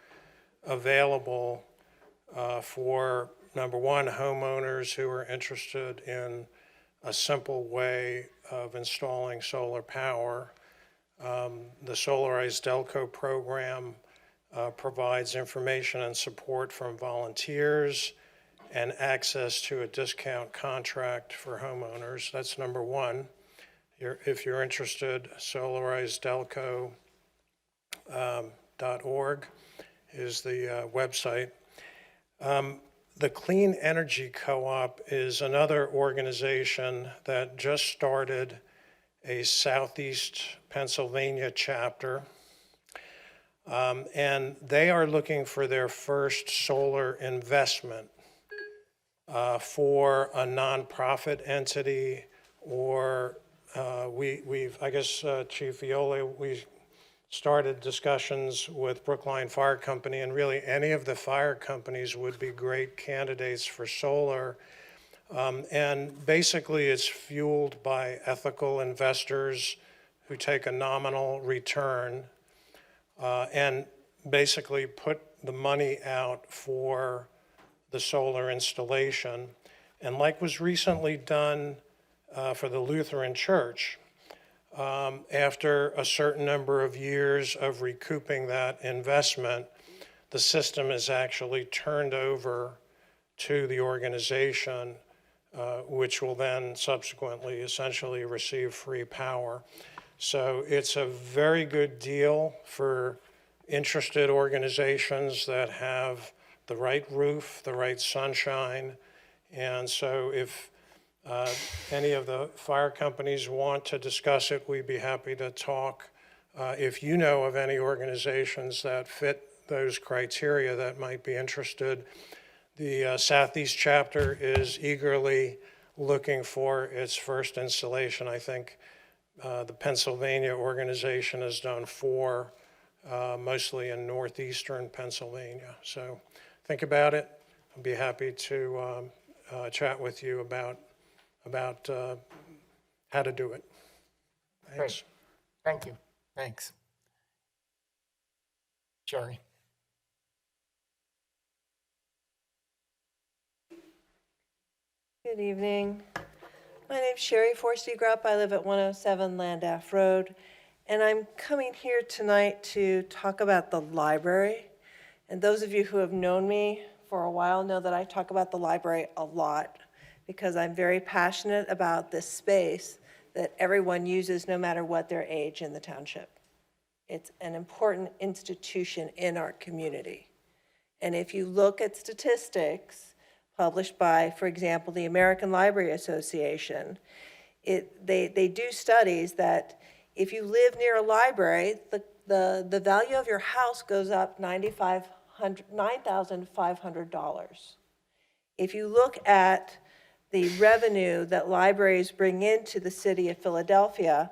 Speaker 12: available for, number one, homeowners who are interested in a simple way of installing solar power. The Solarized Delco program provides information and support from volunteers and access to a discount contract for homeowners. That's number one. If you're interested, solarizeddelco.org is the website. The Clean Energy Co-op is another organization that just started a Southeast Pennsylvania chapter.
Speaker 7: And they are looking for their first solar investment for a nonprofit entity, or I guess, Chief Viola, we started discussions with Brookline Fire Company, and really any of the fire companies would be great candidates for solar. And basically, it's fueled by ethical investors who take a nominal return and basically put the money out for the solar installation. And like was recently done for the Lutheran Church, after a certain number of years of recouping that investment, the system is actually turned over to the organization, which will then subsequently essentially receive free power. So it's a very good deal for interested organizations that have the right roof, the right sunshine. And so if any of the fire companies want to discuss it, we'd be happy to talk. If you know of any organizations that fit those criteria that might be interested, the Southeast chapter is eagerly looking for its first installation. I think the Pennsylvania organization has done 4, mostly in northeastern Pennsylvania. So think about it. I'd be happy to chat with you about how to do it. Thanks.
Speaker 2: Great. Thank you. Thanks. Jerry.
Speaker 9: Good evening. My name's Sherry Forsty Grupp. I live at 107 Landaff Road, and I'm coming here tonight to talk about the library. And those of you who have known me for a while know that I talk about the library a lot because I'm very passionate about this space that everyone uses no matter what their age in the township. It's an important institution in our community. And if you look at statistics published by, for example, the American Library Association, they do studies that if you live near a library, the value of your house goes up $9,500. If you look at the revenue that libraries bring into the city of Philadelphia,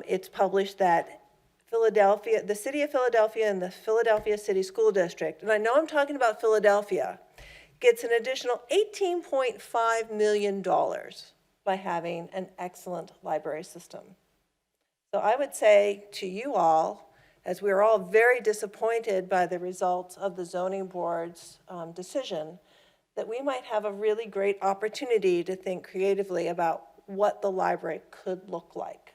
Speaker 9: it's published that the city of Philadelphia and the Philadelphia City School District, and I know I'm talking about Philadelphia, gets an additional $18.5 million by having an excellent library system. So I would say to you all, as we're all very disappointed by the results of the zoning board's decision, that we might have a really great opportunity to think creatively about what the library could look like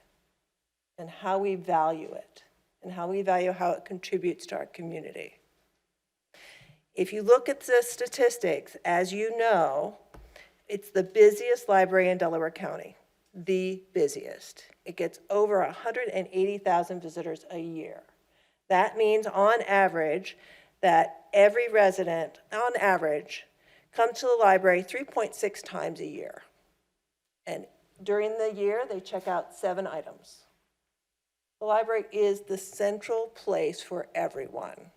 Speaker 9: and how we value it and how we value how it contributes to our community. If you look at the statistics, as you know, it's the busiest library in Delaware County, the busiest. It gets over 180,000 visitors a year. That means on average that every resident, on average, comes to the library 3.6 times a year. And during the year, they check out 7 items. The library is the central place for everyone.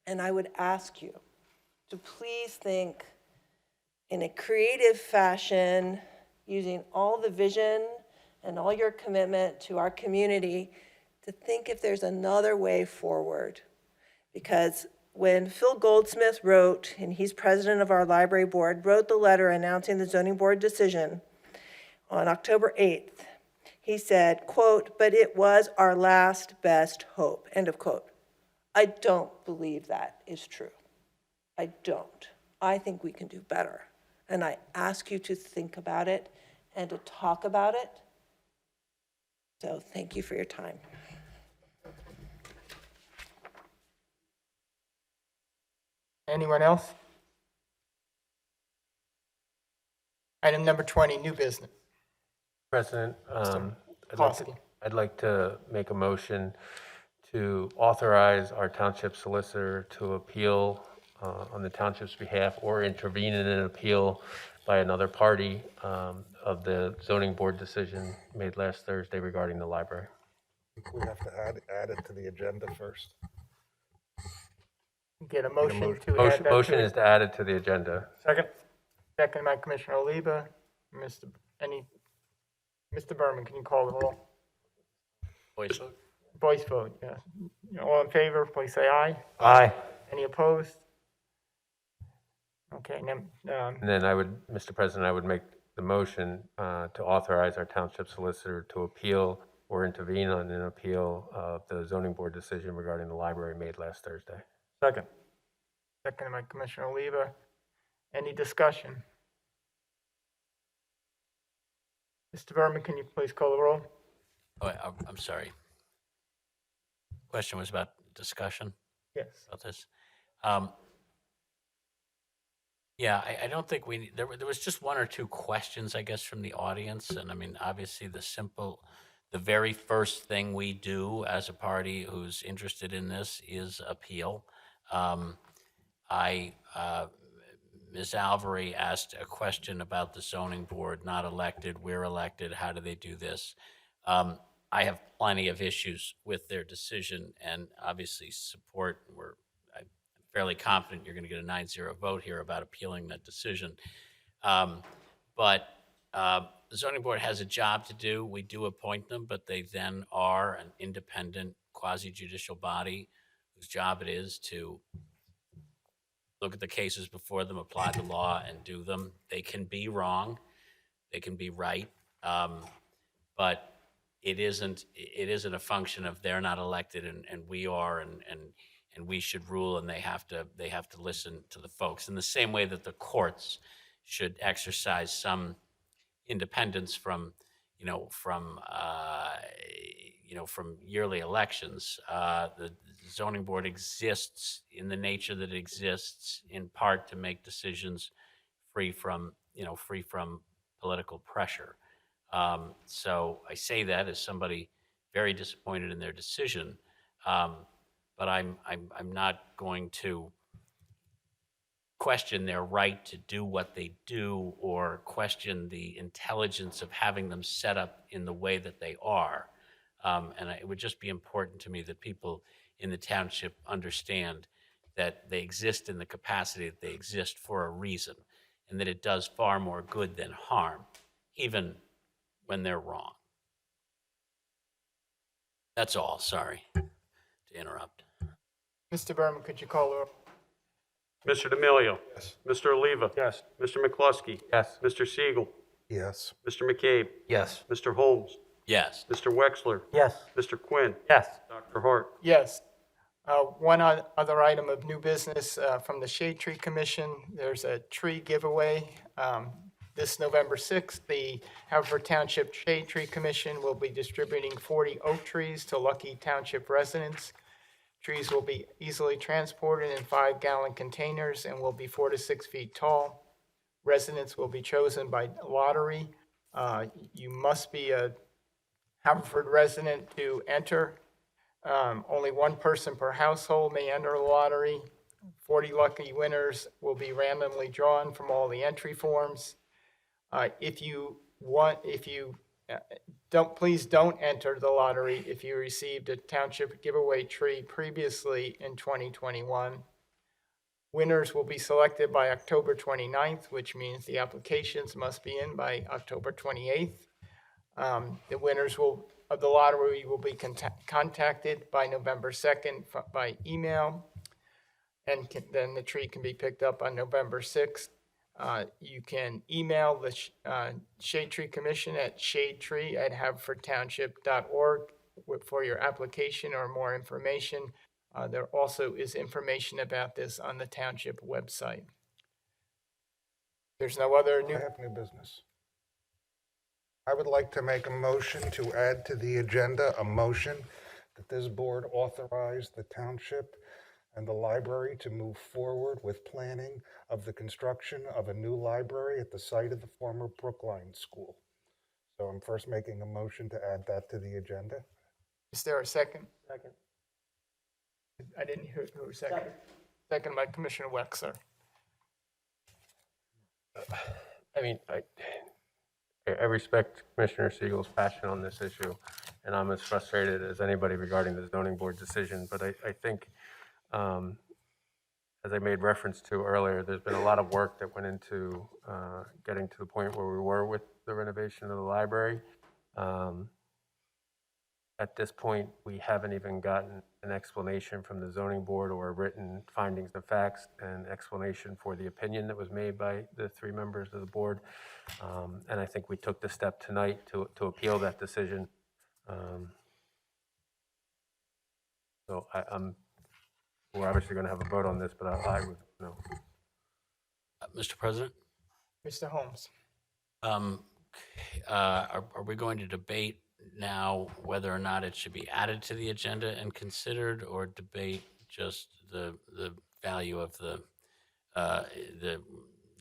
Speaker 9: And I would ask you to please think in a creative fashion, using all the vision and all your commitment to our community, to think if there's another way forward. Because when Phil Goldsmith wrote, and he's president of our library board, wrote the letter announcing the zoning board decision on October 8th, he said, quote, "But it was our last best hope," end of quote. I don't believe that is true. I don't. I think we can do better. And I ask you to think about it and to talk about it. So thank you for your time.
Speaker 2: Anyone else? Item number 20, new business.
Speaker 20: President,
Speaker 2: Kowalski.
Speaker 20: I'd like to make a motion to authorize our township solicitor to appeal on the township's behalf or intervene in an appeal by another party of the zoning board decision made last Thursday regarding the library.
Speaker 14: We have to add it to the agenda first.
Speaker 2: Get a motion to add
Speaker 20: Motion
Speaker 2: that
Speaker 20: motion
Speaker 2: to
Speaker 20: is to add it to the agenda.
Speaker 4: Second?
Speaker 2: Second by Commissioner Oliva. Mr. Berman, can you call the roll?
Speaker 11: Voice vote?
Speaker 2: Voice vote, yeah. All in favor, please say aye.
Speaker 20: Aye.
Speaker 2: Any opposed? Okay,
Speaker 20: And then Mr. President, I would make the motion to authorize our township solicitor to appeal or intervene on an appeal of the zoning board decision regarding the library made last Thursday.
Speaker 4: Second.
Speaker 2: second by Commissioner Oliva. Any discussion? Mr. Berman, can you please call the roll?
Speaker 19: Oh, I'm sorry. Question was about discussion
Speaker 2: Yes.
Speaker 19: about this. Yeah, I don't think we, there was just one or two questions, I guess, from the audience. And I mean, obviously the very first thing we do as a party who's interested in this is appeal. Ms. Alvery asked a question about the zoning board, not elected, we're elected, how do they do this? I have plenty of issues with their decision and obviously support. I'm fairly confident you're going to get a 9-0 vote here about appealing that decision. But the zoning board has a job to do. We do appoint them, but they then are an independent quasi-judicial body whose job it is to look at the cases before them, apply the law, and do them. They can be wrong. They can be right. But it isn't a function of they're not elected and we are, and we should rule, and they have to listen to the folks in the same way that the courts should exercise some independence from yearly elections. The zoning board exists in the nature that it exists in part to make decisions free from political pressure. So I say that as somebody very disappointed in their decision, but I'm not going to question their right to do what they do or question the intelligence of having them set up in the way that they are. And it would just be important to me that people in the township understand that they exist in the capacity that they exist for a reason, and that it does far more good than harm, even when they're wrong. That's all. Sorry to interrupt.
Speaker 2: Mr. Berman, could you call the roll?
Speaker 3: Mr. D'Amelio.
Speaker 4: Yes.
Speaker 3: Mr. Oliva.
Speaker 4: Yes.
Speaker 3: Mr. McCluskey.
Speaker 20: Yes.
Speaker 3: Mr. Siegel.
Speaker 14: Yes.
Speaker 3: Mr. McCabe.
Speaker 20: Yes.
Speaker 3: Mr. Holmes.
Speaker 19: Yes.
Speaker 3: Mr. Wexler.
Speaker 2: Yes.
Speaker 3: Mr. Quinn.
Speaker 20: Yes.
Speaker 3: Dr. Hart.
Speaker 2: Yes. One other item of new business from the Shade Tree Commission. There's a tree giveaway. This November 6th, the Haverford Township Shade Tree Commission will be distributing 40 oak trees to Lucky Township residents. Trees will be easily transported in 5-gallon containers and will be 4 to 6 feet tall. Residents will be chosen by lottery. You must be a Haverford resident to enter. Only one person per household may enter the lottery. 40 lucky winners will be randomly drawn from all the entry forms. Please don't enter the lottery if you received a township giveaway tree previously in 2021. Winners will be selected by October 29th, which means the applications must be in by October 28th. The winners of the lottery will be contacted by November 2nd by email, and then the tree can be picked up on November 6th. You can email the Shade Tree Commission at shadetree@haverfordtownship.org for your application or more information. There also is information about this on the township website. There's no other
Speaker 14: I have new business. I would like to make a motion to add to the agenda a motion that this board authorize the township and the library to move forward with planning of the construction of a new library at the site of the former Brookline School. So I'm first making a motion to add that to the agenda.
Speaker 2: Is there a second? Second. I didn't hear who was second. Second by Commissioner Wexler.
Speaker 20: I mean, I respect Commissioner Siegel's passion on this issue, and I'm as frustrated as anybody regarding the zoning board decision, but I think as I made reference to earlier, there's been a lot of work that went into getting to the point where we were with the renovation of the library. At this point, we haven't even gotten an explanation from the zoning board or written findings of facts and explanation for the opinion that was made by the 3 members of the board. And I think we took the step tonight to appeal that decision. So we're obviously going to have a vote on this, but I would, no.
Speaker 19: Mr. President,
Speaker 2: Mr. Holmes?
Speaker 19: are we going to debate now whether or not it should be added to the agenda and considered, or debate just the value of the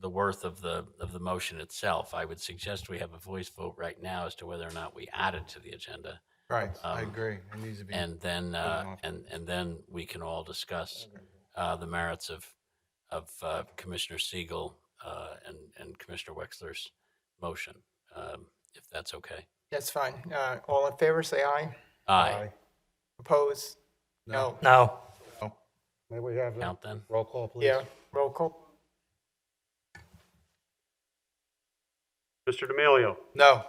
Speaker 19: worth of the motion itself? I would suggest we have a voice vote right now as to whether or not we add it to the agenda.
Speaker 4: Right, I agree. It needs to be.
Speaker 19: And then and then we can all discuss the merits of Commissioner Siegel and Commissioner Wexler's motion, if that's okay.
Speaker 2: That's fine. All in favor, say aye.
Speaker 19: Aye.
Speaker 2: Oppose? No.
Speaker 17: No.
Speaker 4: May we have a
Speaker 19: Count then.
Speaker 4: roll call, please?
Speaker 2: Yeah, roll call?
Speaker 3: Mr. D'Amelio.
Speaker 2: No.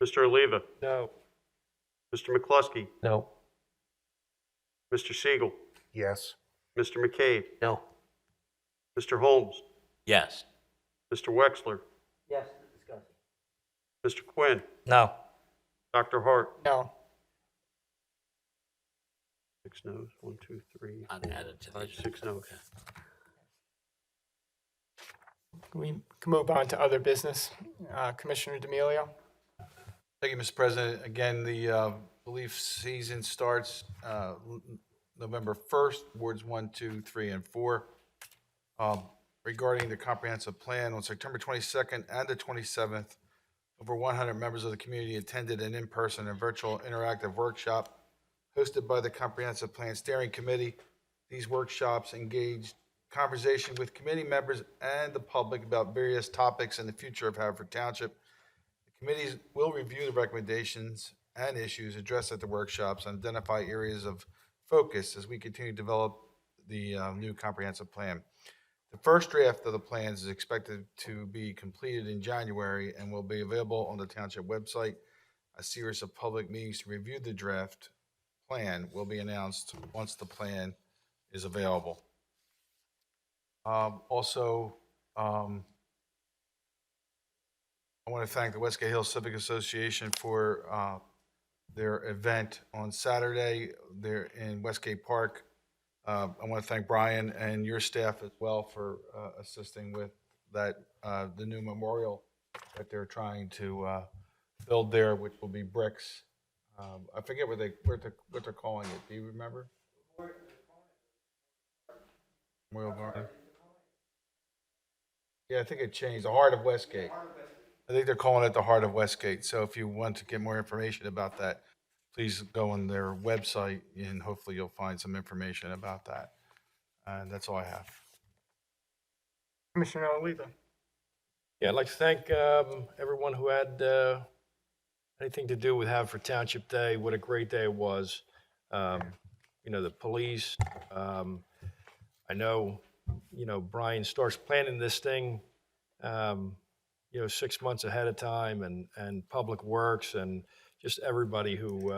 Speaker 3: Mr. Oliva.
Speaker 12: No.
Speaker 3: Mr. McCluskey.
Speaker 20: No.
Speaker 3: Mr. Siegel.
Speaker 14: Yes.
Speaker 3: Mr. McCabe.
Speaker 1: No.
Speaker 3: Mr. Holmes.
Speaker 19: Yes.
Speaker 3: Mr. Wexler.
Speaker 17: Yes, discuss.
Speaker 3: Mr. Quinn.
Speaker 17: No.
Speaker 3: Dr. Hart.
Speaker 2: No.
Speaker 3: 6 noes. 1, 2, 3.
Speaker 19: Not added to the
Speaker 3: 5,
Speaker 19: agenda.
Speaker 3: 6 noes.
Speaker 2: We can move on to other business. Commissioner D'Amelio?
Speaker 4: Thank you, Mr. President. Again, the leaf season starts November 1st, wards 1, 2, 3, and 4. Regarding the comprehensive plan, on September 22nd and the 27th, over 100 members of the community attended an in-person and virtual interactive workshop hosted by the Comprehensive Plan Steering Committee. These workshops engaged conversation with committee members and the public about various topics in the future of Haverford Township. The committees will review the recommendations and issues addressed at the workshops and identify areas of focus as we continue to develop the new comprehensive plan. The first draft of the plans is expected to be completed in January and will be available on the township website. A series of public meetings to review the draft plan will be announced once the plan is available. Also, I want to thank the Westgate Hills Civic Association for their event on Saturday there in Westgate Park. I want to thank Brian and your staff as well for assisting with that, the new memorial that they're trying to build there, which will be bricks. I forget what they're calling it. Do you remember? Memorial Garden. Yeah, I think it changed. The Heart of Westgate. I think they're calling it the Heart of Westgate. So if you want to get more information about that, please go on their website and hopefully you'll find some information about that. And that's all I have.
Speaker 2: Commissioner Oliva?
Speaker 12: Yeah, I'd like to thank everyone who had anything to do with Haverford Township Day. What a great day it was. You know, the police. I know, you know, Brian starts planning this thing, you know, 6 months ahead of time, and Public Works and just everybody who,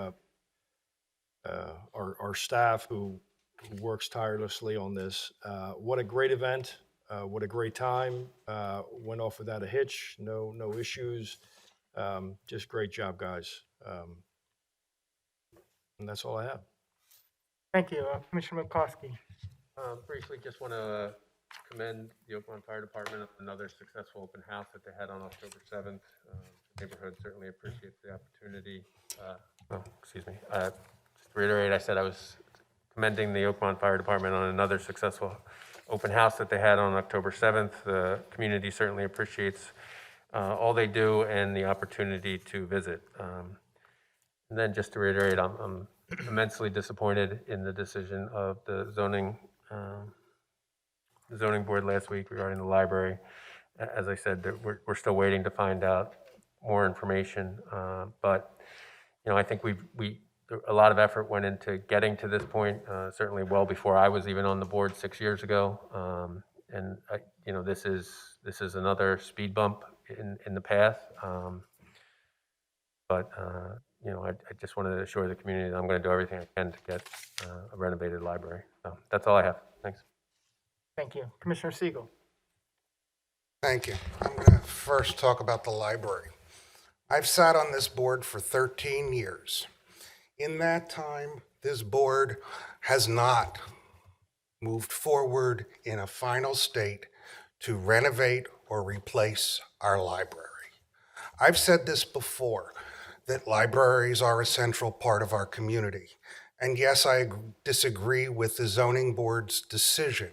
Speaker 12: our staff who works tirelessly on this. What a great event. What a great time. Went off without a hitch, no issues. Just great job, guys. And that's all I have.
Speaker 2: Thank you. Commissioner McCloskey?
Speaker 20: Briefly, just want to commend the Oakland Fire Department on another successful open house that they had on October 7th. The neighborhood certainly appreciates the opportunity. Excuse me. Just to reiterate, I said I was commending the Oakland Fire Department on another successful open house that they had on October 7th. The community certainly appreciates all they do and the opportunity to visit. And then just to reiterate, I'm immensely disappointed in the decision of the zoning board last week regarding the library. As I said, we're still waiting to find out more information. But you know, I think we a lot of effort went into getting to this point, certainly well before I was even on the board 6 years ago. And this is another speed bump in the path. But I just wanted to assure the community that I'm going to do everything I can to get a renovated library. So that's all I have. Thanks.
Speaker 2: Thank you. Commissioner Siegel.
Speaker 14: Thank you. I'm going to first talk about the library. I've sat on this board for 13 years. In that time, this board has not moved forward in a final state to renovate or replace our library. I've said this before, that libraries are a central part of our community. And yes, I disagree with the zoning board's decision,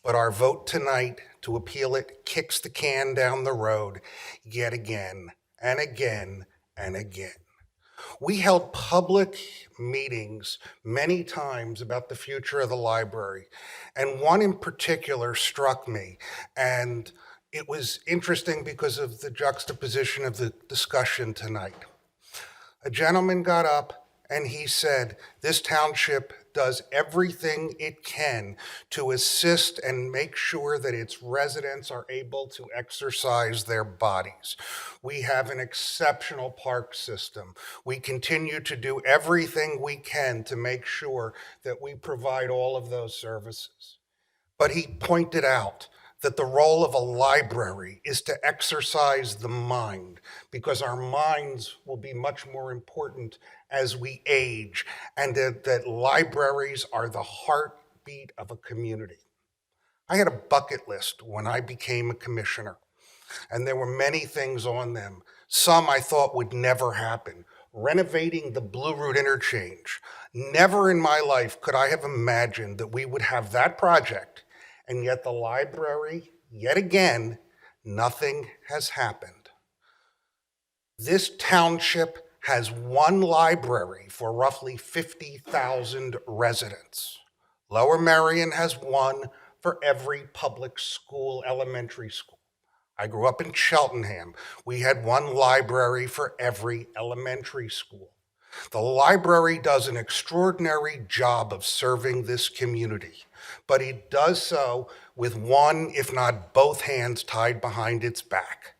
Speaker 14: but our vote tonight to appeal it kicks the can down the road yet again and again and again. We held public meetings many times about the future of the library, and one in particular struck me, and it was interesting because of the juxtaposition of the discussion tonight. A gentleman got up and he said, this township does everything it can to assist and make sure that its residents are able to exercise their bodies. We have an exceptional park system. We continue to do everything we can to make sure that we provide all of those services. But he pointed out that the role of a library is to exercise the mind, because our minds will be much more important as we age, and that libraries are the heartbeat of a community. I had a bucket list when I became a commissioner, and there were many things on them. Some I thought would never happen. Renovating the Blue Route interchange. Never in my life could I have imagined that we would have that project, and yet the library, yet again, nothing has happened. This township has one library for roughly 50,000 residents. Lower Merion has one for every public school, elementary school. I grew up in Cheltenham. We had one library for every elementary school. The library does an extraordinary job of serving this community, but it does so with one, if not both hands tied behind its back.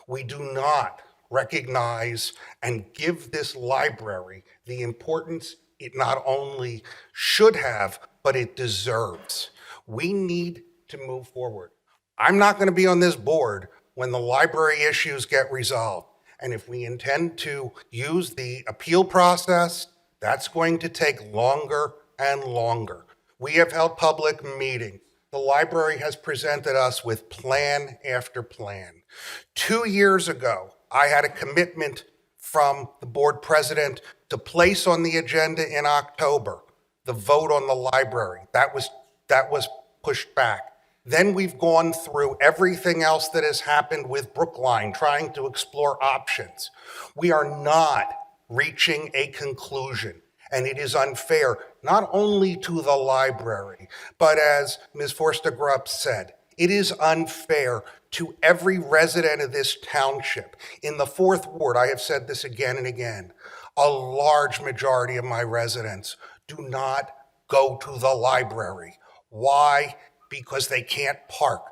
Speaker 14: We do not recognize and give this library the importance it not only should have, but it deserves. We need to move forward. I'm not going to be on this board when the library issues get resolved. And if we intend to use the appeal process, that's going to take longer and longer. We have held public meetings. The library has presented us with plan after plan. 2 years ago, I had a commitment from the board president to place on the agenda in October the vote on the library. That was pushed back. Then we've gone through everything else that has happened with Brookline, trying to explore options. We are not reaching a conclusion, and it is unfair, not only to the library, but as Ms. Forster-Grupp said, it is unfair to every resident of this township. In the 4th Ward, I have said this again and again, a large majority of my residents do not go to the library. Why? Because they can't park.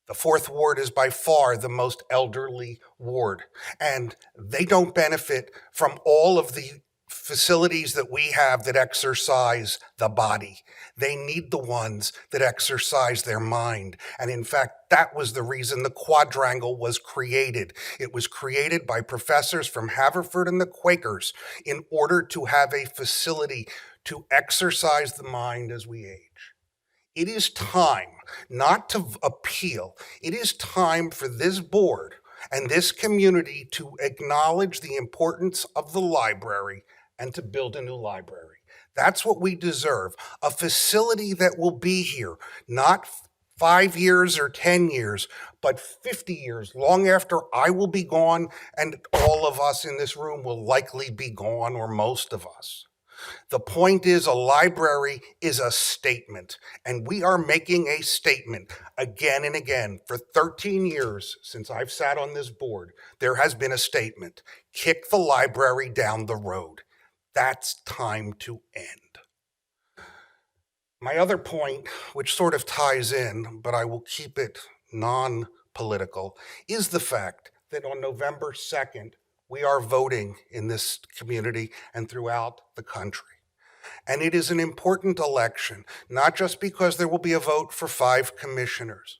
Speaker 14: The 4th Ward is by far the most elderly ward, and they don't benefit from all of the facilities that we have that exercise the body. They need the ones that exercise their mind. And in fact, that was the reason the quadrangle was created. It was created by professors from Haverford and the Quakers in order to have a facility to exercise the mind as we age. It is time not to appeal. It is time for this board and this community to acknowledge the importance of the library and to build a new library. That's what we deserve, a facility that will be here, not 5 years or 10 years, but 50 years, long after I will be gone and all of us in this room will likely be gone, or most of us. The point is, a library is a statement, and we are making a statement again and again. For 13 years since I've sat on this board, there has been a statement: kick the library down the road. That's time to end. My other point, which sort of ties in, but I will keep it non-political, is the fact that on November 2nd, we are voting in this community and throughout the country. And it is an important election, not just because there will be a vote for 5 commissioners,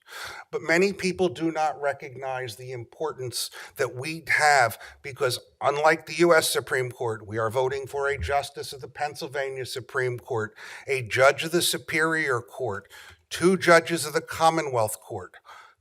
Speaker 14: but many people do not recognize the importance that we have because unlike the U.S. Supreme Court, we are voting for a justice of the Pennsylvania Supreme Court, a judge of the Superior Court, 2 judges of the Commonwealth Court.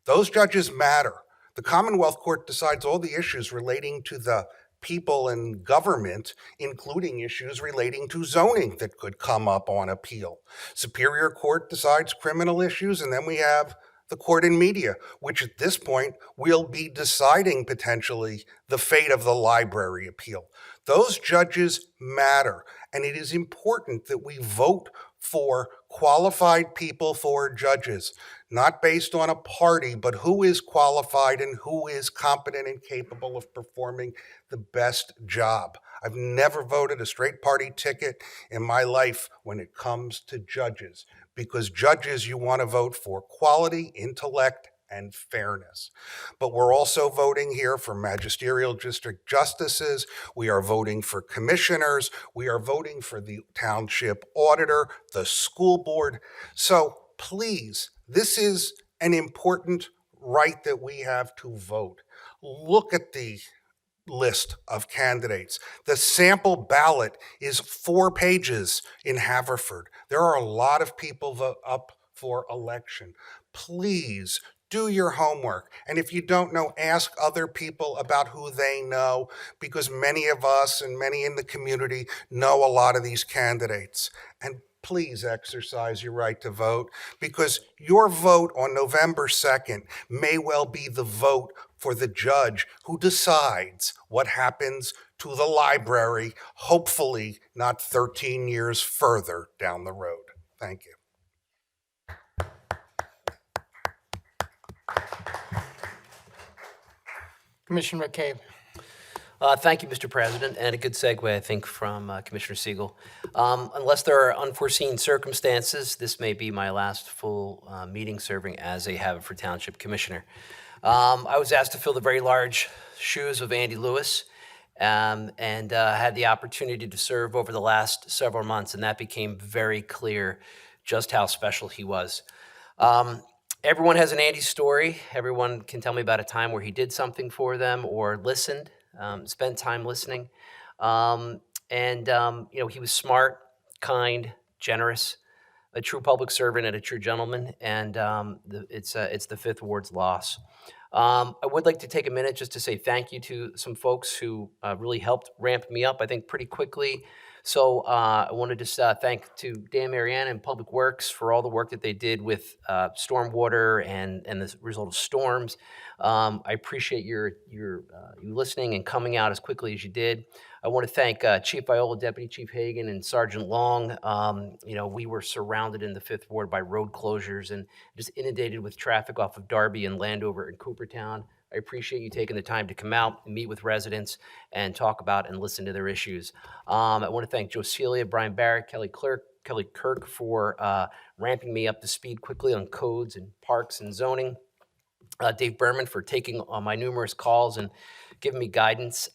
Speaker 14: Those judges matter. The Commonwealth Court decides all the issues relating to the people and government, including issues relating to zoning that could come up on appeal. Superior Court decides criminal issues, and then we have the court in media, which at this point will be deciding potentially the fate of the library appeal. Those judges matter, and it is important that we vote for qualified people for judges, not based on a party, but who is qualified and who is competent and capable of performing the best job. I've never voted a straight party ticket in my life when it comes to judges, because judges you want to vote for quality, intellect, and fairness. But we're also voting here for magisterial district justices. We are voting for commissioners. We are voting for the township auditor, the school board. So please, this is an important right that we have to vote. Look at the list of candidates. The sample ballot is 4 pages in Haverford. There are a lot of people up for election. Please do your homework. And if you don't know, ask other people about who they know, because many of us and many in the community know a lot of these candidates. And please exercise your right to vote, because your vote on November 2nd may well be the vote for the judge who decides what happens to the library, hopefully not 13 years further down the road. Thank you.
Speaker 2: Commissioner McCabe.
Speaker 1: Thank you, Mr. President, and a good segue, I think, from Commissioner Siegel. Unless there are unforeseen circumstances, this may be my last full meeting serving as a Haverford Township Commissioner. I was asked to fill the very large shoes of Andy Lewis, and had the opportunity to serve over the last several months, and that became very clear just how special he was. Everyone has an Andy story. Everyone can tell me about a time where he did something for them or listened, spent time listening. You know, he was smart, kind, generous, a true public servant and a true gentleman, and it's the Fifth Ward's loss. I would like to take a minute just to say thank you to some folks who really helped ramp me up, I think, pretty quickly. So I wanted to thank to Dan Marianne and Public Works for all the work that they did with stormwater and the result of storms. I appreciate you listening and coming out as quickly as you did. I want to thank Chief Viola, Deputy Chief Hagan, and Sergeant Long. You know, we were surrounded in the Fifth Ward by road closures and just inundated with traffic off of Darby and Landover and Coopertown. I appreciate you taking the time to come out and meet with residents and talk about and listen to their issues. I want to thank Joselia, Brian Barrett, Kelly Kirk for ramping me up to speed quickly on codes and parks and zoning. Dave Berman for taking on my numerous calls and giving me guidance.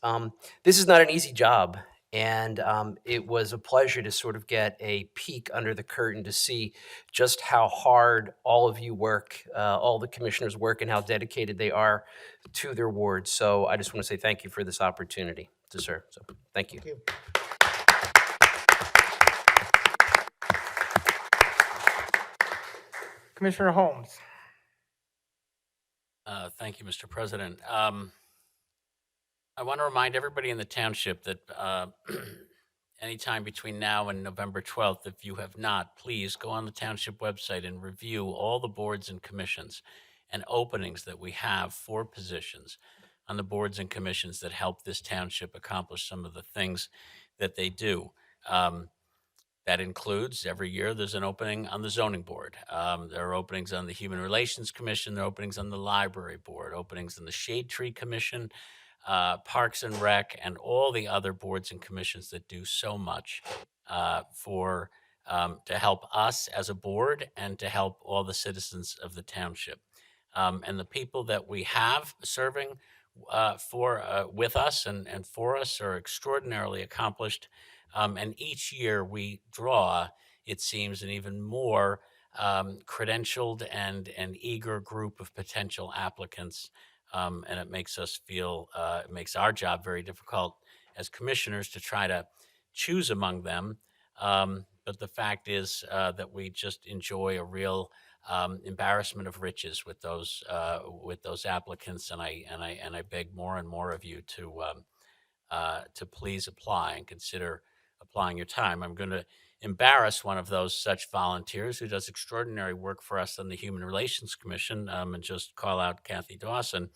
Speaker 1: This is not an easy job, and it was a pleasure to sort of get a peek under the curtain to see just how hard all of you work, all the commissioners work, and how dedicated they are to their wards. So I just want to say thank you for this opportunity to serve. So thank you.
Speaker 2: Thank you. Commissioner Holmes.
Speaker 19: Thank you, Mr. President. I want to remind everybody in the township that anytime between now and November 12th, if you have not, please go on the township website and review all the boards and commissions and openings that we have for positions on the boards and commissions that help this township accomplish some of the things that they do. That includes every year there's an opening on the zoning board. There are openings on the Human Relations Commission. There are openings on the library board, openings on the Shade Tree Commission. Parks and Rec, and all the other boards and commissions that do so much to help us as a board and to help all the citizens of the township. And the people that we have serving with us and for us are extraordinarily accomplished. And each year we draw, it seems, an even more credentialed and eager group of potential applicants. And it makes us feel, it makes our job very difficult as commissioners to try to choose among them. But the fact is that we just enjoy a real embarrassment of riches with those applicants, and I beg more and more of you to please apply and consider applying your time. I'm going to embarrass one of those such volunteers who does extraordinary work for us on the Human Relations Commission, and just call out Kathy Dawson,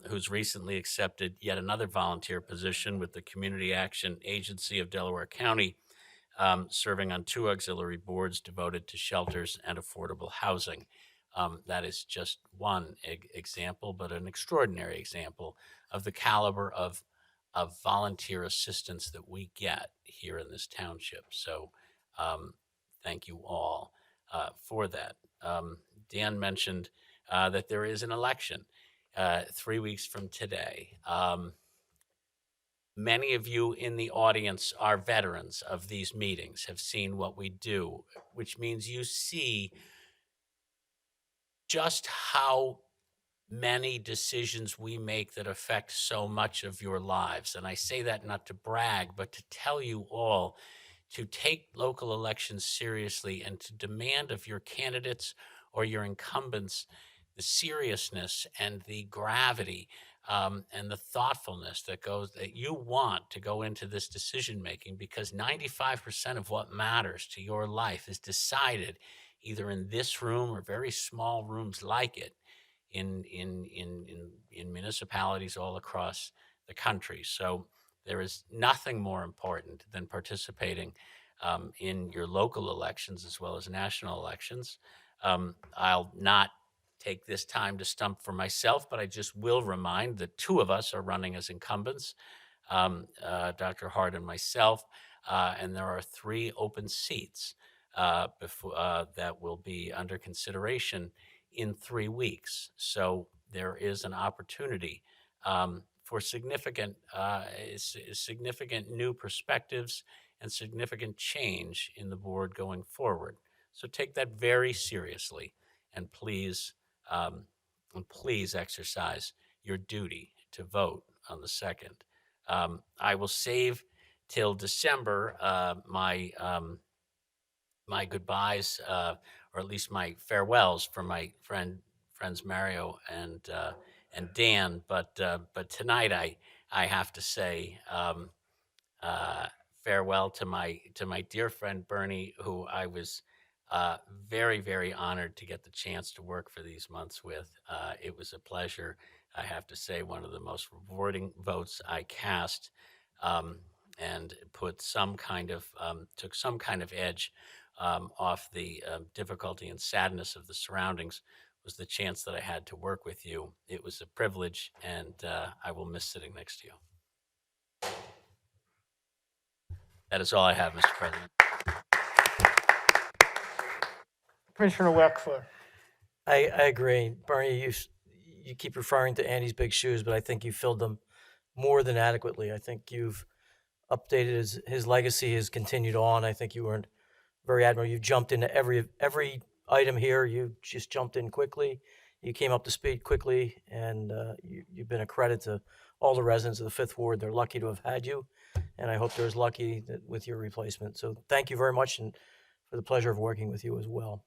Speaker 19: who's recently accepted yet another volunteer position with the Community Action Agency of Delaware County, serving on 2 auxiliary boards devoted to shelters and affordable housing. That is just one example, but an extraordinary example of the caliber of volunteer assistance that we get here in this township. So thank you all for that. Dan mentioned that there is an election 3 weeks from today. Many of you in the audience are veterans of these meetings, have seen what we do, which means you see just how many decisions we make that affect so much of your lives. And I say that not to brag, but to tell you all to take local elections seriously and to demand of your candidates or your incumbents the seriousness and the gravity and the thoughtfulness that you want to go into this decision making, because 95% of what matters to your life is decided either in this room or very small rooms like it in municipalities all across the country. So there is nothing more important than participating in your local elections as well as national elections. I'll not take this time to stump for myself, but I just will remind that 2 of us are running as incumbents, Dr. Hart and myself, and there are 3 open seats that will be under consideration in 3 weeks. So there is an opportunity for significant new perspectives and significant change in the board going forward. So take that very seriously, and please exercise your duty to vote on the 2nd. I will save till December my goodbyes, or at least my farewells, for my friends Mario and Dan. But tonight I have to say farewell to my dear friend Bernie, who I was very, very honored to get the chance to work for these months with. It was a pleasure. I have to say, one of the most rewarding votes I cast, and took some kind of edge off the difficulty and sadness of the surroundings, was the chance that I had to work with you. It was a privilege, and I will miss sitting next to you. That is all I have, Mr. President.
Speaker 2: Commissioner Wexler.
Speaker 17: I agree. Bernie, you keep referring to Andy's big shoes, but I think you filled them more than adequately. I think you've updated his legacy has continued on. I think you were very admirable. You've jumped into every item here. You just jumped in quickly. You came up to speed quickly, and you've been a credit to all the residents of the 5th Ward. They're lucky to have had you, and I hope they're as lucky with your replacement. So thank you very much, and for the pleasure of working with you as well.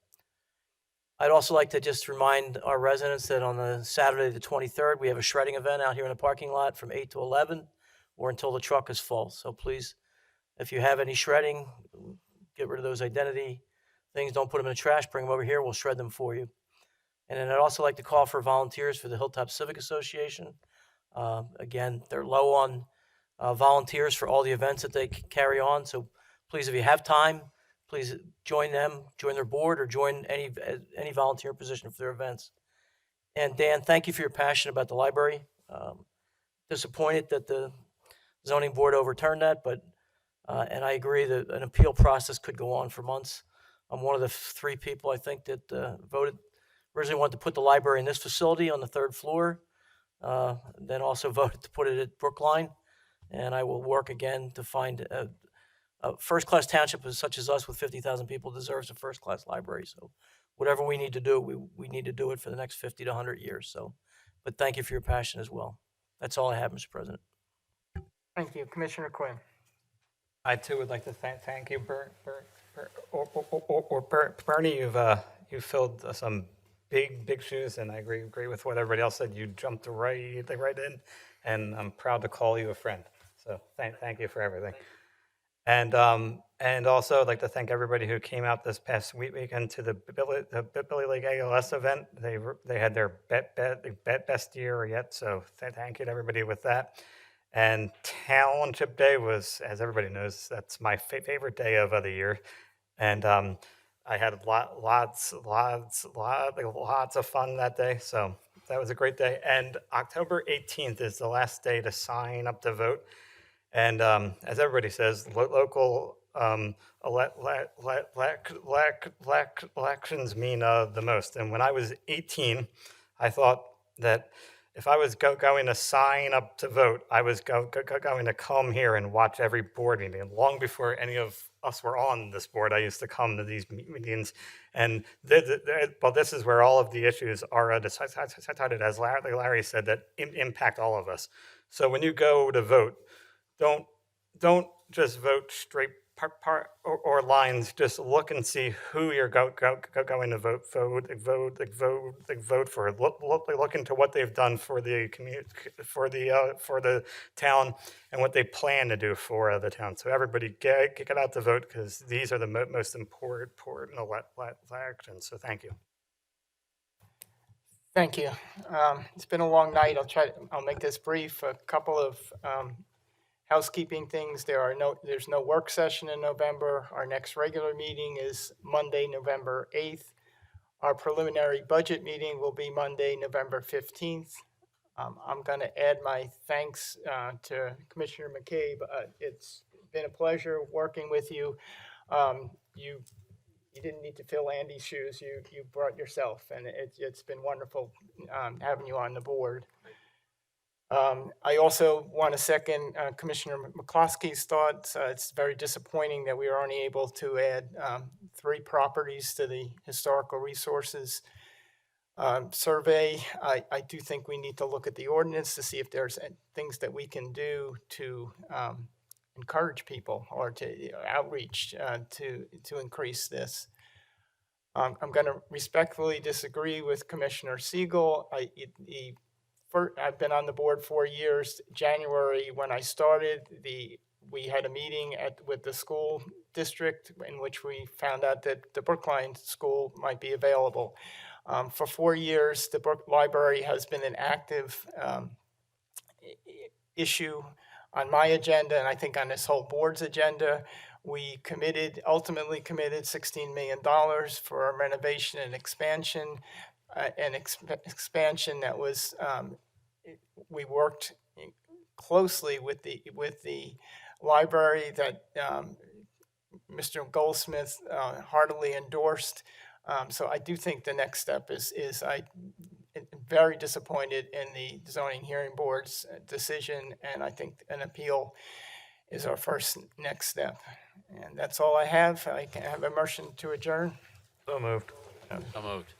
Speaker 17: I'd also like to just remind our residents that on the Saturday the 23rd, we have a shredding event out here in the parking lot from 8 to 11 or until the truck is full. So please, if you have any shredding, get rid of those identity things. Don't put them in the trash. Bring them over here. We'll shred them for you. And then I'd also like to call for volunteers for the Hilltop Civic Association. Again, they're low on volunteers for all the events that they carry on. So please, if you have time, please join them, join their board, or join any volunteer position for their events. And Dan, thank you for your passion about the library. disappointed that the zoning board overturned that, but, and I agree that an appeal process could go on for months. I'm one of the three people, I think, that originally wanted to put the library in this facility on the third floor, then also voted to put it at Brookline. And I will work again to find a first-class township such as us with 50,000 people deserves a first-class library. So whatever we need to do, we need to do it for the next 50 to 100 years. So, but thank you for your passion as well. That's all I have, Mr. President.
Speaker 2: Thank you. Commissioner Quinn.
Speaker 13: I too would like to thank you, Bernie. You've filled some big shoes, and I agree with what everybody else said. You jumped right in, and I'm proud to call you a friend. So thank you for everything. And also I'd like to thank everybody who came out this past weekend to the Billy League ALS event. They had their best year yet. So thank you to everybody with that. And Township Day was, as everybody knows, that's my favorite day of the year. And I had lots of fun that day. So that was a great day. And October 18th is the last day to sign up to vote. And as everybody says, local elections mean the most. And when I was 18, I thought that if I was going to sign up to vote, I was going to come here and watch every board meeting. And long before any of us were on this board, I used to come to these meetings. And well, this is where all of the issues are decided, as Larry said, that impact all of us. So when you go to vote, don't just vote straight or lines. Just look and see who you're going to vote for. Look into what they've done for the community, for the town, and what they plan to do for the town. So everybody get out to vote, because these are the most important elections. So thank you.
Speaker 2: Thank you. It's been a long night. I'll make this brief. A couple of housekeeping things. There's no work session in November. Our next regular meeting is Monday, November 8th. Our preliminary budget meeting will be Monday, November 15th. I'm going to add my thanks to Commissioner McCabe. It's been a pleasure working with you. You didn't need to fill Andy's shoes. You brought yourself, and it's been wonderful having you on the board. I also want to second Commissioner McCloskey's thoughts. It's very disappointing that we were only able to add 3 properties to the historical resources survey. I do think we need to look at the ordinance to see if there's things that we can do to encourage people or to outreach to increase this. I'm going to respectfully disagree with Commissioner Siegel. I've been on the board 4 years. January, when I started, we had a meeting with the school district in which we found out that the Brookline school might be available. For 4 years, the Brook Library has been an active issue on my agenda, and I think on this whole board's agenda. We ultimately committed $16 million for a renovation and expansion. Expansion that was, we worked closely with the library that Mr. Goldsmith heartily endorsed. So I do think the next step is I'm very disappointed in the zoning hearing board's decision, and I think an appeal is our first next step. And that's all I have. I can have a motion to adjourn.
Speaker 13: So moved.
Speaker 19: So moved.